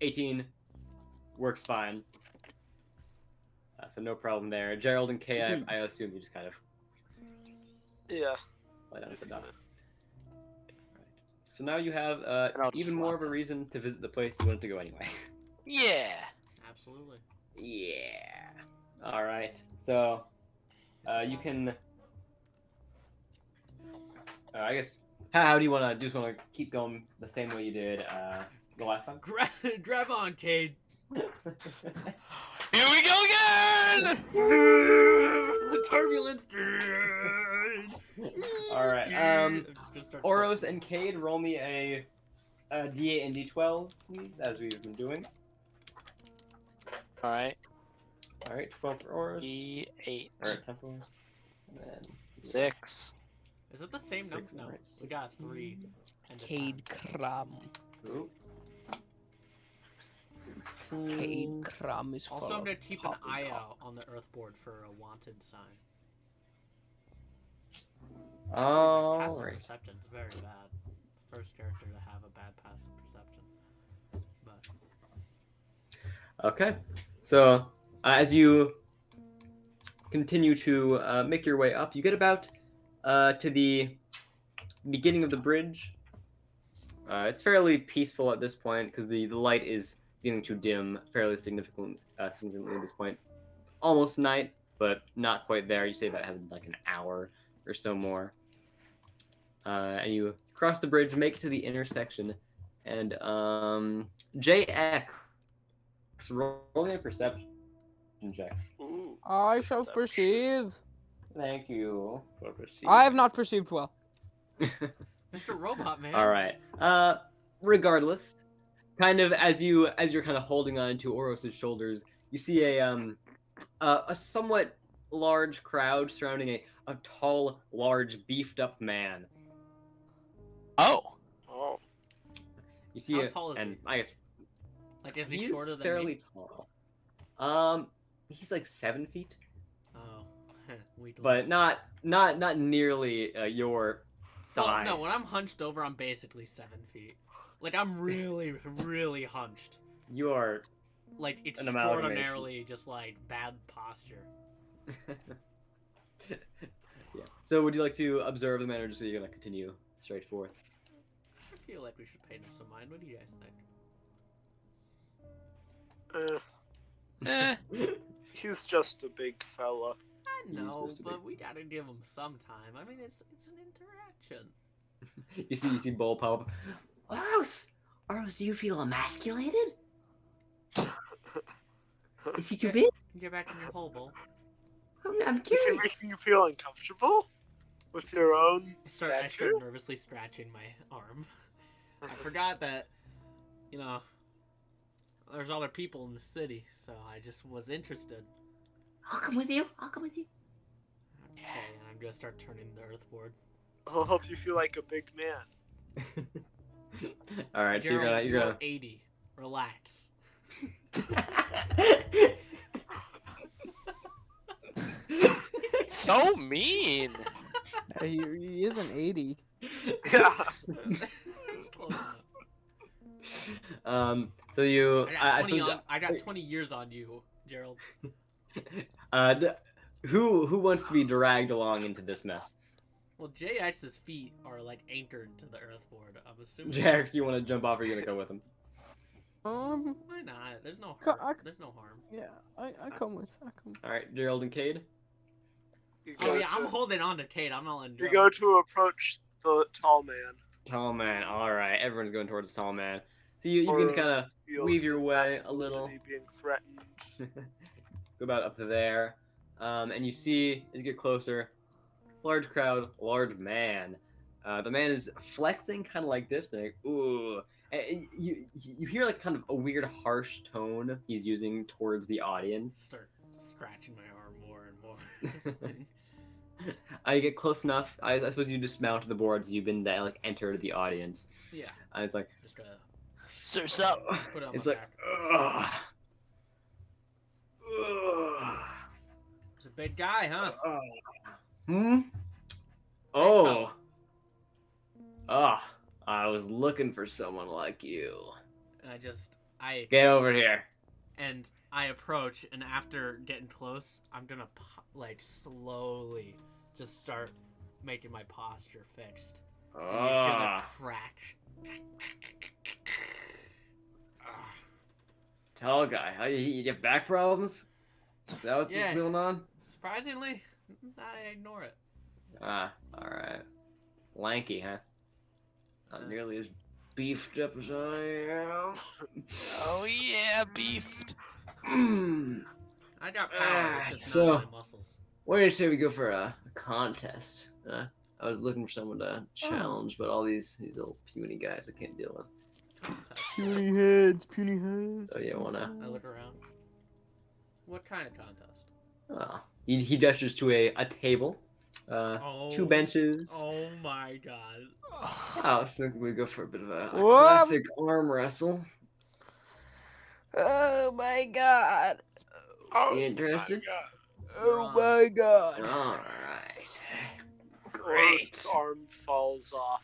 18 works fine. So no problem there. Gerald and Kay, I assume you just kind of Yeah. lie down to the dock. Right. So now you have I'll even just more flop of a reason to visit the place you wanted to go anyway. Yeah. Absolutely. Yeah. All right. So you can. I guess. How do you want to? Just want to keep going the same way you did the last time? Grab on, Cade. Here we go again! Turbulence. All right. I'm just gonna start Oros twisting. and Kade, roll me a D8 and D12, please, as we've been doing. Alright. All right, 12 for Oros. E8. All right, 10 for Oros. And then 6. Is it the same number? Six, No, alright, we got 3. And a Cade 10. Crum. Ooh. Cade Crum is full Also, I'm gonna of keep an eye poppycock. out on the Earthboard for a wanted sign. All Passive right. perception's very bad. First character to have a bad passive perception. But Okay. So as you continue to make your way up, you get about to the beginning of the bridge. It's fairly peaceful at this point because the light is beginning to dim fairly significantly at this point. Almost night, but not quite there. You say about having like an hour or so more. And you cross the bridge, make it to the intersection, and JX, roll me a perception check. Ooh. I shall Perception. perceive. Thank you for proceeding. I have not perceived well. Mr. Robot Man. All right. Regardless, kind of as you're kind of holding on to Oros's shoulders, you see a somewhat large crowd surrounding a tall, large, beefed up man. Oh. Oh. You see How tall is and he? I guess Like, is he he's shorter than fairly me? tall. He's like 7 feet, Oh, weak but not nearly your size. Well, no, when I'm hunched over, I'm basically 7 feet. Like, I'm really, really hunched. You are like An amalgamation. extraordinarily just like bad posture. Yeah. So would you like to observe the man, or just are you gonna continue straight forth? I feel like we should pay him some mind. What do you guys think? He's just a big fella. I He's know, supposed to but we gotta give him some time. I mean, it's an interaction. You see Bull pop up. Oros! Oros, do you feel emasculated? Is he too big? Get back in your hole, Bull. I'm Is he curious. making you feel uncomfortable with your own I stature? start nervously scratching my arm. I forgot that, you know, there's other people in the city, so I just was interested. I'll come with you. I'll come with you. Okay, and I'm gonna start turning the earth board. I'll help you feel like a big man. All right, so Gerald, you're gonna. 80. Relax. So mean. He is an 80. Yeah. That's close enough. So you. I got 20 years on you, Gerald. Who wants to be dragged along into this mess? Well, JX's feet are like anchored to the earth board. I'm assuming. Jax, you want to jump off, or are you gonna go with him? Why not? There's no Co- harm. There's no harm. Yeah, I come with. All right, Gerald and Cade. You Oh go yeah, I'm to- holding on to Kate. I'm not letting You go. go to approach the tall man. Tall man. All right, everyone's going towards the tall man. So you can Oros kind of feels weave your his way a little. masculinity being threatened. Go about up to there, and you see as you get closer, large crowd, large man. The man is flexing kind of like this, but like, ooh. And you hear like kind of a weird harsh tone he's using towards the audience. Start scratching my arm more and more. I get close enough. I suppose you dismount the boards. You've been like entered the audience. Yeah. And it's like, Just gotta Surf's up. put it on it's my like, back. ugh. Ugh. He's a big guy, huh? Hmm. Oh. Ah. I was looking for someone like you. And I Get over here. and I approach, and after getting close, I'm gonna like slowly just start making my posture fixed. And you just hear the Ah. crack. Ah. Tall guy. How you have back problems? Is that what's Yeah. going on? Surprisingly, I ignore it. Ah. All right. Lanky, huh? Not nearly as beefed up as I am. Oh yeah, beefed. I got power, it's just So- not my muscles. What do you say we go for a contest? I was looking for someone to challenge, but all these little puny guys I can't deal with. Puny heads, puny heads. So you wanna? I look around. What kind of contest? He gestures to a table, two benches. Oh my god. Oh, so we go for a bit of a What? classic arm wrestle. Oh my god. Oh, You interested? my God. Oh my god. All right. Oros's arm falls off.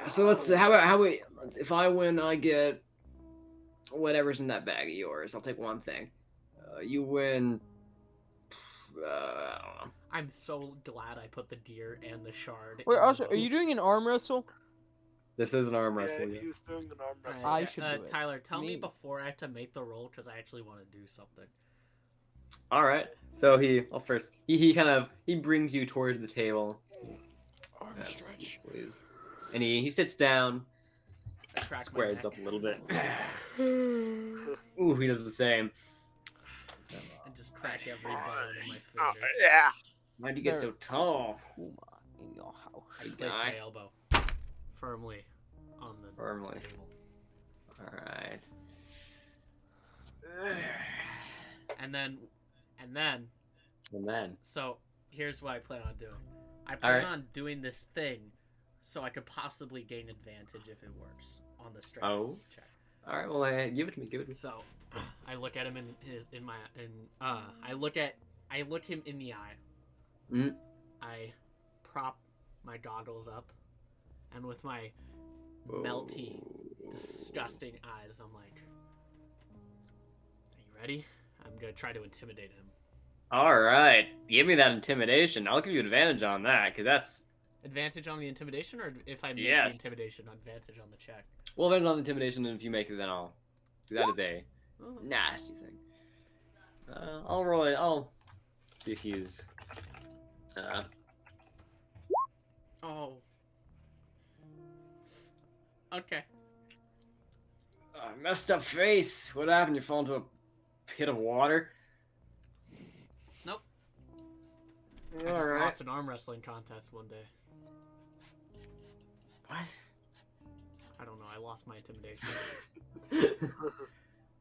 So let's how about if I win, I get whatever's in that bag of yours. I'll take one thing. You win. I don't know. I'm so glad I put the deer and the shard. Wait, in the also, are boat. you doing an arm wrestle? This is an arm Yeah, wrestle. Yeah. he's doing an arm Alright, wrestle. I should do it. Tyler, tell me Me. before I have to make the roll because I actually want to do something. All right. So he kind of brings you towards the table. Arm Yes, stretch. please. And he sits down, I crack my squares neck up a little bit. Ooh, he does the same. and just crack every bone in my Oh, finger. yeah. Why'd you get so tall? Kuma in your house. I place guy. my elbow firmly on the Firmly. table. All right. And then, And then. so here's what I plan on doing. I plan Alright. on doing this thing so I could possibly gain advantage if it works on the strength Oh. check. All right. Well, give it to me. Give it to me. So I look at him I look him in the eye. Mhm. I prop my goggles up, and with my melty, disgusting eyes, I'm like, ready? I'm gonna try to intimidate him. All right, give me that intimidation. I'll give you advantage on that, because that's... Advantage on the intimidation, or if I make Yes. the intimidation, advantage on the check? Well, advantage on the intimidation, and if you make it, then I'll... That is a Oh. nasty thing. I'll roll it. I'll see if he's... Oh. Okay. Messed up face. What happened? You fall into a pit of water? Nope. I just Alright. lost an arm wrestling contest one day. What? I don't know. I lost my intimidation.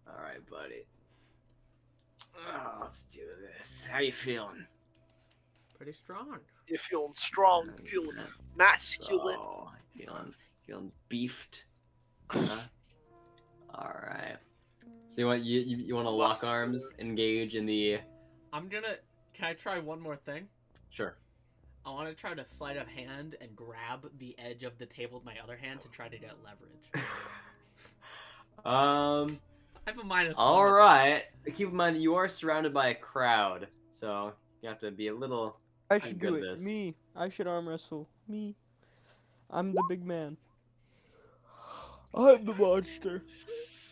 Alright, buddy. Let's do this. How you feeling? Pretty strong. You're feeling strong, feeling masculine. Oh, feeling beefed. Alright. So you want to lock arms, engage in the... I'm gonna... Can I try one more thing? Sure. I want to try to sleight of hand and grab the edge of the table with my other hand to try to get leverage. I have a -1. Alright. Keep in mind, you are surrounded by a crowd, so you have to be a little... I should good do at it. this. Me. I should arm wrestle. Me. I'm the big man. I'm the monster.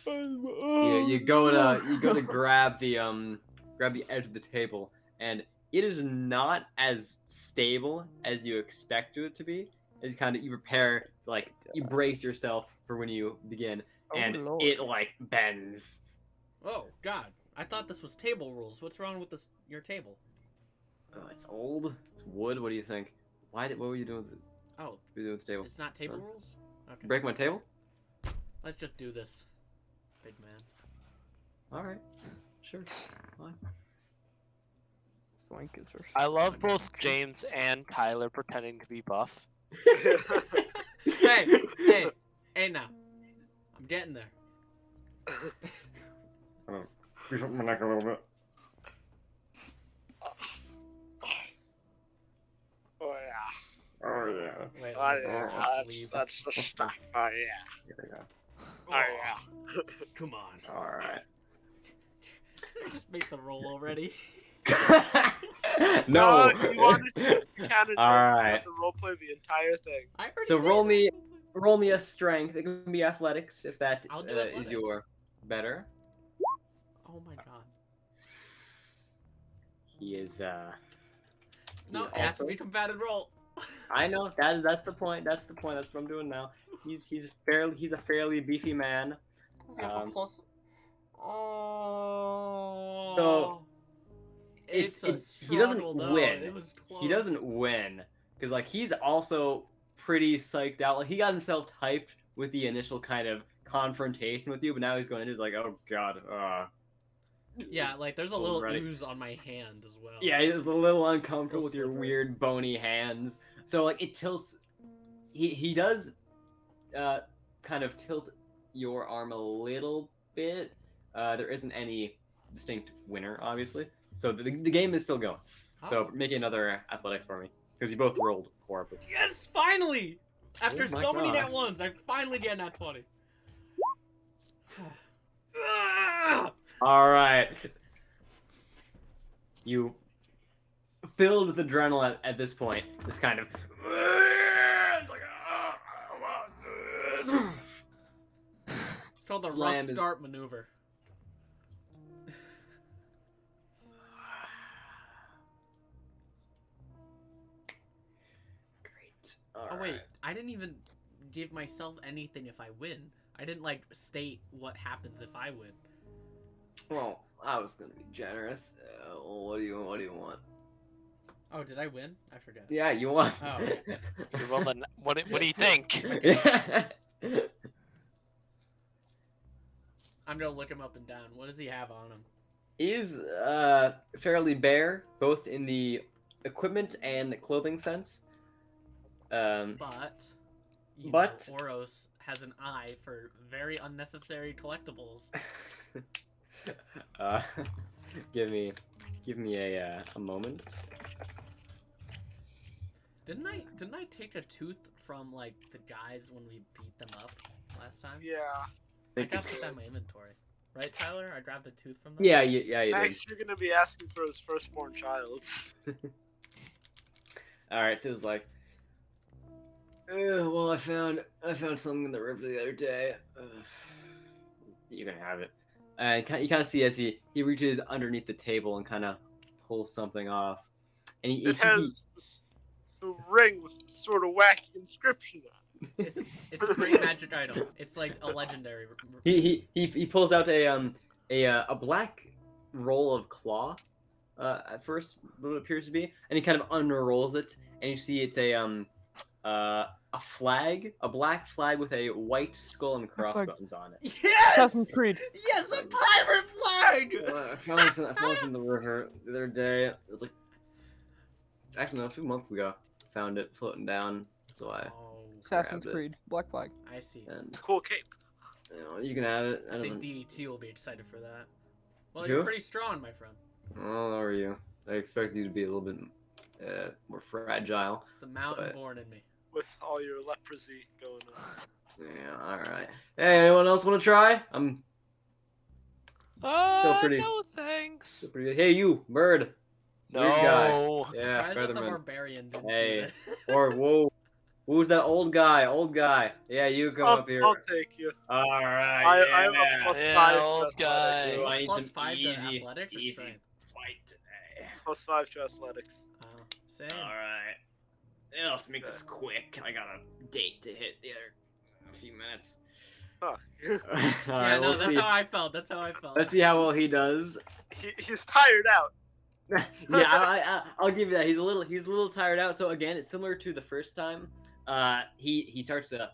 You go to grab the edge of the table, and it is not as stable as you expect it to be. As you prepare, like you brace yourself for when you begin, and Lord. it like bends. Oh, God. I thought this was table rules. What's wrong with your table? Oh, it's old. It's wood. What do you think? What were you doing with Oh, what were you doing with the table? it's not table Huh? rules? Okay. Break my table? Let's just do this, big man. Alright. Sure. Fine. Blankets are I love both James and Tyler pretending to be buff. Hey now. I'm getting there. Push up my neck a little bit. Oh yeah. Oh yeah. Wait, Oh let me yeah. roll my sleeve. That's the stuff. Oh yeah. Here we go. Oh yeah. Come on. Alright. I just made the roll already. No. You wanted to kind of Alright. roleplay the entire thing. I already So did. roll me a strength. It can be athletics if that I'll do is athletics. your better. Oh my god. He is No, he it has to also- be combated roll. I know that's the point. That's what I'm doing now. He's a fairly beefy man. Plus. Oh. So, it's a he doesn't struggle, though. win. It was close. He doesn't win because like he's also pretty psyched out. Like he got himself hyped with the initial kind of confrontation with you, but now he's going into like, oh god, Yeah, like there's a little Already. ooze on my hand as well. yeah, he's a little uncomfortable Little with your slippery. weird bony hands. So like it tilts. He does kind of tilt your arm a little bit. There isn't any distinct winner, obviously. So the game is still going. So make another athletics for me because you both rolled horribly. Yes, finally! After Oh my so many God. nat ones, I finally get nat 20. Ah! All right. You filled with adrenaline at this point. This kind of. It's like, It's called the Slam rough is- start maneuver. Great. Oh wait, I didn't even give myself anything if I win. I didn't like state what happens if I win. Well, I was gonna be generous. What do you want? Oh, did I win? I forget. Yeah, you want. Oh. You roll the what do you think? I'm gonna look him up and down. What does he have on him? Is fairly bare, both in the equipment and clothing sense. But, you But- know, Oros has an eye for very unnecessary collectibles. Give me a moment. Didn't I take a tooth from like the guys when we beat them up last time? Yeah. I gotta put that in my inventory. Right, Tyler? I grabbed the tooth from them? Yeah, you did. Next, you're gonna be asking for his firstborn child. Alright, so it's like, well, I found something in the river the other day. You can have it. And you kind of see as he reaches underneath the table and kind of pulls something off. And It has this ring with this sort of wacky inscription on it. It's a great magic item. It's like a legendary. he pulls out a black roll of cloth. At first, what it appears to be, and he kind of unrolls it, and you see it's a flag, a black flag with a white skull and crossbones on it. Yes! Assassin's Creed. Yes, a pirate flag! I found this in the river the other day. It was like, actually, no, a few months ago. Found it floating down, so I Oh, Assassin's grabbed it. Creed. Black Flag. I see. And Cool cape. you can have it. I think DDT will be excited for that. Well, Who? you're pretty strong, my friend. Oh, how are you? I expect you to be a little bit more fragile. It's the mountain But- born in me. With all your leprosy going on. Yeah, all right. Hey, anyone else want to try? I'm pretty- No thanks. still pretty good. Hey, you bird. No. Weird guy. Yeah, Surprised that the Featherman. barbarian didn't Hey. do Or whoa, who's that old guy? Old guy. Yeah, you come up here. I'll take you. All right. I have a yeah. plus Yeah, 5 old to guy. athletics. Ooh, I need Plus some 5 to easy, athletics or easy strength? fight today. Plus 5 to athletics. Same. All right. Yeah, let's make this quick. I got a date to hit here in a few minutes. Fuck. All Yeah, right, no, we'll that's see. how I felt. That's how I felt. Let's see how well he does. He's tired out. Yeah, I'll give you that. He's a little tired out. So again, it's similar to the first time. He starts to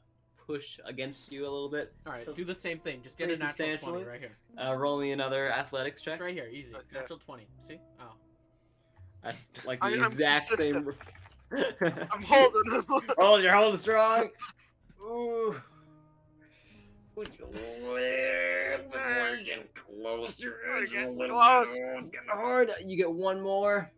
push against you a little bit. All right, So do the same thing. Just get a pretty natural 20 substantially. right here. Roll me another athletics check. Just right here, easy. Okay. Natural 20. See? Oh. That's like the I'm exact same. consistent. I'm holding him. Oh, you're holding strong. Ooh. We're getting closer. We're It's a getting little close. bit- It's getting hard. You get one more.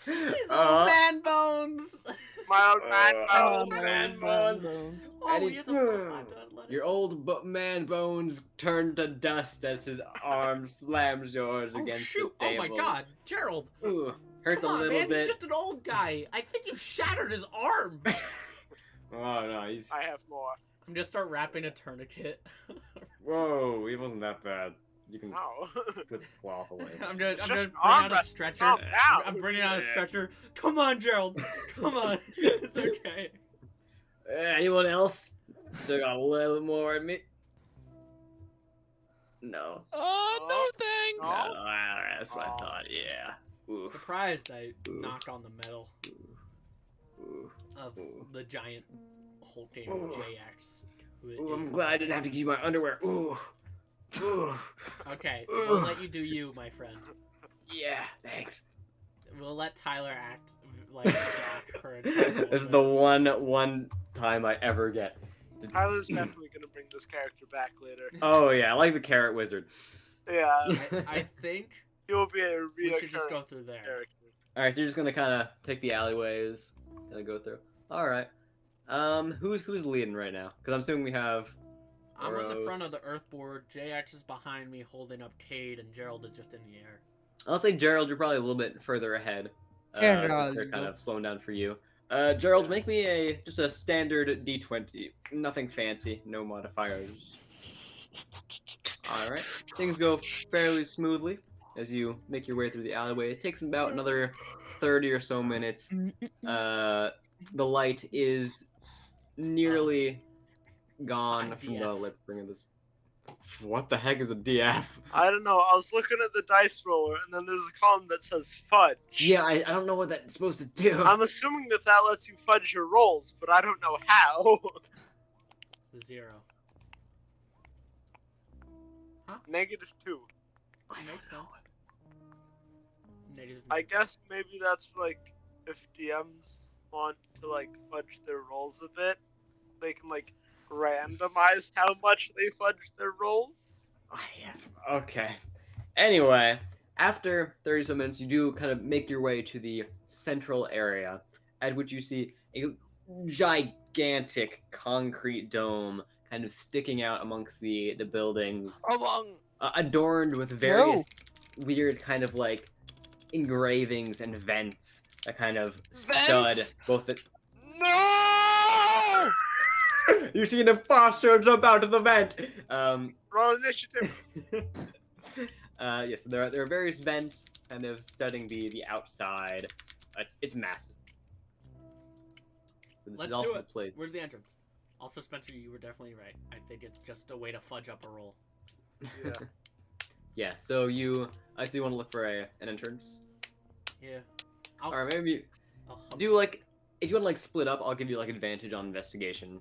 His Uh, old man bones! My old man. Oh, Oh, man bones. Oh, And he he's- has a plus 5 to athletics. Your old man bones turn to dust as his arm slams yours Oh, against shoot. the Oh, table. my God. Gerald. Ooh, hurts Come a on, little man. bit. He's just an old guy. I think you shattered his arm. Oh no, he's. I have more. I'm gonna start wrapping a tourniquet. Whoa, he wasn't that bad. You can No. put the cloth away. I'm gonna It's bring just out a arm stretcher. Calm down. I'm bringing out a Yeah. stretcher. Come on, Gerald. Come on. It's okay. Anyone else? Still got a little bit more in me. No. Oh, no thanks. No. Alright, that's what I Aw. thought. Yeah. Ooh. Surprised I Ooh. knocked on the metal Ooh. of Ooh. the giant hulking Ooh. JX. who Ooh, is- I'm glad I didn't have to give you my underwear. Ooh. Ooh. Okay, we'll let you do you, my friend. Yeah, thanks. We'll let Tyler act like Doc for a couple This is the minutes. one time I ever get. Tyler's definitely gonna bring this character back later. Oh yeah, I like the carrot wizard. Yeah, I think he will be a we should just go reoccurring through there. character. All right, so you're just gonna kind of take the alleyways, kind of go through. All right. Who's leading right now? Because I'm assuming we have. I'm on the front Oros. of the earth board. JX is behind me holding up Kade, and Gerald is just in the air. I'll say Gerald, you're probably a little bit further ahead. Yeah, since they're kind of slowing down for you. Gerald, make me just a standard D20. Nothing fancy, no modifiers. Alright. Things go fairly smoothly as you make your way through the alleyways. It takes about another 30 or so minutes. The light is nearly gone from the DF. lip ring of this. What the heck is a DF? I don't know. I was looking at the dice roller, and then there's a column that says fudge. Yeah, I don't know what that's supposed to do. I'm assuming that lets you fudge your rolls, but I don't know how. 0. -2. Makes sense. Negative. I guess maybe that's like if DMs want to like fudge their rolls a bit, they can like randomize how much they fudge their rolls. Okay. Anyway, after 30 some minutes, you do kind of make your way to the central area, at which you see a gigantic concrete dome kind of sticking out amongst the buildings, Among adorned with various weird kind of like engravings and vents that kind of stud Vents? both the. No! You see an imposter jump out of the vent. Roll initiative. Yes, there are various vents kind of studding the outside. It's massive. So this Let's is also do the it. place. Where's the entrance? Also, Spencer, you were definitely right. I think it's just a way to fudge up a roll. Yeah. Yeah. So you, I see you want to look for an entrance. Yeah. I'll Or s- maybe I'll help- do like if you want to like split up, I'll give you like advantage on investigation.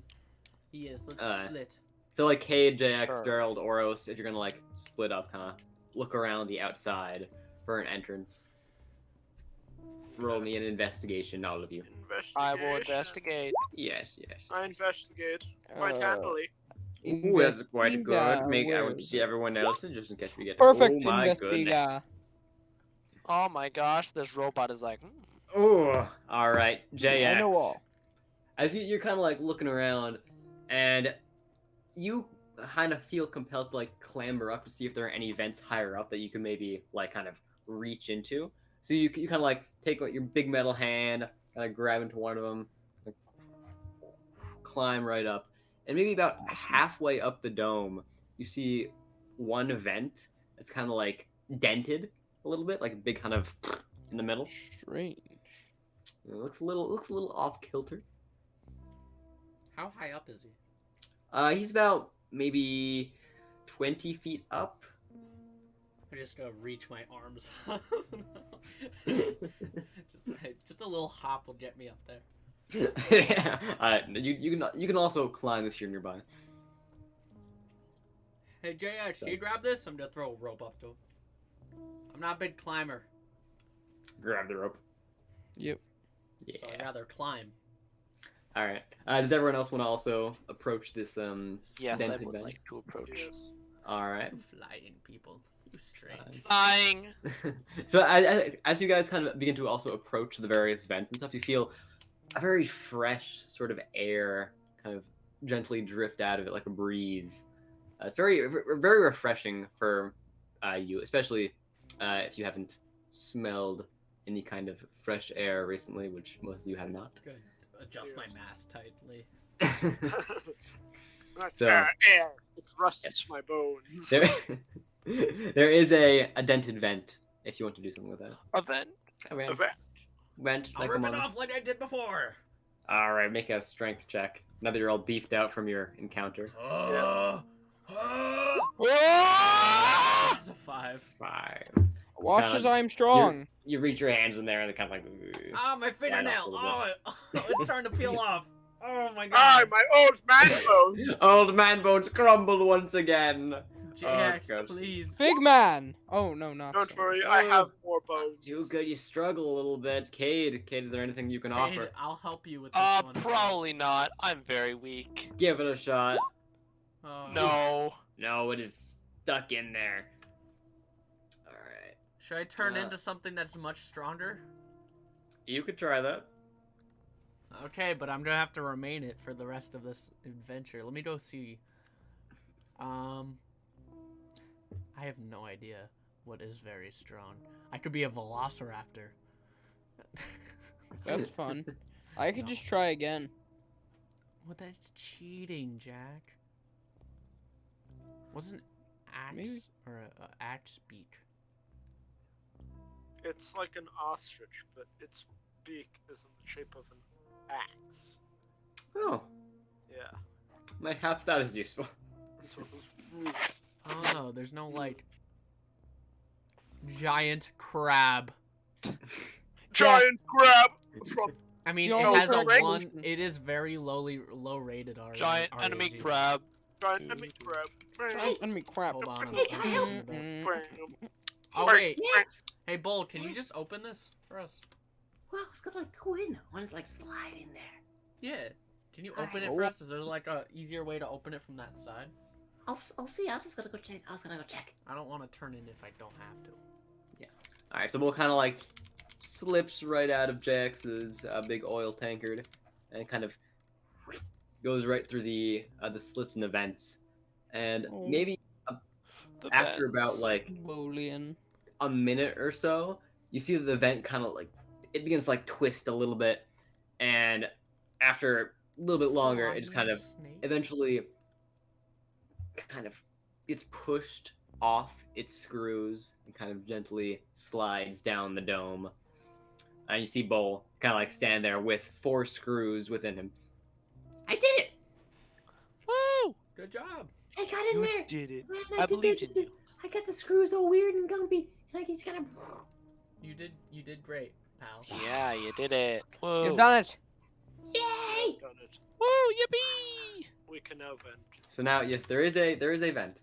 Yes, let's uh, split. So like Kade, JX, Sure. Gerald, Oros, if you're gonna like split up, kind of look around the outside for an entrance. Roll me an investigation, all of you. I will investigate. Yes, yes. I investigate quite handily. Ooh, that's quite good. Investiga, Make I where would is see it? everyone else's just in case we get. Perfect Oh my investiga. goodness. Oh my gosh, this robot is like. Oh, all right, JX. I know all. As you're kind of like looking around, and you kind of feel compelled to like clamber up to see if there are any vents higher up that you can maybe like kind of reach into. So you kind of like take your big metal hand, kind of grab into one of them, like, climb right up, and maybe about halfway up the dome, you see one vent that's kind of like dented a little bit, like a big kind of in the middle. Strange. It looks a little off kilter. How high up is he? He's about maybe 20 feet up. I'm just gonna reach my arms. just a little hop will get me up there. You can also climb if you're nearby. Hey JX, can you grab this? I'm gonna throw a rope up to him. I'm not a big climber, Grab the rope. Yep. Yeah. so I'd rather climb. All right. Does everyone else want to also approach this Yes, I dented would vent? like to approach. Yes. All right. Flying people. You strange. Flying. So as you guys kind of begin to also approach the various vents and stuff, you feel a very fresh sort of air kind of gently drift out of it like a breeze. It's very refreshing for you, especially if you haven't smelled any kind of fresh air recently, which most of you have not. Good. Adjust my mask tightly. So- air. It rusts Yes. my bones. there is a dented vent if you want to do something with that. Event. A vent. Event. Vent. I'll Like rip a it mono. off like I did before. All right, make a strength check. Now that you're all beefed out from your encounter. That's a 5. 5. Watch Kinda- as I am strong. You reach your hands in there and they kind of like. Ah, my fingernail. a little Oh, it's starting to peel off. Oh my Ah, god. my old man bones. Old man bones crumble once again. JX, gosh. please. Big man. Oh no, not. Don't so. worry, I have more bones. Too good. You struggle a little bit, Kade. Is there anything you can offer? Wade, I'll help you with this one. Probably not. I'm very weak. Give it a shot. No. No, it is stuck in there. All right, Should I turn Uh, into something that's much stronger? you could try that. Okay, but I'm gonna have to remain it for the rest of this adventure. Let me go see. I have no idea what is very strong. I could be a velociraptor. That's fun. I could No. just try again. Well, that's cheating, Jack. Wasn't axe Maybe. or a axe beak? It's like an ostrich, but its beak is in the shape of an axe. Oh, Yeah. mayhaps that is useful. It's one of those really Oh no, there's no like giant crab. giant crab from I mean, You it know, has a correct. 1. It is very low rated already. Giant enemy crab. giant enemy crab. Giant enemy crap. Hold on, Hey, can I help? searching it up. Mm-mm. Oh wait, Yes. hey Bold, can you just open this for us? Well, I was gonna like go in. I wanted to like slide in there. Yeah. Can you Alright. open it for us? Is there like a easier way to open it from that side? I'll see. I was just gonna go check. I don't want to turn in if I don't have to. All right, so we'll kind of like slips right out of JX's big oil tankard and kind of goes right through the slits in the vents, and Oh. maybe The after about vents. like Bolian. a minute or so, you see that the vent kind of like it begins to like twist a little bit, and after a little bit longer, it just kind of eventually kind of gets pushed off its screws and kind of gently slides down the dome. And you see Bull kind of like stand there with 4 screws within him. I did it! Woo! Good job. I got in You there! did it. Man, I did believed the- in you. I got the screws all weird and gumpy, and I just kind of. You did great, pal. Yeah, you did it. Whoa. You've done it. Yay! Done it. Woo! Yippee! We can now vent. So now, yes, there is a vent.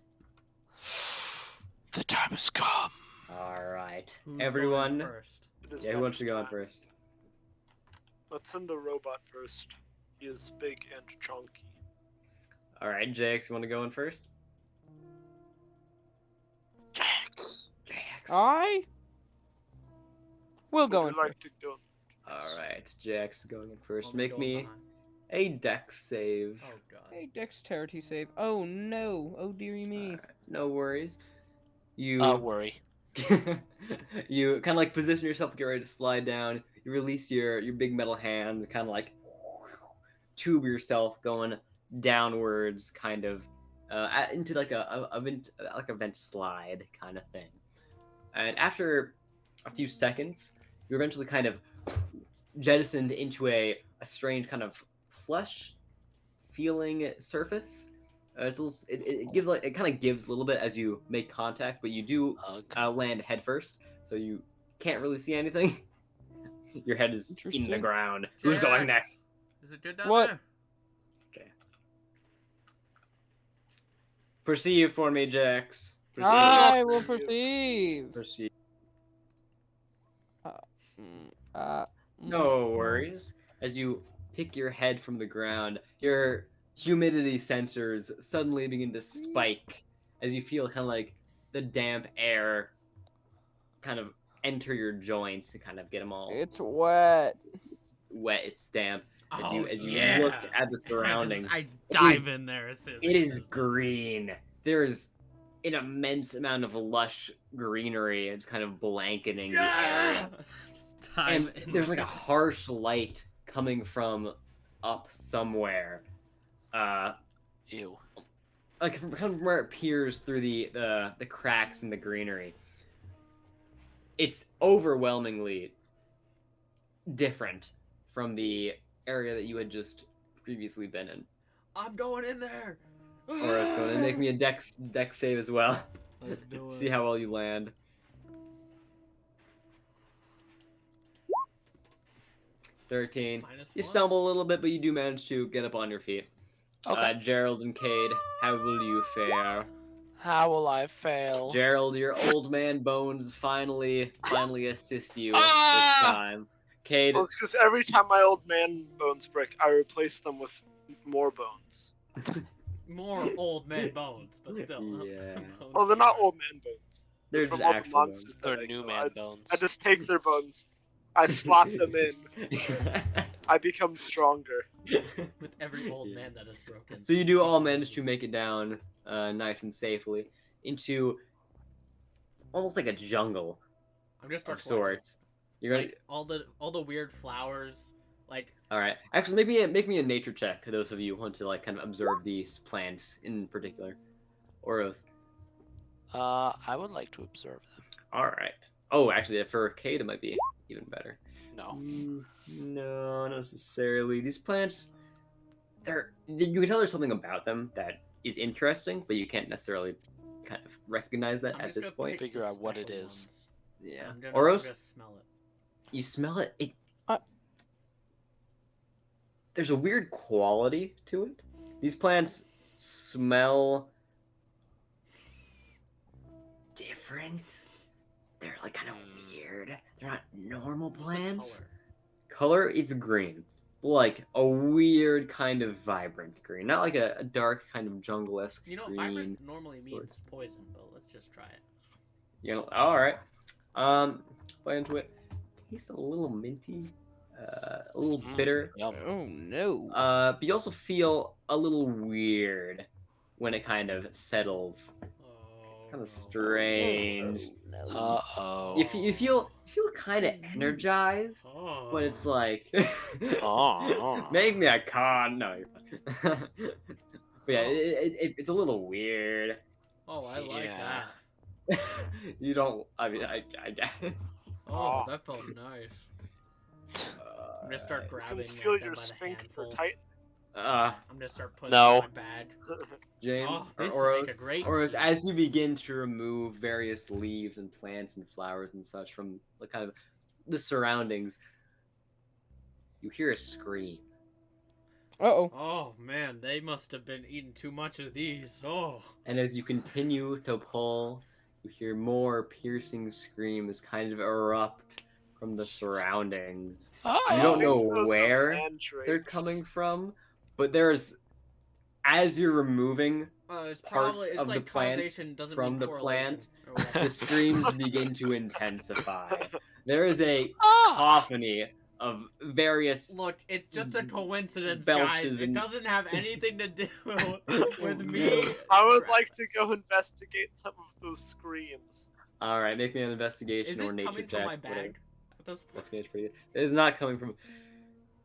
The time has come. All right, Who's everyone. going first? It is Yeah, who wants to vent go on time. first? Let's send the robot first. He is big and chunky. All right, Jax, you want to go in first? Jax. Jax. I will go Would in you like to go? All right, Jax going in first. I'll be Make going me behind. a dex save. Oh god. A dexterity save. Oh no. Oh dearie me. Alright, no worries. You Worry. you kind of like position yourself to get ready to slide down. You release your big metal hand, kind of like tube yourself going downwards, kind of into like a vent slide kind of thing. And after a few seconds, you're eventually kind of jettisoned into a strange kind of flesh feeling surface. It gives like it kind of gives a little bit as you make contact, but you do land head first, so you can't really see anything. Your head is in the Interesting. ground. Who's going Jax, next? Is it good down What? there? Okay. Perceive for me, Jax. Perceive. I will perceive. Perceive. Mm, No worries. As you pick your head from the ground, your humidity sensors suddenly begin to spike as you feel kind of like the damp air kind of enter your joints to kind of get them all It's wet. wet. It's damp. As you yeah. look at the surroundings, I dive is- in there as soon as it he is says that. green. There's an immense amount of lush greenery. It's kind of blanketing the Yeah! area. Just And dive in there's like there. a harsh light coming from up somewhere. Ew. Like from kind of where it peers through the cracks in the greenery. It's overwhelmingly different from the area that you had just previously been in. I'm going in there. Oros, going to make me a dex save as well. Let's do it. See how well you land. 13. Minus You one. stumble a little bit, but you do manage to get up on your feet. Okay. Gerald and Kade, how will you fare? How will I fail? Gerald, your old man bones finally assist you Ah! this time. Kade, Well, it's because every time my old man bones break, I replace them with more bones. More old man bones, but still. Yeah. Bones Well, they're not are- old man bones. they're From just all the actual monsters. They're that I new kill. man bones. I just take their bones, I slot them in, bones. I become stronger. With every old Yeah. man that is broken. So you do all manage to make it down nice and safely into almost like a jungle I'm gonna start of collecting. sorts. You're gonna Like all the weird flowers. Like all right. Actually, make me a nature check. To those of you who want to like kind of observe these plants in particular. Oros. I would like to observe them. All right. Oh, actually, for Kade, it might be even better. No. No, not necessarily. These plants, you can tell there's something about them that is interesting, but you can't necessarily kind of recognize that I'm at just this gonna point. pick Figure the out what it special is. ones. Yeah. I'm gonna Oros, smell it. you smell it. Uh. There's a weird quality to it. These plants smell different. They're like kind of weird. They're not normal What's the plants. color? Color, it's green. Like a weird kind of vibrant green. Not like a dark kind of jungle-esque You know, green. vibrant normally sort. means poison, but let's just try it. You know, all right. Play into it. Tastes a little minty. a little bitter. Yum. Oh no. But you also feel a little weird when it kind of settles. Oh, Kind of no. strange. Uh-oh. You feel kind of energized, Oh. but it's like Oh. make me a con. No, you're fine. But yeah, Oh. it's a little weird. Oh, I like Yeah. that. You don't. I mean, I get. Oh, that felt nice. I'm gonna start You grabbing can feel like, them your by the sphincter handful. tighten. Uh, I'm gonna start putting No. them in my bag. James Oh, this or would Oros, make a great Oros, tea. as you begin to remove various leaves and plants and flowers and such from the kind of the surroundings, you hear a scream. Uh-oh. Oh man, they must have been eating too much of these. Oh. And as you continue to pull, you hear more piercing screams kind of erupt from the surroundings. You don't I know think those are where mandrakes. they're coming from, but there's, as you're removing It's parts probably of the like plant causation doesn't from mean the correlation. plant, or whatever. the screams begin to intensify. There is a Ah! cacophony of various Look, it's just a coincidence, belches guys. It and- doesn't have anything to do with me. I would like to go investigate some of those screams. All right, make me an investigation Is or it nature coming check. from my whatever. bag? At this point? Investigation's pretty good. It is not coming from.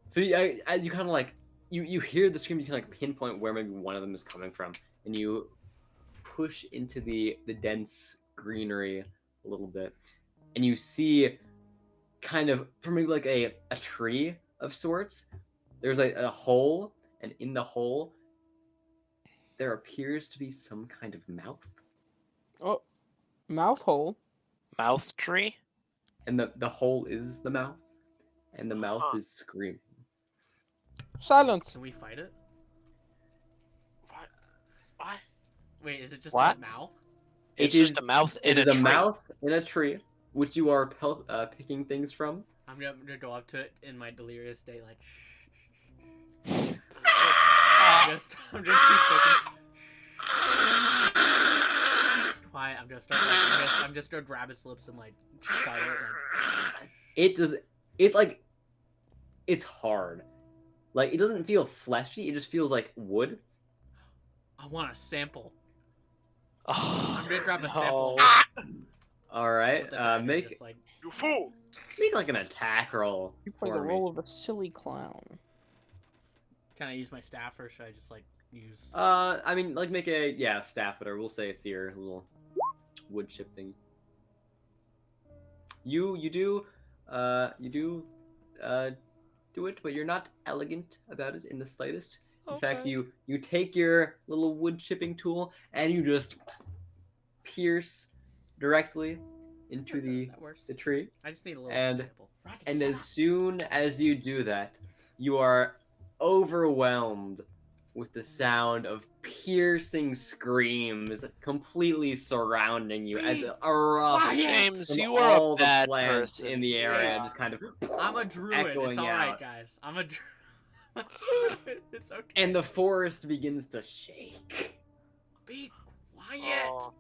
So as you kind of like you hear the scream, you can like pinpoint where maybe one of them is coming from, and you push into the dense greenery a little bit, and you see kind of from maybe like a tree of sorts. There's like a hole, and in the hole there appears to be some kind of mouth, Oh, mouth hole. Mouth tree? and the hole is the mouth, and the mouth Huh. is screaming. Silence. Can we fight it? What? Wait, is it just What? a mouth? It's It just is- a mouth in It a is a tree. mouth in a tree, which you are picking things from. I'm gonna go up to it in my delirious state, like. Shh. I'm just keep thinking. Quiet. I'm just gonna grab its lips and like shut it. Like, It does. It's like, it's hard. Like it doesn't feel fleshy. It just feels like wood. I want a sample. Oh, I'm gonna grab a no. sample. All right. With the dagger, Make just like. You fool! like an attack roll You play the for me. role of a silly clown. Can I use my staff or should I just like use? I mean, like make a staff, whatever. We'll say it's your little wood chip thing. You do do it, but you're not elegant about it in the slightest. In fact, Okay. you take your little wood chipping tool and you just pierce directly into That works. the tree. I just need a little and- sample. Rocky, And shut as up. soon as you do that, you are overwhelmed with the sound of piercing screams completely surrounding you as it erupts Quiet! James, from you are all a the bad plants person. in the area, Yeah. just kind of I'm a druid. echoing It's all right, out. guys. I'm a druid. It's okay. And the forest begins to shake. Be quiet. Oh,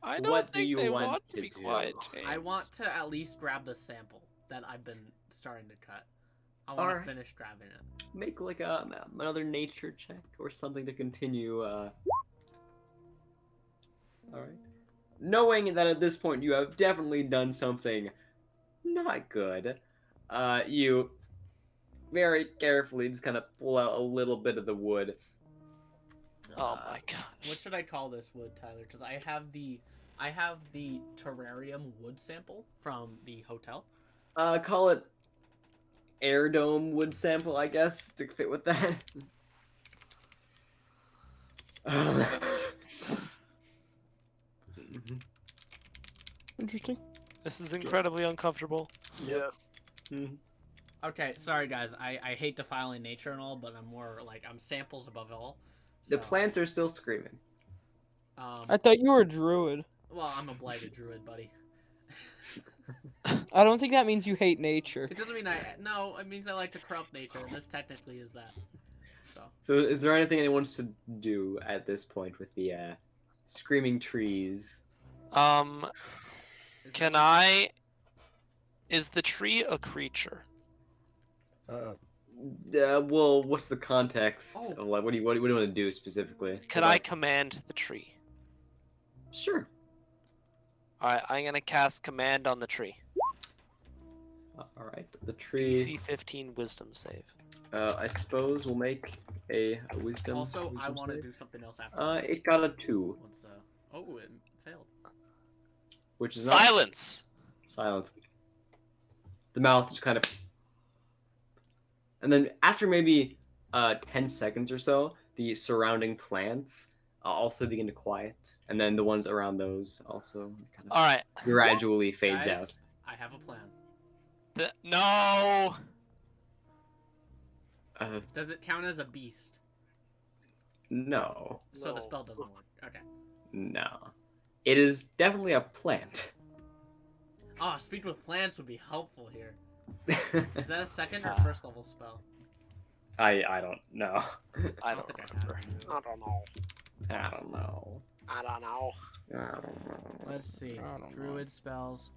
I don't What do think you they want want to to be do? quiet, James. I want to at least grab the sample that I've been starting to cut. I want Alright. to finish grabbing it. Make like another nature check or something to continue. All right. Knowing that at this point you have definitely done something not good, you very carefully just kind of pull out a little bit of the wood. Oh my gosh. What should I call this wood, Tyler? Because I have the terrarium wood sample from the hotel. Call it air dome wood sample, I guess, to fit with that. Interesting. This is incredibly uncomfortable. yes. Okay, sorry guys. I hate defiling nature and all, but I'm more like I'm samples above all. The So, plants are still screaming. I thought you were a druid. Well, I'm a blighted druid, buddy. I don't think that means you hate nature. It doesn't mean no. It means I like to corrupt nature, and this technically is that. So. So, is there anything anyone wants to do at this point with the screaming trees? Can I Is the tree a creature? Well, what's the context? Oh. Of, like, what do you want to do specifically? Can I command the tree? Sure. Alright, I'm gonna cast command on the tree. All right. The tree. DC 15 wisdom save. I suppose we'll make a wisdom. Also, I wisdom want to save. do something else after. It got a 2, Once, oh, it failed. which is not Silence! silence. The mouth just kind of, and then after maybe 10 seconds or so, the surrounding plants also begin to quiet, and then the ones around those also kind of Alright. gradually fades Guys, out. I have a plan. No! Does it count as a beast? No, So the No. spell doesn't work. Okay. no. It is definitely a plant. Ah, speak with plants would be helpful here. Is that a second or Ah. first level spell? I don't know. I don't think I remember. I don't know. I don't know. I don't know. I don't know. Let's see. I don't know. Druid spells.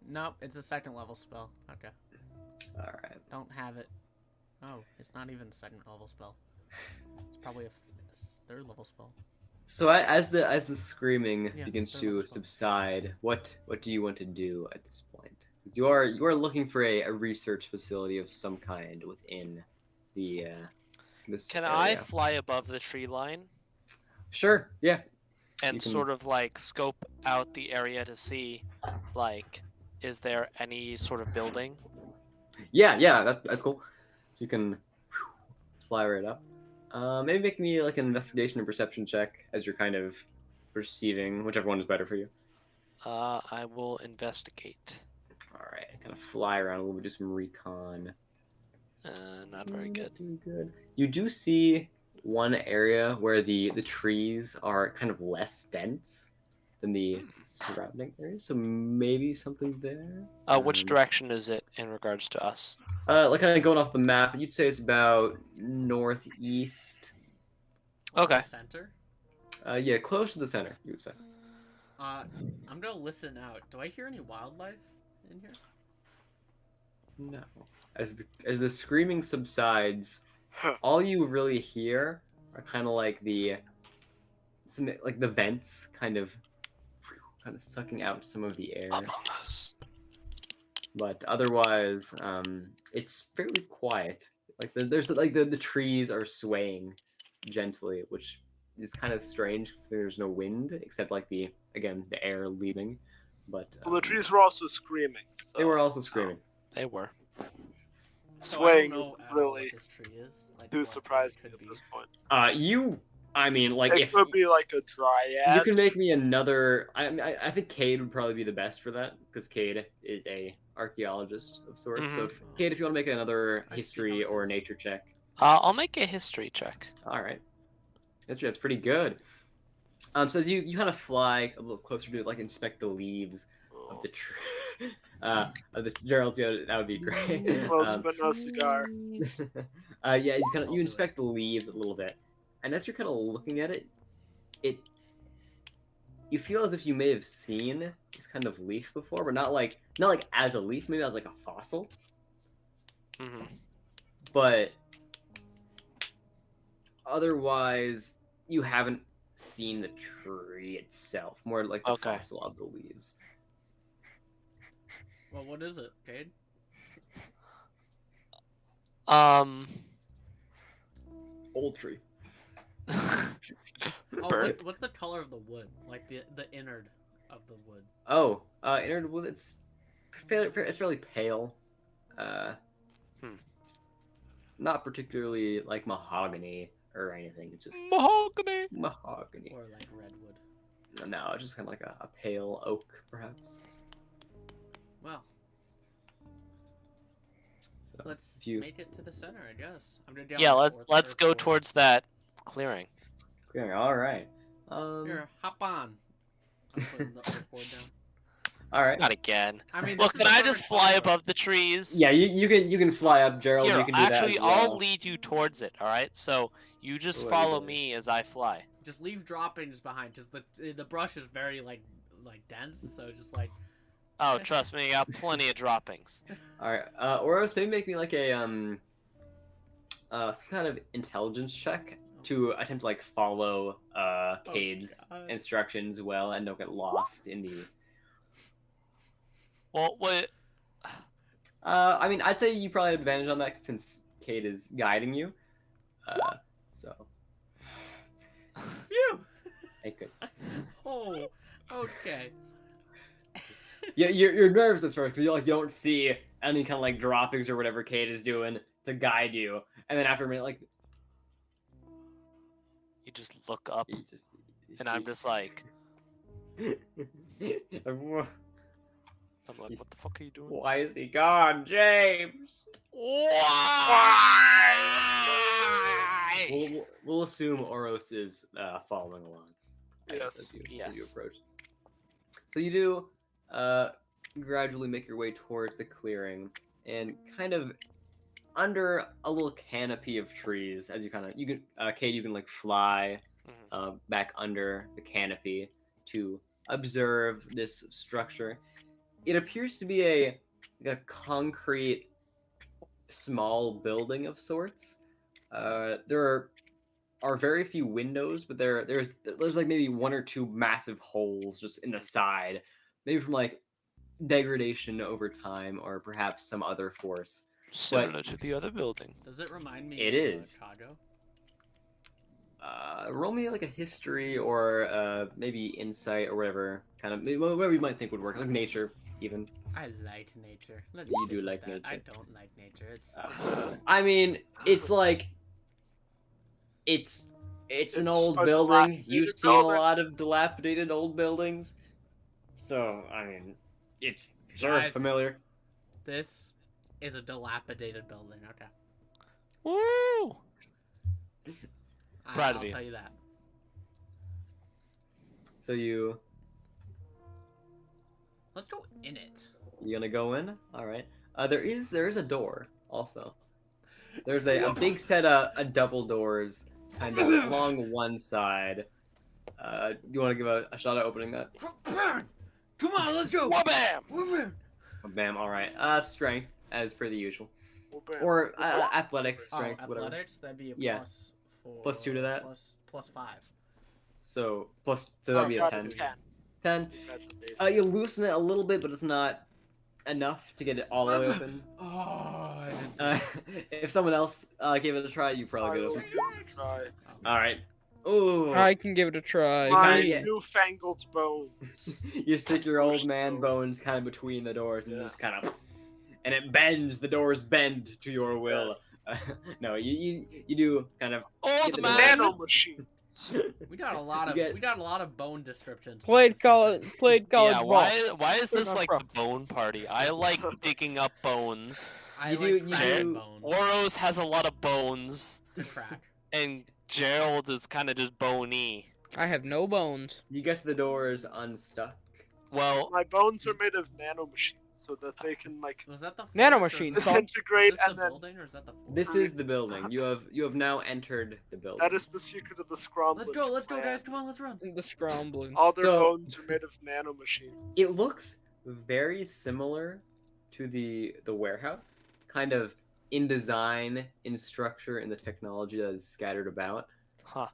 Nope, it's a second level spell. Okay. All right. Don't have it. Oh, it's not even a second level spell. It's probably a third level spell. So as the screaming Yeah, begins third to level spell. subside, what do you want to do at this point? 'Cause you are looking for a research facility of some kind within the this Can area. I fly above the tree line Sure. Yeah. and You can- sort of like scope out the area to see, like, is there any sort of building? Yeah. That's cool. So you can fly right up. Maybe make me like an investigation and perception check as you're kind of perceiving, whichever one is better for you. I will investigate. All right. Kind of fly around a little bit, do some recon. Not very good. Doing good. You do see one area where the trees are kind of less dense than the surrounding areas, so maybe something there. Which direction is it in regards to us? Like kind of going off the map, you'd say it's about northeast. Okay. Center? Yeah, close to the center, you would say. I'm gonna listen out. Do I hear any wildlife in here? No. As the screaming subsides, all you really hear are kind of like the vents kind of sucking out some of the air. Among Us. But otherwise, it's fairly quiet. Like there's like the trees are swaying gently, which is kind of strange because there's no wind except like the air leaving. But Well, the trees were also screaming. So. they were also screaming. They were. So Swaying I don't know is at all what really this tree is. Like, too what it surprising could at be. this point. I mean, like It if could be like a dryad. you can make me another, I think Kade would probably be the best for that because Kade is a archaeologist of sorts. So if, Kade, if you want to make another I see history how it or is. nature check, I'll make a history check. all right, that's pretty good. So as you kind of fly a little closer to like inspect the leaves of the tree, of the Gerald, yeah, that would be great. Close but no cigar. Yeah, I'll you do inspect the leaves a little bit, and as you're kind of looking at it, you feel as if you may have seen this kind of leaf before, but not like as a leaf, maybe as like a fossil, Mm-hmm. but otherwise you haven't seen the tree itself, more like the Okay. fossil of the leaves. Well, what is it, Cade? Old tree. Oh, Burnt. what's the color of the wood? Like the innard of the wood. Oh, innard wood. It's fairly pale. Not particularly like mahogany or anything. It's just Mahogany. mahogany. Or like redwood. No, it's just kind of like a pale oak, perhaps. Well, So, let's if you make it to the center, I guess. I'm gonna Yeah, let's go towards that clearing. clearing. All right. Here, hop on. I'm putting the board down. All right. Not again. I mean, Look, this can is a I just perfect fly spot. above the trees? Yeah, you can fly up, Gerald. Here, you can do actually, that as well. I'll lead you towards it. All right. So you just What are you follow doing? me as I fly. just leave droppings behind, because the brush is very like dense. So just like. Oh, trust me, I got plenty of droppings. All right, Oros, maybe make me like a some kind of intelligence check to attempt to like follow Kade's God. instructions well and don't get lost in the. Well, what? I mean, I'd say you probably have advantage on that since Kade is guiding you. So. Phew! Thank goodness. Oh, okay. Yeah, you're nervous at first because you don't see any kind of like droppings or whatever Kade is doing to guide you, and then after a minute, like You just look up, you just. and I'm just like, Why I'm like, what the fuck are you doing? is he gone, James? Why? We'll assume Oros is following along. Yes. As you Yes. approach. So you do gradually make your way towards the clearing, and kind of under a little canopy of trees, as you can Kade, you can like fly back under the canopy to observe this structure. It appears to be a concrete small building of sorts. There are very few windows, but there's like maybe one or two massive holes just in the side, maybe from like degradation over time or perhaps some other force. Similar to the other building. Does it remind me It of is. Chicago? Roll me like a history or maybe insight or whatever kind of whatever you might think would work, like nature even. I like nature. Let's You stick do with like that. nature. I don't like nature. It's I mean, it's like it's an It's old a building. You've dilapidated seen a building. lot of dilapidated old buildings, so I mean, it's sure Guys. familiar. this is a dilapidated building. Okay, Woo! Proud of I'll you. tell you that. So Let's go in it. you gonna go in? All right. There is a door also. There's a big set of double doors kind of along one side. Do you want to give a shot at opening that? Come on, let's go. Wabam! Wabam! Oh, bam. All right. Strength as per the usual, Well, bam. or athletics, Oh, strength, whatever. athletics. That'd be a Yeah. plus 4. Plus 2 to that? Plus 5. So that'd be a That's 10. 10. 10. Congratulations. You loosen it a little bit, but it's not enough to get it all the way open. Oh, I didn't do it. If someone else gave it a try, you I probably will could give it a try. All right. Ooh. I can give it a try. My kinda- newfangled bones. You stick your old man bones kind of between the doors and Yeah. just kind of, and it bends. The doors bend to your will. No, you do kind of. Old Get man! Nano machine. We got a lot of You get- we got a lot of bone descriptions. Played college Yeah, ball. why is Fair this enough, like bro. the bone party? I like digging up bones. I You like do- you cracking do- bones Oros has a lot of bones, to crack. and Gerald is kind of just bony. I have no bones. You get to the doors unstuck. Well, My bones are made of nano machines so that they can like Was that the Nano forest, or is machine, that- son. disintegrate Is this and the then building or is that the forest? This is the building. You have now entered the building. that is the secret of the scrum. Let's go, guys! Come on, let's run. The scrambling. All their So- bones are made of nano machines. It looks very similar to the warehouse, kind of in design, in structure, in the technology that is scattered about. huh.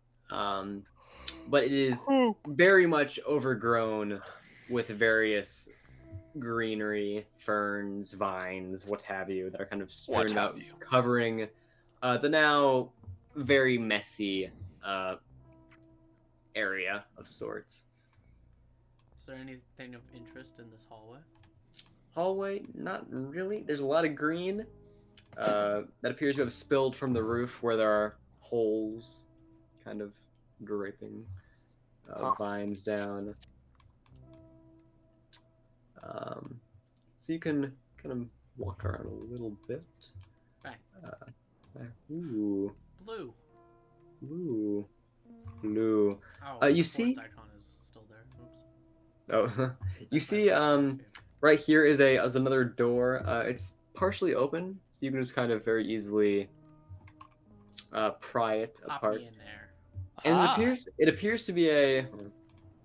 But it is very much overgrown with various greenery, ferns, vines, what have you, that are kind of What strewn have out, you. covering the now very messy area of sorts. Is there anything of interest in this hallway? Hallway, not really. There's a lot of green that appears to have spilled from the roof where there are holes kind of draping vines down. So you can kind of walk around a little bit. Right. Ooh, Blue. ooh, blue. Oh, you the forest see- icon is still there. Oops. Oh, you see, right here is another door. It's partially open, so you can just kind of very easily pry it Pop apart. me in there. And Ah. it appears to be a.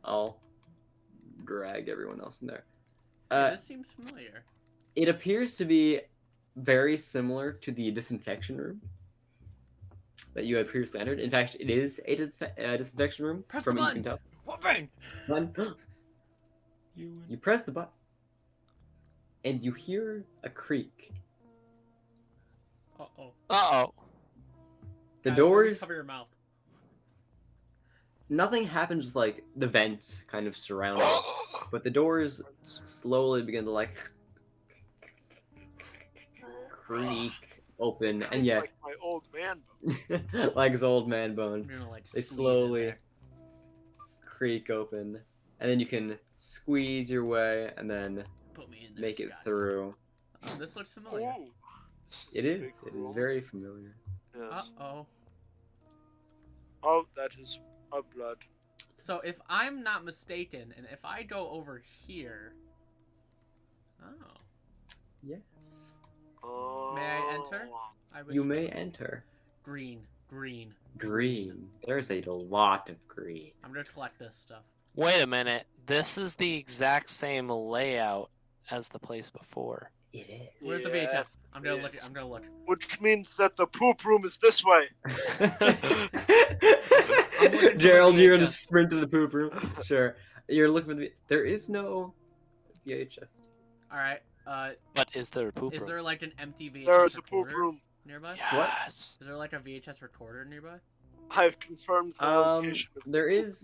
I'll drag everyone else in there. Hey, this seems familiar. It appears to be very similar to the disinfection room that you had previously entered. In fact, it is a disinfection room. Press from the what you can button. tell. What brain? One, you press the button, and you hear a creak. Uh-oh. Uh-oh. The Guys, remember to doors. cover your mouth. Nothing happens with like the vents kind of surrounding, but the doors slowly begin to like creak open, and yet Like my old man bones. like his old man bones, I'm gonna like they squeeze in slowly there. creak open, and then you can squeeze your way and then Put me in there, make it Scott. through. This looks familiar. Ooh. This It a is. big It is room. very familiar. Yes. Uh-oh. Oh, that is a blood. So if I'm not mistaken, and if I go over here... Oh. Yes. May I enter? Oh. I wish You to. may enter. Green. Green. Green. There's a lot of green. I'm gonna collect this stuff. Wait a minute. This is the exact same layout as the place before. It is. Where's the Yes, VHS? I'm gonna look. yes. I'm gonna look. Which means that the poop room is this way. looking for Gerald, the you're gonna VHS. sprint to the poop room. Sure. You're looking for the. There is no VHS. All right. But is there a poop Is room? there like an empty VHS There is a recorder poop room. nearby? Yes. Is there like a VHS recorder nearby? I've confirmed the location of the There poop.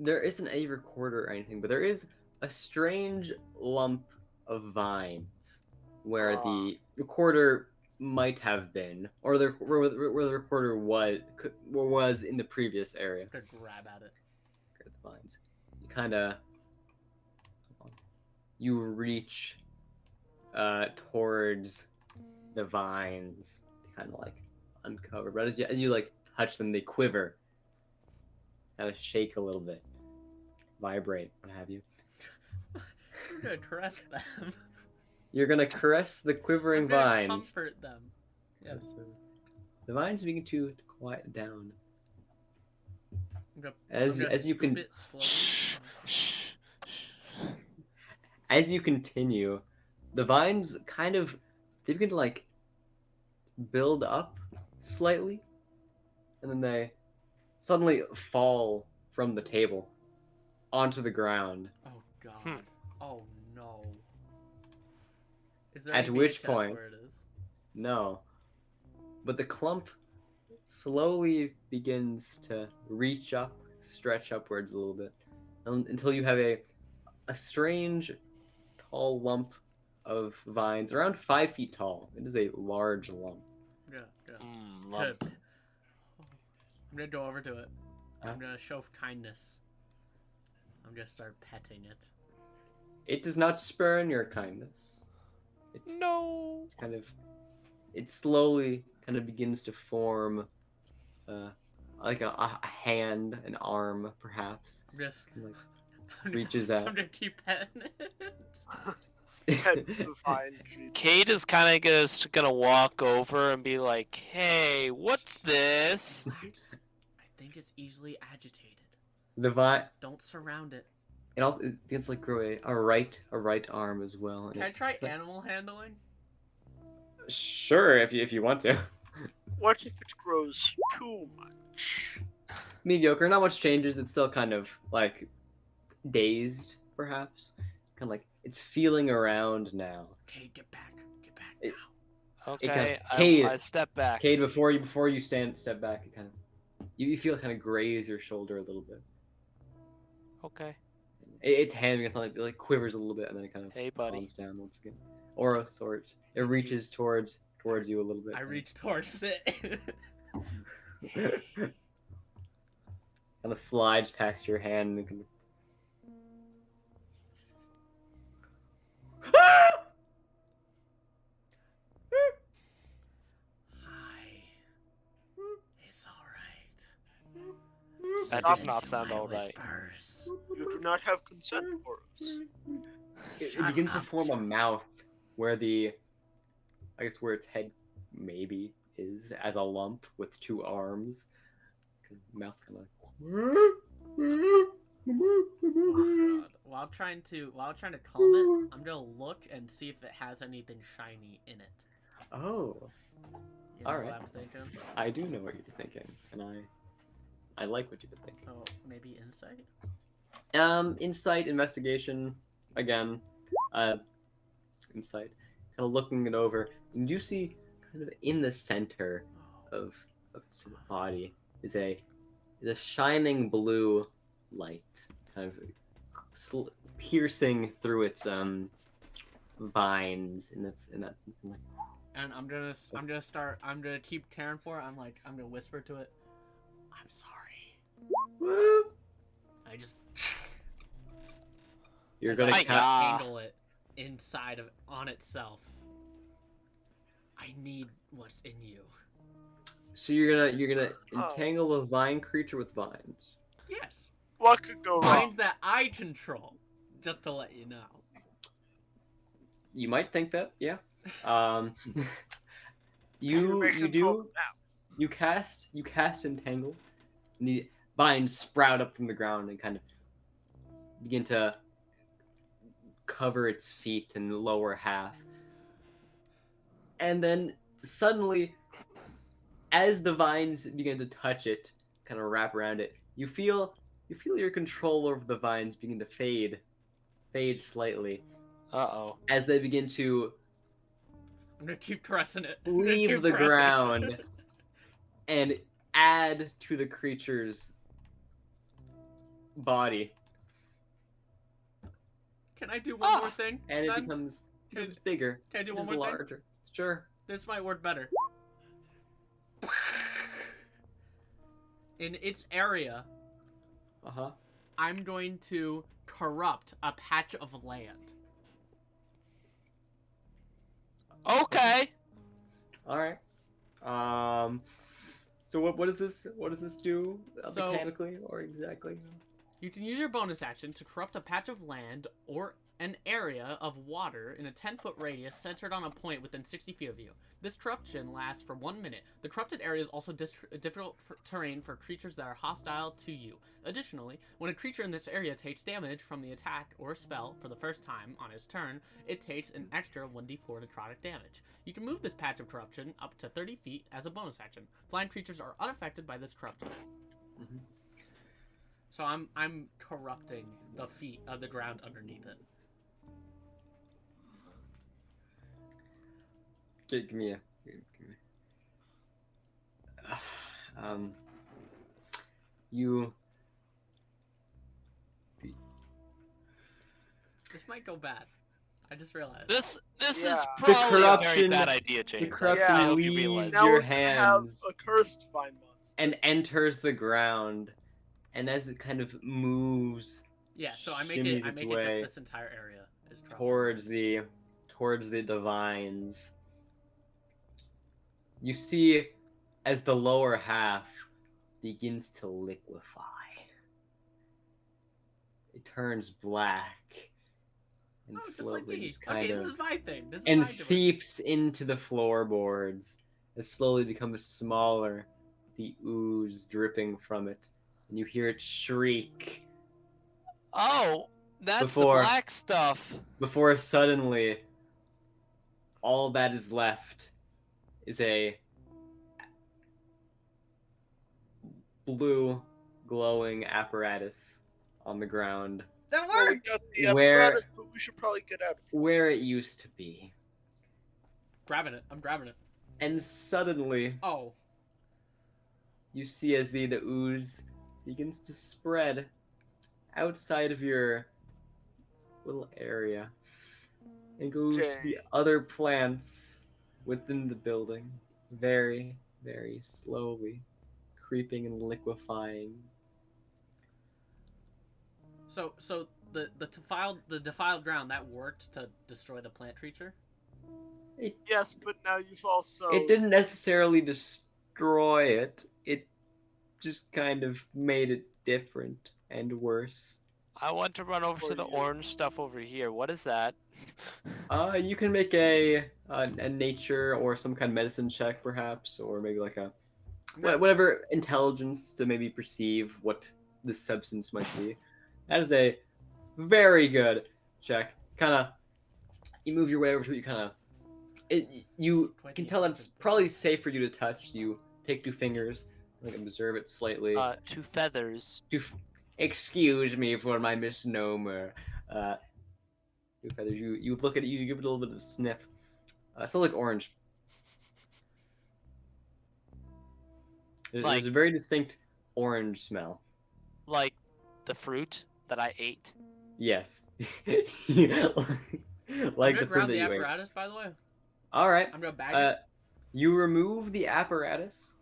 there isn't a recorder or anything, but there is a strange lump of vines where the recorder might have been, or where the recorder was in the previous area. I'm gonna grab at it. The vines. You reach towards the vines to kind of like uncover, but as you like touch them, they quiver, kind of shake a little bit, vibrate, what have you. I'm gonna caress them. You're gonna caress the quivering I'm gonna vines. comfort them. Yes. The vines begin to quiet down. I'm gonna, As you can, it slowly. as you continue, the vines they begin to like build up slightly, and then they suddenly fall from the table onto the ground. Oh god. Hmm. Oh no. Is there At any which VHS point- where it is? No. But the clump slowly begins to reach up, stretch upwards a little bit, until you have a strange, tall lump of vines, around 5 feet tall. It is a large lump. Yeah, yeah. Lump. Good. I'm gonna go over to it. Huh? I'm gonna show kindness. I'm gonna start petting it. It does not spurn your kindness. No. It slowly kind of begins to form, like a hand, an arm, perhaps. I'm just. Like, I'm reaches just, out. I'm gonna keep petting it. Pet the vine creature. Kade is kind of just gonna walk over and be like, "Hey, what's this?" Relax. I think it's easily agitated. The vine. Don't surround it. It begins to like grow a right arm as well. and Can I it- try animal handling? Sure, if you want to. What if it grows too much? Mediocre. Not much changes. It's still kind of like dazed, perhaps. Kind of like it's feeling around now. Okay, get back. Get back It- now. Okay, Kade- I step back. Cade, before you step back, it kind of you feel it kind of graze your shoulder a little bit. Okay. Its hand begins to like quivers a little bit, and then it kind of Hey, buddy. calms down once again. Oros, it reaches towards you a little bit. I reach towards it. kind of slides past your hand and kind of... Hi. It's alright. That Stop does it. not sound all right. Whispers. You do not have consent, Oros. It begins to form a mouth where where its head maybe is as a lump with 2 arms. Mouth kind of Oh god. While trying to calm it, I'm gonna look and see if it has anything shiny in it. Oh, You know Alright. what I'm thinking? I do know what you're thinking, and I like what you're thinking. So maybe insight? Insight, investigation, again, insight. Kind of looking it over, and you see, kind of in the center Oh. of its body is a shining blue light, kind of piercing through its vines, and that's something like. And I'm gonna keep caring for it. I'm gonna whisper to it. I'm sorry. Woo! I just You're as gonna I cast. tangle it inside of on itself. I need what's in you. So you're gonna Oh. entangle a vine creature with vines. Yes. What could go wrong? Vines that I control. Just to let you know. You might think that, yeah. You may you control do them now. you cast entangle, and the vines sprout up from the ground and kind of begin to cover its feet and lower half. And then suddenly, as the vines begin to touch it, kind of wrap around it, you feel your control over the vines begin to fade slightly Uh-oh. as they begin to I'm gonna keep pressing it. leave the ground and add to the creature's body, Can I do one more thing? and it then? becomes bigger. Can I do It one is more thing? larger. Sure. This might work better. In its area, Uh-huh. I'm going to corrupt a patch of land. Okay. All right. So what does this do So- mechanically or exactly? You can use your bonus action to corrupt a patch of land or an area of water in a 10-foot radius centered on a point within 60 feet of you. This corruption lasts for 1 minute. The corrupted area is also difficult terrain for creatures that are hostile to you. Additionally, when a creature in this area takes damage from the attack or spell for the first time on its turn, it takes an extra 1d4 necrotic damage. You can move this patch of corruption up to 30 feet as a bonus action. Flying creatures are unaffected by this corruption. Mhm. So I'm corrupting the feet of the ground underneath it. Give me a. You. This might go bad. I just realized. This is Yeah. probably a very corruption- bad idea, The James. corruption I hope you leaves realize. Now your we're gonna have hands a cursed vine monster. and enters the ground, and as it kind of moves Yeah, so I shimmies make its it just way this entire area is corrupted. towards the vines, you see as the lower half begins to liquefy. It turns black and Oh, just slowly like me. just kind Okay, of this is my thing. This is and my doing. seeps into the floorboards. It slowly becomes smaller, the ooze dripping from it, and you hear it shriek Oh, that's Before- the black stuff. before suddenly all that is left is a blue glowing apparatus on the ground That Well, we worked! got the Where- apparatus, but we should probably get out of here. where it used to be. Grabbing it. I'm grabbing it. And suddenly Oh. you see as the ooze begins to spread outside of your little area and goes to the Okay. other plants within the building, very, very slowly creeping and liquefying. So the defiled ground that worked to destroy the plant creature? Yes, but now you've also. It didn't necessarily destroy it, it just kind of made it different and worse. I want to run over For to the you. orange stuff over here. What is that? You can make a nature or some kind of medicine check, perhaps, or maybe like a whatever intelligence to maybe perceive what this substance might be. That is a very good check. Kind of, you move your way over to it. You kind of, you can tell that it's probably safe for you to touch. You take 2 fingers, like observe it slightly. 2 feathers. Excuse me for my misnomer. 2 feathers. You look at it. You give it a little bit of a sniff. It smells like orange. There's a very distinct orange smell. Like the fruit that I ate. Yes. I'm Like gonna the fruit grab that the you ate. apparatus, by the way. All right. I'm gonna bag it. You remove the apparatus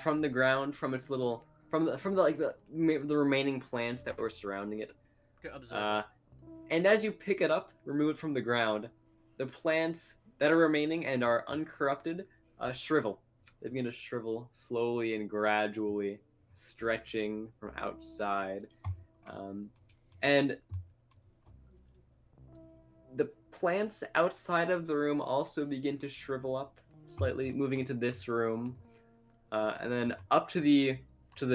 from the ground, from its little, from the remaining plants that were surrounding it. Observe. And as you pick it up, remove it from the ground, the plants that are remaining and are uncorrupted shrivel. They begin to shrivel slowly and gradually, stretching from outside. And the plants outside of the room also begin to shrivel up slightly, moving into this room. And then up to the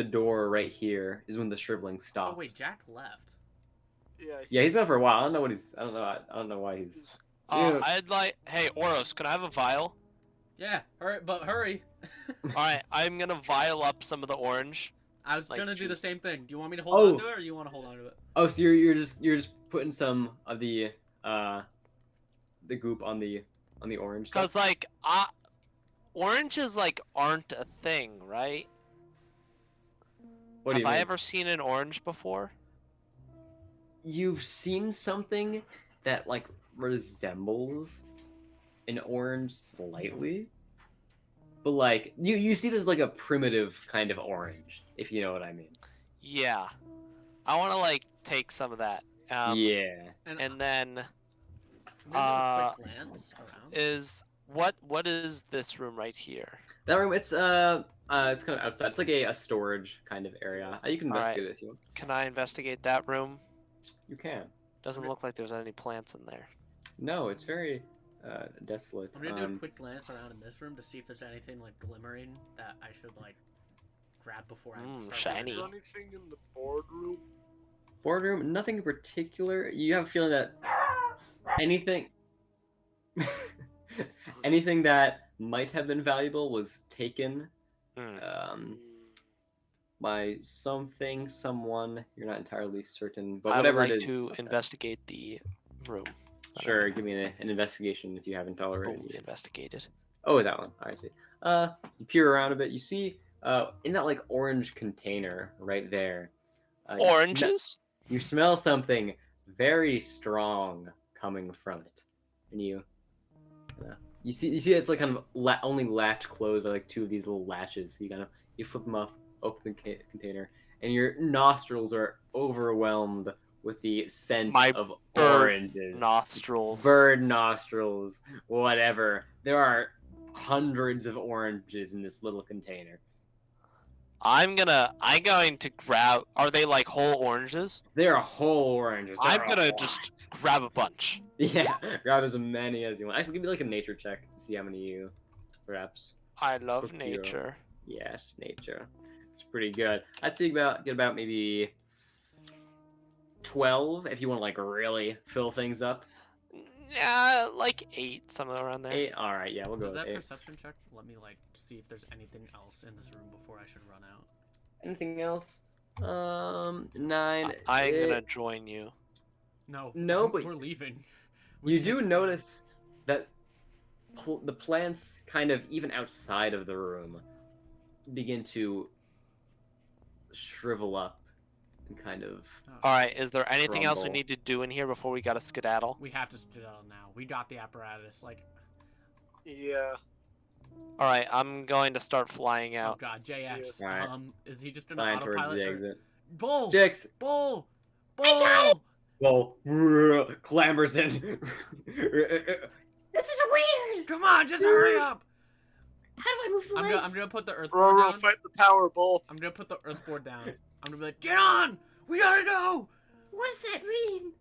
door right here is when the shriveling stops. Oh wait, Jack left. Yeah, he's been out for a while. I don't know what he's. I don't know why he's. Yeah. I'd like. Hey, Oros, can I have a vial? Yeah, hurry. Alright, I'm gonna vial up some of the orange. I was like gonna do the juice. same thing. Do you want me to hold on to it, or you want to hold on to it? Oh, so you're just putting some of the goop on the orange. Cause like, oranges like aren't a thing, right? What do Have you I mean? ever seen an orange before? You've seen something that like resembles an orange slightly, but like you see this as like a primitive kind of orange, if you know what I mean. Yeah. I want to like take some of that. Yeah. And then I'm gonna do a quick glance around. what is this room right here? That room, it's kind of outside. It's like a storage kind of area. You can investigate it if you want. Can I investigate that room? You can. Doesn't look like there's any plants in there. No, it's very desolate. I'm gonna do a quick glance around in this room to see if there's anything like glimmering that I should like grab before I start. Shiny. Is there anything in the boardroom? Boardroom, nothing in particular. You have a feeling that anything anything that might have been valuable was taken by something, someone. You're not entirely certain, but whatever I would it like is. to investigate the room. Sure, give me an investigation if you haven't already. Oh, we investigated. Oh, that one. I see. You peer around a bit. You see, in that like orange container right there. Oranges? You smell something very strong coming from it, and you see it's like kind of only latch closed by like 2 of these little latches. So you flip them off, open the container, and your nostrils are overwhelmed with the scent of oranges. Bird nostrils, whatever. There are hundreds of oranges in this little container. I'm going to grab. Are they like whole oranges? They're whole oranges. I'm gonna just grab a bunch. Yeah, grab as many as you want. Actually, give me like a nature check to see how many you, perhaps. I love nature. Yes, nature. It's pretty good. I'd say get about maybe 12 if you want to like really fill things up. Yeah, like 8, somewhere around there. 8. All right, yeah, we'll go Does with that 8. perception check let me like see if there's anything else in this room before I should run out? Anything else? 9. I'm gonna join you. No, but we're leaving. You do notice that the plants, kind of even outside of the room, begin to shrivel up and kind of. Alright, is there anything else we crumble. need to do in here before we gotta skedaddle? We have to skedaddle now. We got the apparatus. Like, Yeah. Alright, I'm going to start flying oh out. god, JX. Alright. Is he just gonna Flying towards autopilot? the Or... exit. Bull! Jix! Bull! I Bull! Well, clambers in. This is weird. Come on, just hurry up! How do I move the I'm legs? gonna put the earth Bro, board down. fight the power bull. I'm gonna put the earth board down. I'm gonna be like, get on! We gotta go! What does that mean?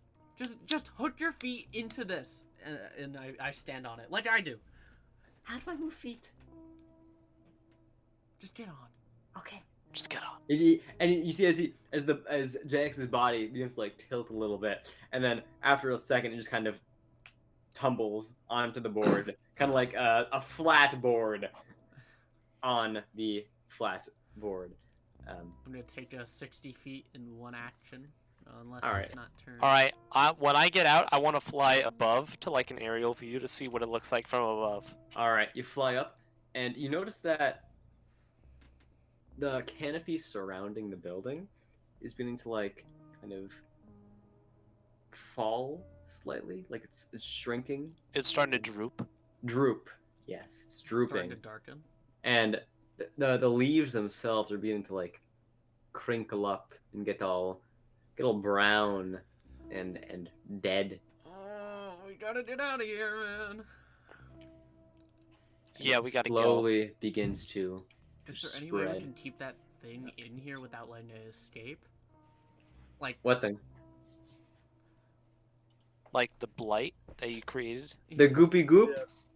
Just hook your feet into this, and I stand on it like I do. How do I move feet? Just get on. Okay. Just get on. And you see as JX's body begins to like tilt a little bit, and then after a second it just kind of tumbles onto the board, kind of like a flat board on the flat board. I'm gonna take 60 feet in one action, unless All it's right. not turned. All right. When I get out, I want to fly above to like an aerial view to see what it looks like from above. All right, you fly up, and you notice that the canopy surrounding the building is beginning to like kind of fall slightly, like it's shrinking. It's starting to droop. Droop. Yes, it's drooping. Starting to darken. And the leaves themselves are beginning to like crinkle up and get all brown and dead. Oh, we gotta get out of here, man. Yeah, we gotta go. Slowly begins to Is there any way we spread. can keep that thing in here without letting it escape? Like, What thing? Like the blight that you created. The goopy goop? Yes.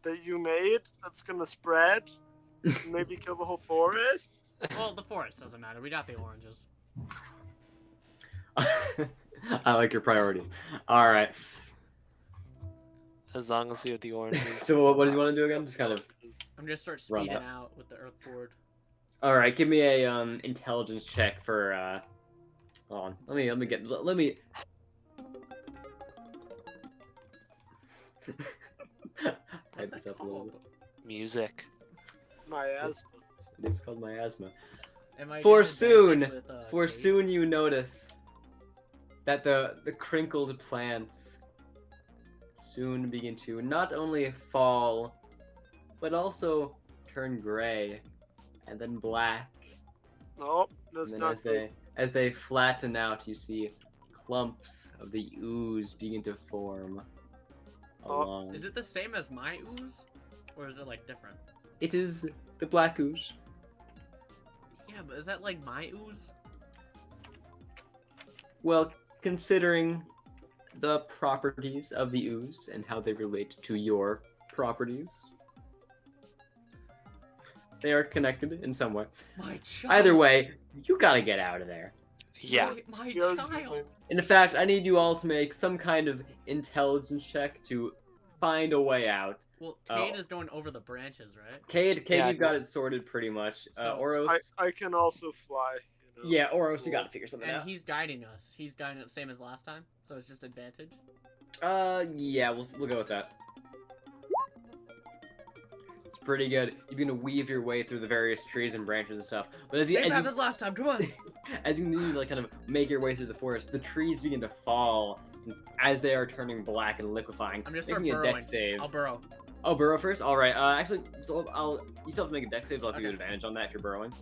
That you made that's gonna spread? Maybe kill the whole forest? well, the forest doesn't matter. We got the oranges. I like your priorities. All right. As long as you have the oranges. So what do you want to do again? Just kind of. I'm gonna start Run speeding up. out with the earth board. All right. Give me a intelligence check for. Hold on. Let me. Type this up a little bit. Music. Miasma. It is called miasma. Am I For getting advantage soon, with, For Kate? soon you notice that the crinkled plants soon begin to not only fall, but also turn gray, and then black. Nope, that's And then not good. as they flatten out, you see clumps of the ooze begin to form Oh. along. Is it the same as my ooze, or is it like different? It is the black ooze. Yeah, but is that like my ooze? Well, considering the properties of the ooze and how they relate to your properties, they are connected in some way. My child. Either way, you gotta get out of there. Yeah. My Yes, child. In fact, I need you all to make some kind of intelligence check to find a way out. Well, Oh. Kade is going over the branches, right? Cade, Yeah, you've got it sorted pretty much. So- Oros, I can also fly. You know? yeah, Oros, you gotta figure something And out. he's guiding us. He's guiding us same as last time, so it's just advantage. Yeah, we'll go with that. It's pretty good. You're gonna weave your way through the various trees and branches and stuff. But as you, Same as path you as last time. Come on. as you need to like kind of make your way through the forest, the trees begin to fall as they are turning black and liquefying. I'm gonna start Make me a burrowing. deck save. I'll burrow. Oh, burrow first. All right. Actually, so you still have to make a deck save. I'll give you Okay. advantage on that if you're burrowing.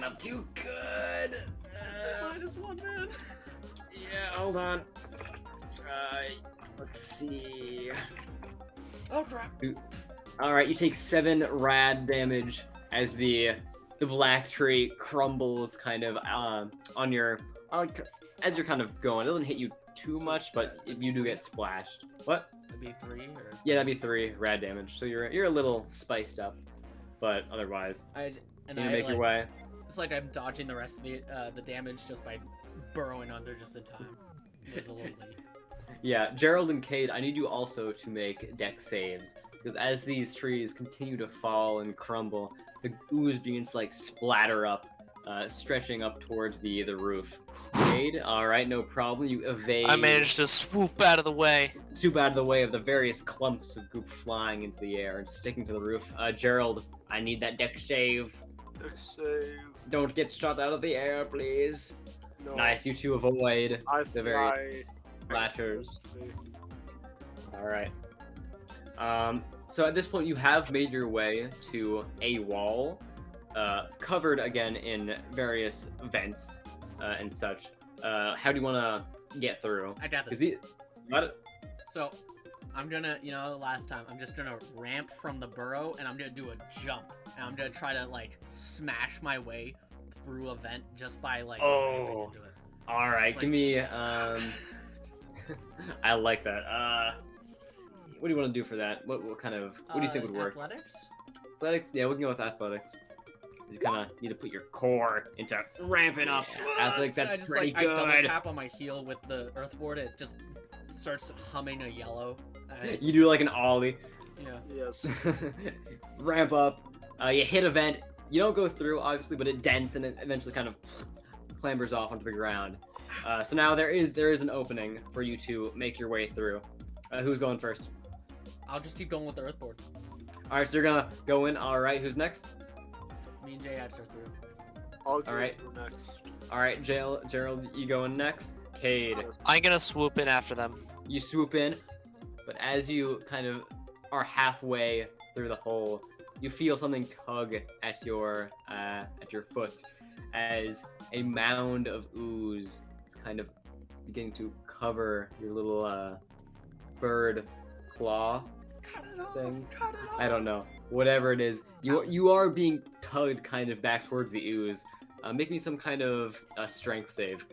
Not too good. -1, man. Yeah, hold on. Let's see. Oh crap. All right, you take 7 rad damage as the black tree crumbles kind of on your as you're kind of going. It doesn't hit you too much, but you do get splashed. What? That'd be 3 or. Yeah, that'd be 3 rad damage. So you're a little spiced up, but otherwise, you make your way. It's like I'm dodging the rest of the damage just by burrowing under just in time. It was a little late. Yeah, Gerald and Kade, I need you also to make deck saves because as these trees continue to fall and crumble, the ooze begins to like splatter up, stretching up towards the roof. Kade, all right, no problem. You evade. I managed to swoop out of the way. Soup out of the way of the various clumps of goop flying into the air and sticking to the roof. Gerald, I need that deck save. Deck save. Don't get shot out of the air, please. No. Nice, you two avoid I the fly. very splashers. All right. So at this point, you have made your way to a wall, covered again in various vents and such. How do you want to get through? I got this. Got it? So, I'm gonna, last time, I'm just gonna ramp from the burrow, and I'm gonna do a jump. And I'm gonna try to, like, smash my way through a vent just by, like, ramping into it. All right, It's give like- me. I like that. Let's see, What do you want to do for that? What kind of? What do you think would work? Athletics? Athletics? Yeah, we can go with athletics. You kind of need to put your core into ramping up. Athletics, that's I just pretty I double good. tap on my heel with the earthboard. It just starts humming a yellow. You do like an ollie. Yeah. Yes. Ramp up. You hit a vent. You don't go through, obviously, but it dents and it eventually kind of clambers off onto the ground. So now there is an opening for you to make your way through. Who's going first? I'll just keep going with the earthboard. All right, so you're gonna go in. All right, who's next? Me and Jay had to start through. I'll go Alright. through next. All right, Gerald, you going next? Kade, I'm gonna swoop in after them. you swoop in, but as you kind of are halfway through the hole, you feel something tug at your foot as a mound of ooze is kind of beginning to cover your little bird claw thing. I don't know. Whatever it is, you are being tugged kind of back towards the ooze. Make me some kind of strength save.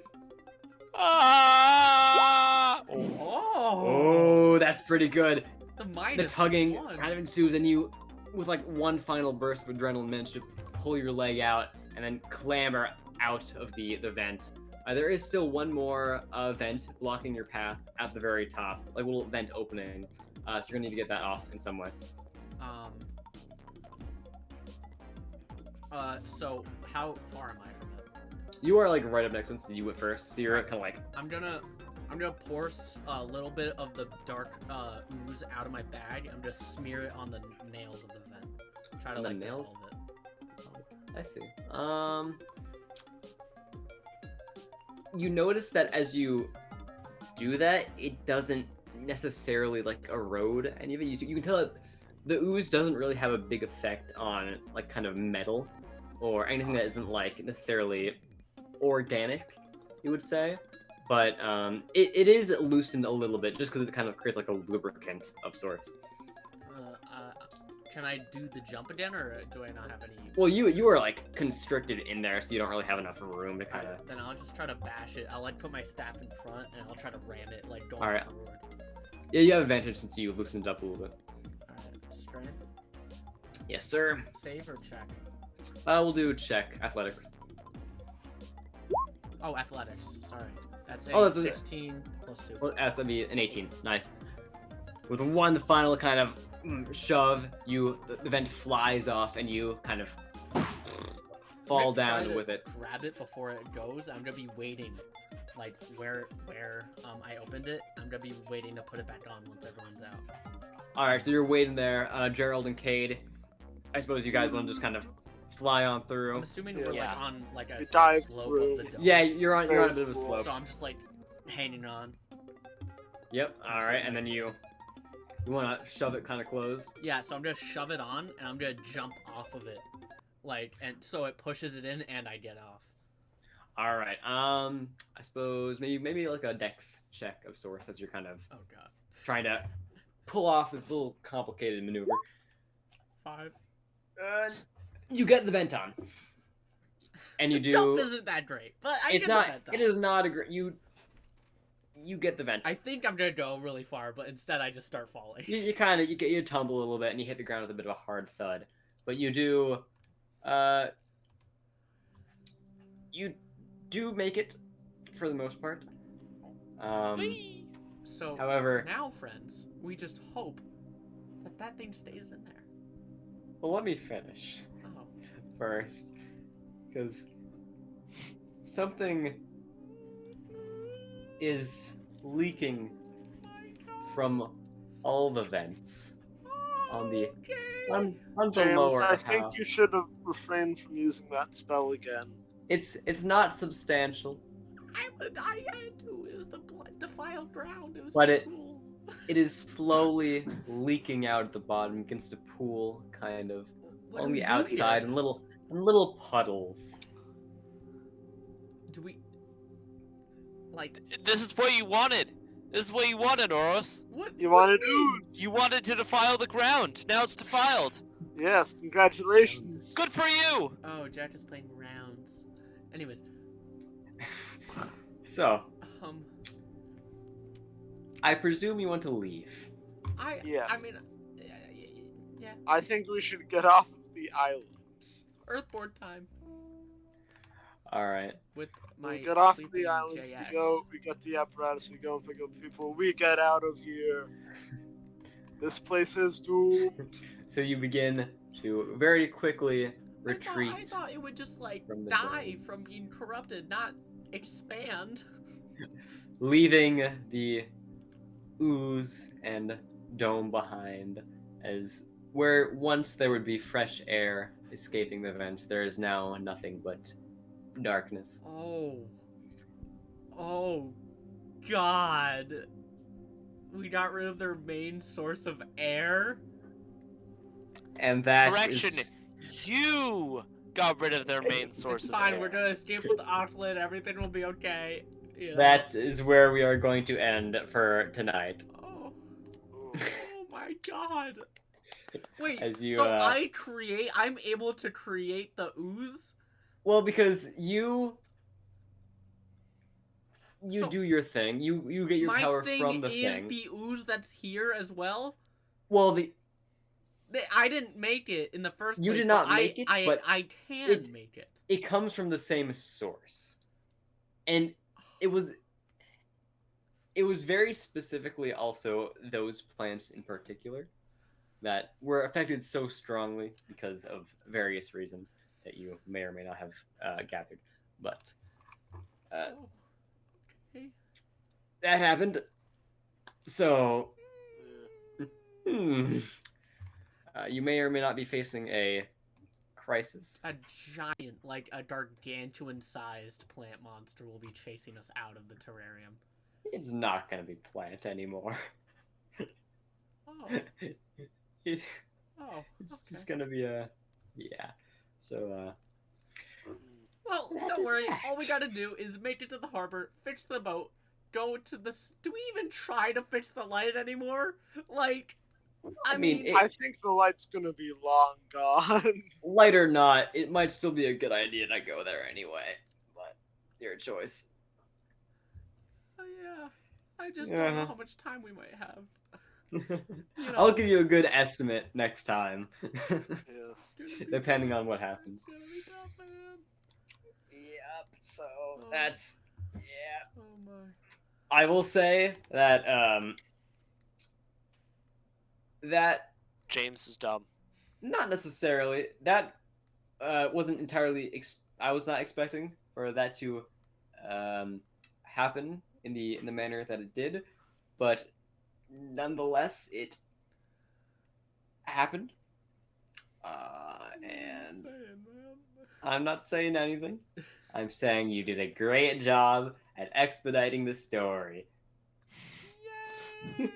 Ah! Oh, that's pretty good. The The minus tugging one. kind of ensues, and you, with like one final burst of adrenaline, manage to pull your leg out and then clamber out of the vent. There is still one more vent blocking your path at the very top, like a little vent opening. So you're gonna need to get that off in some way. So how far am I from it? You are like right up next one, so you went first. So you're kind of like, I'm gonna pour a little bit of the dark ooze out of my bag. I'm gonna smear it on the nails of the vent. Try to On the like nails? dissolve it. I see. You notice that as you do that, it doesn't necessarily like erode any of it. You can tell that the ooze doesn't really have a big effect on like kind of metal or anything that isn't like necessarily organic, you would say. But it is loosened a little bit just because it kind of creates like a lubricant of sorts. Can I do the jump again, or do I not have any? Well, you are like constricted in there, so you don't really have enough room to kind of. Then I'll just try to bash it. I'll like put my staff in front, and I'll try to ram it like going Alright. forward. Yeah, you have advantage since you loosened up a little bit. Alright, strength, Yes, sir. save or check? We'll do check athletics. Oh, athletics. Sorry, that's a Oh, that's 16 plus 2. Well, that'd be an 18. Nice. With one final kind of shove, the vent flies off, and you kind of fall I'm gonna try down to with it. Grab it before it goes. I'm gonna be waiting, like where I opened it. I'm gonna be waiting to put it back on once everyone's out. All right, so you're waiting there, Gerald and Kade. I suppose you guys want to just kind of fly on I'm through. assuming we're like Yeah. on like a You dive slope through. of the dome. Yeah, you're on a bit of a slope. So I'm just like hanging on. Yep. All right, and then you want to shove it kind of closed. Yeah, so I'm gonna shove it on, and I'm gonna jump off of it, like, and so it pushes it in, and I get off. All right. I suppose maybe like a dex check of sorts as you're kind of Oh god. trying to pull off this little complicated maneuver. 5. You get the vent on, and you The do. jump isn't that great, but I It's get not. the vent on. It is not a great. You get the vent. I think I'm gonna go really far, but instead I just start falling. You tumble a little bit, and you hit the ground with a bit of a hard thud. But you do make it for the most part. So However, now, friends, we just hope that thing stays in there. well, let me finish Oh. first, because something is leaking from all the vents on the on the James, lower I half. think you should have refrained from using that spell again. It's not substantial. I had to. It was the blood defiled ground. It was But so it- cool. It is slowly leaking out at the bottom, begins to pool kind of What do on we the do outside here? in little puddles. Do we like This is what you wanted. This is what you wanted, Oros. what? You what wanted do you mean? ooze. You wanted to defile the ground. Now it's defiled. Yes, congratulations. Good for you. Oh, Jack is playing rounds. Anyways, So, um, I presume you want to leave. I Yes. mean, yeah. I think we should get off of the island. Earthboard time All right. with We my get off of sleeping the island. JX. We go. We get the apparatus. We go and pick up people. We get out of here. This place is doomed. So you begin to very quickly retreat. I thought it would just like from the die dome. from being corrupted, not expand. Leaving the ooze and dome behind, as where once there would be fresh air escaping the vents, there is now nothing but darkness. Oh God. We got rid of their main source of air. And that Correction, is you got rid of their main source It's of fine. air. We're gonna escape with Auckland. Everything will be okay. You know? that is where we are going to end for tonight. Oh my God. Wait. As you, so I'm able to create the ooze. Well, because you So, do your thing. You get your my power thing from the is thing. the ooze that's here as well. Well, I didn't make it in the first place. You did not but make it, but I can make it. it comes from the same source, and it was very specifically also those plants in particular that were affected so strongly because of various reasons that you may or may not have gathered, but Okay. that happened. So you may or may not be facing a crisis. A giant, like a gargantuan-sized plant monster will be chasing us out of the terrarium. It's not going to be plant anymore. Oh. It's Oh. just Okay. going to be a So Well, that don't is worry. that. All we gotta do is make it to the harbor, fix the boat, go to the. Do we even try to fix the light anymore? Like, I mean, I think the light's gonna be long gone. light or not, it might still be a good idea to go there anyway. But your choice. yeah. I just don't know Yeah. how much time we might have. I'll give you a good estimate next time, Yes. It's gonna be depending tough. on what happens. It's gonna be tough, man. Yep. So Oh. that's Oh my. I will say that that James is dumb. not necessarily that wasn't entirely I was not expecting for that to happen in the manner that it did, but nonetheless it happened. And I'm not saying anything. I'm saying you did a great job at expediting the story. Yay!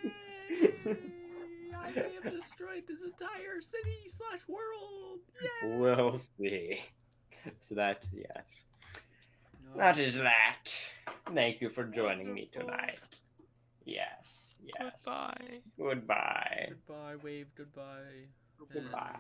I may have destroyed this entire city/world. Yay! We'll see. So that, yes. That is that. Thank you for joining me tonight. Yes, yes. Goodbye. Goodbye. Goodbye, wave goodbye. Goodbye.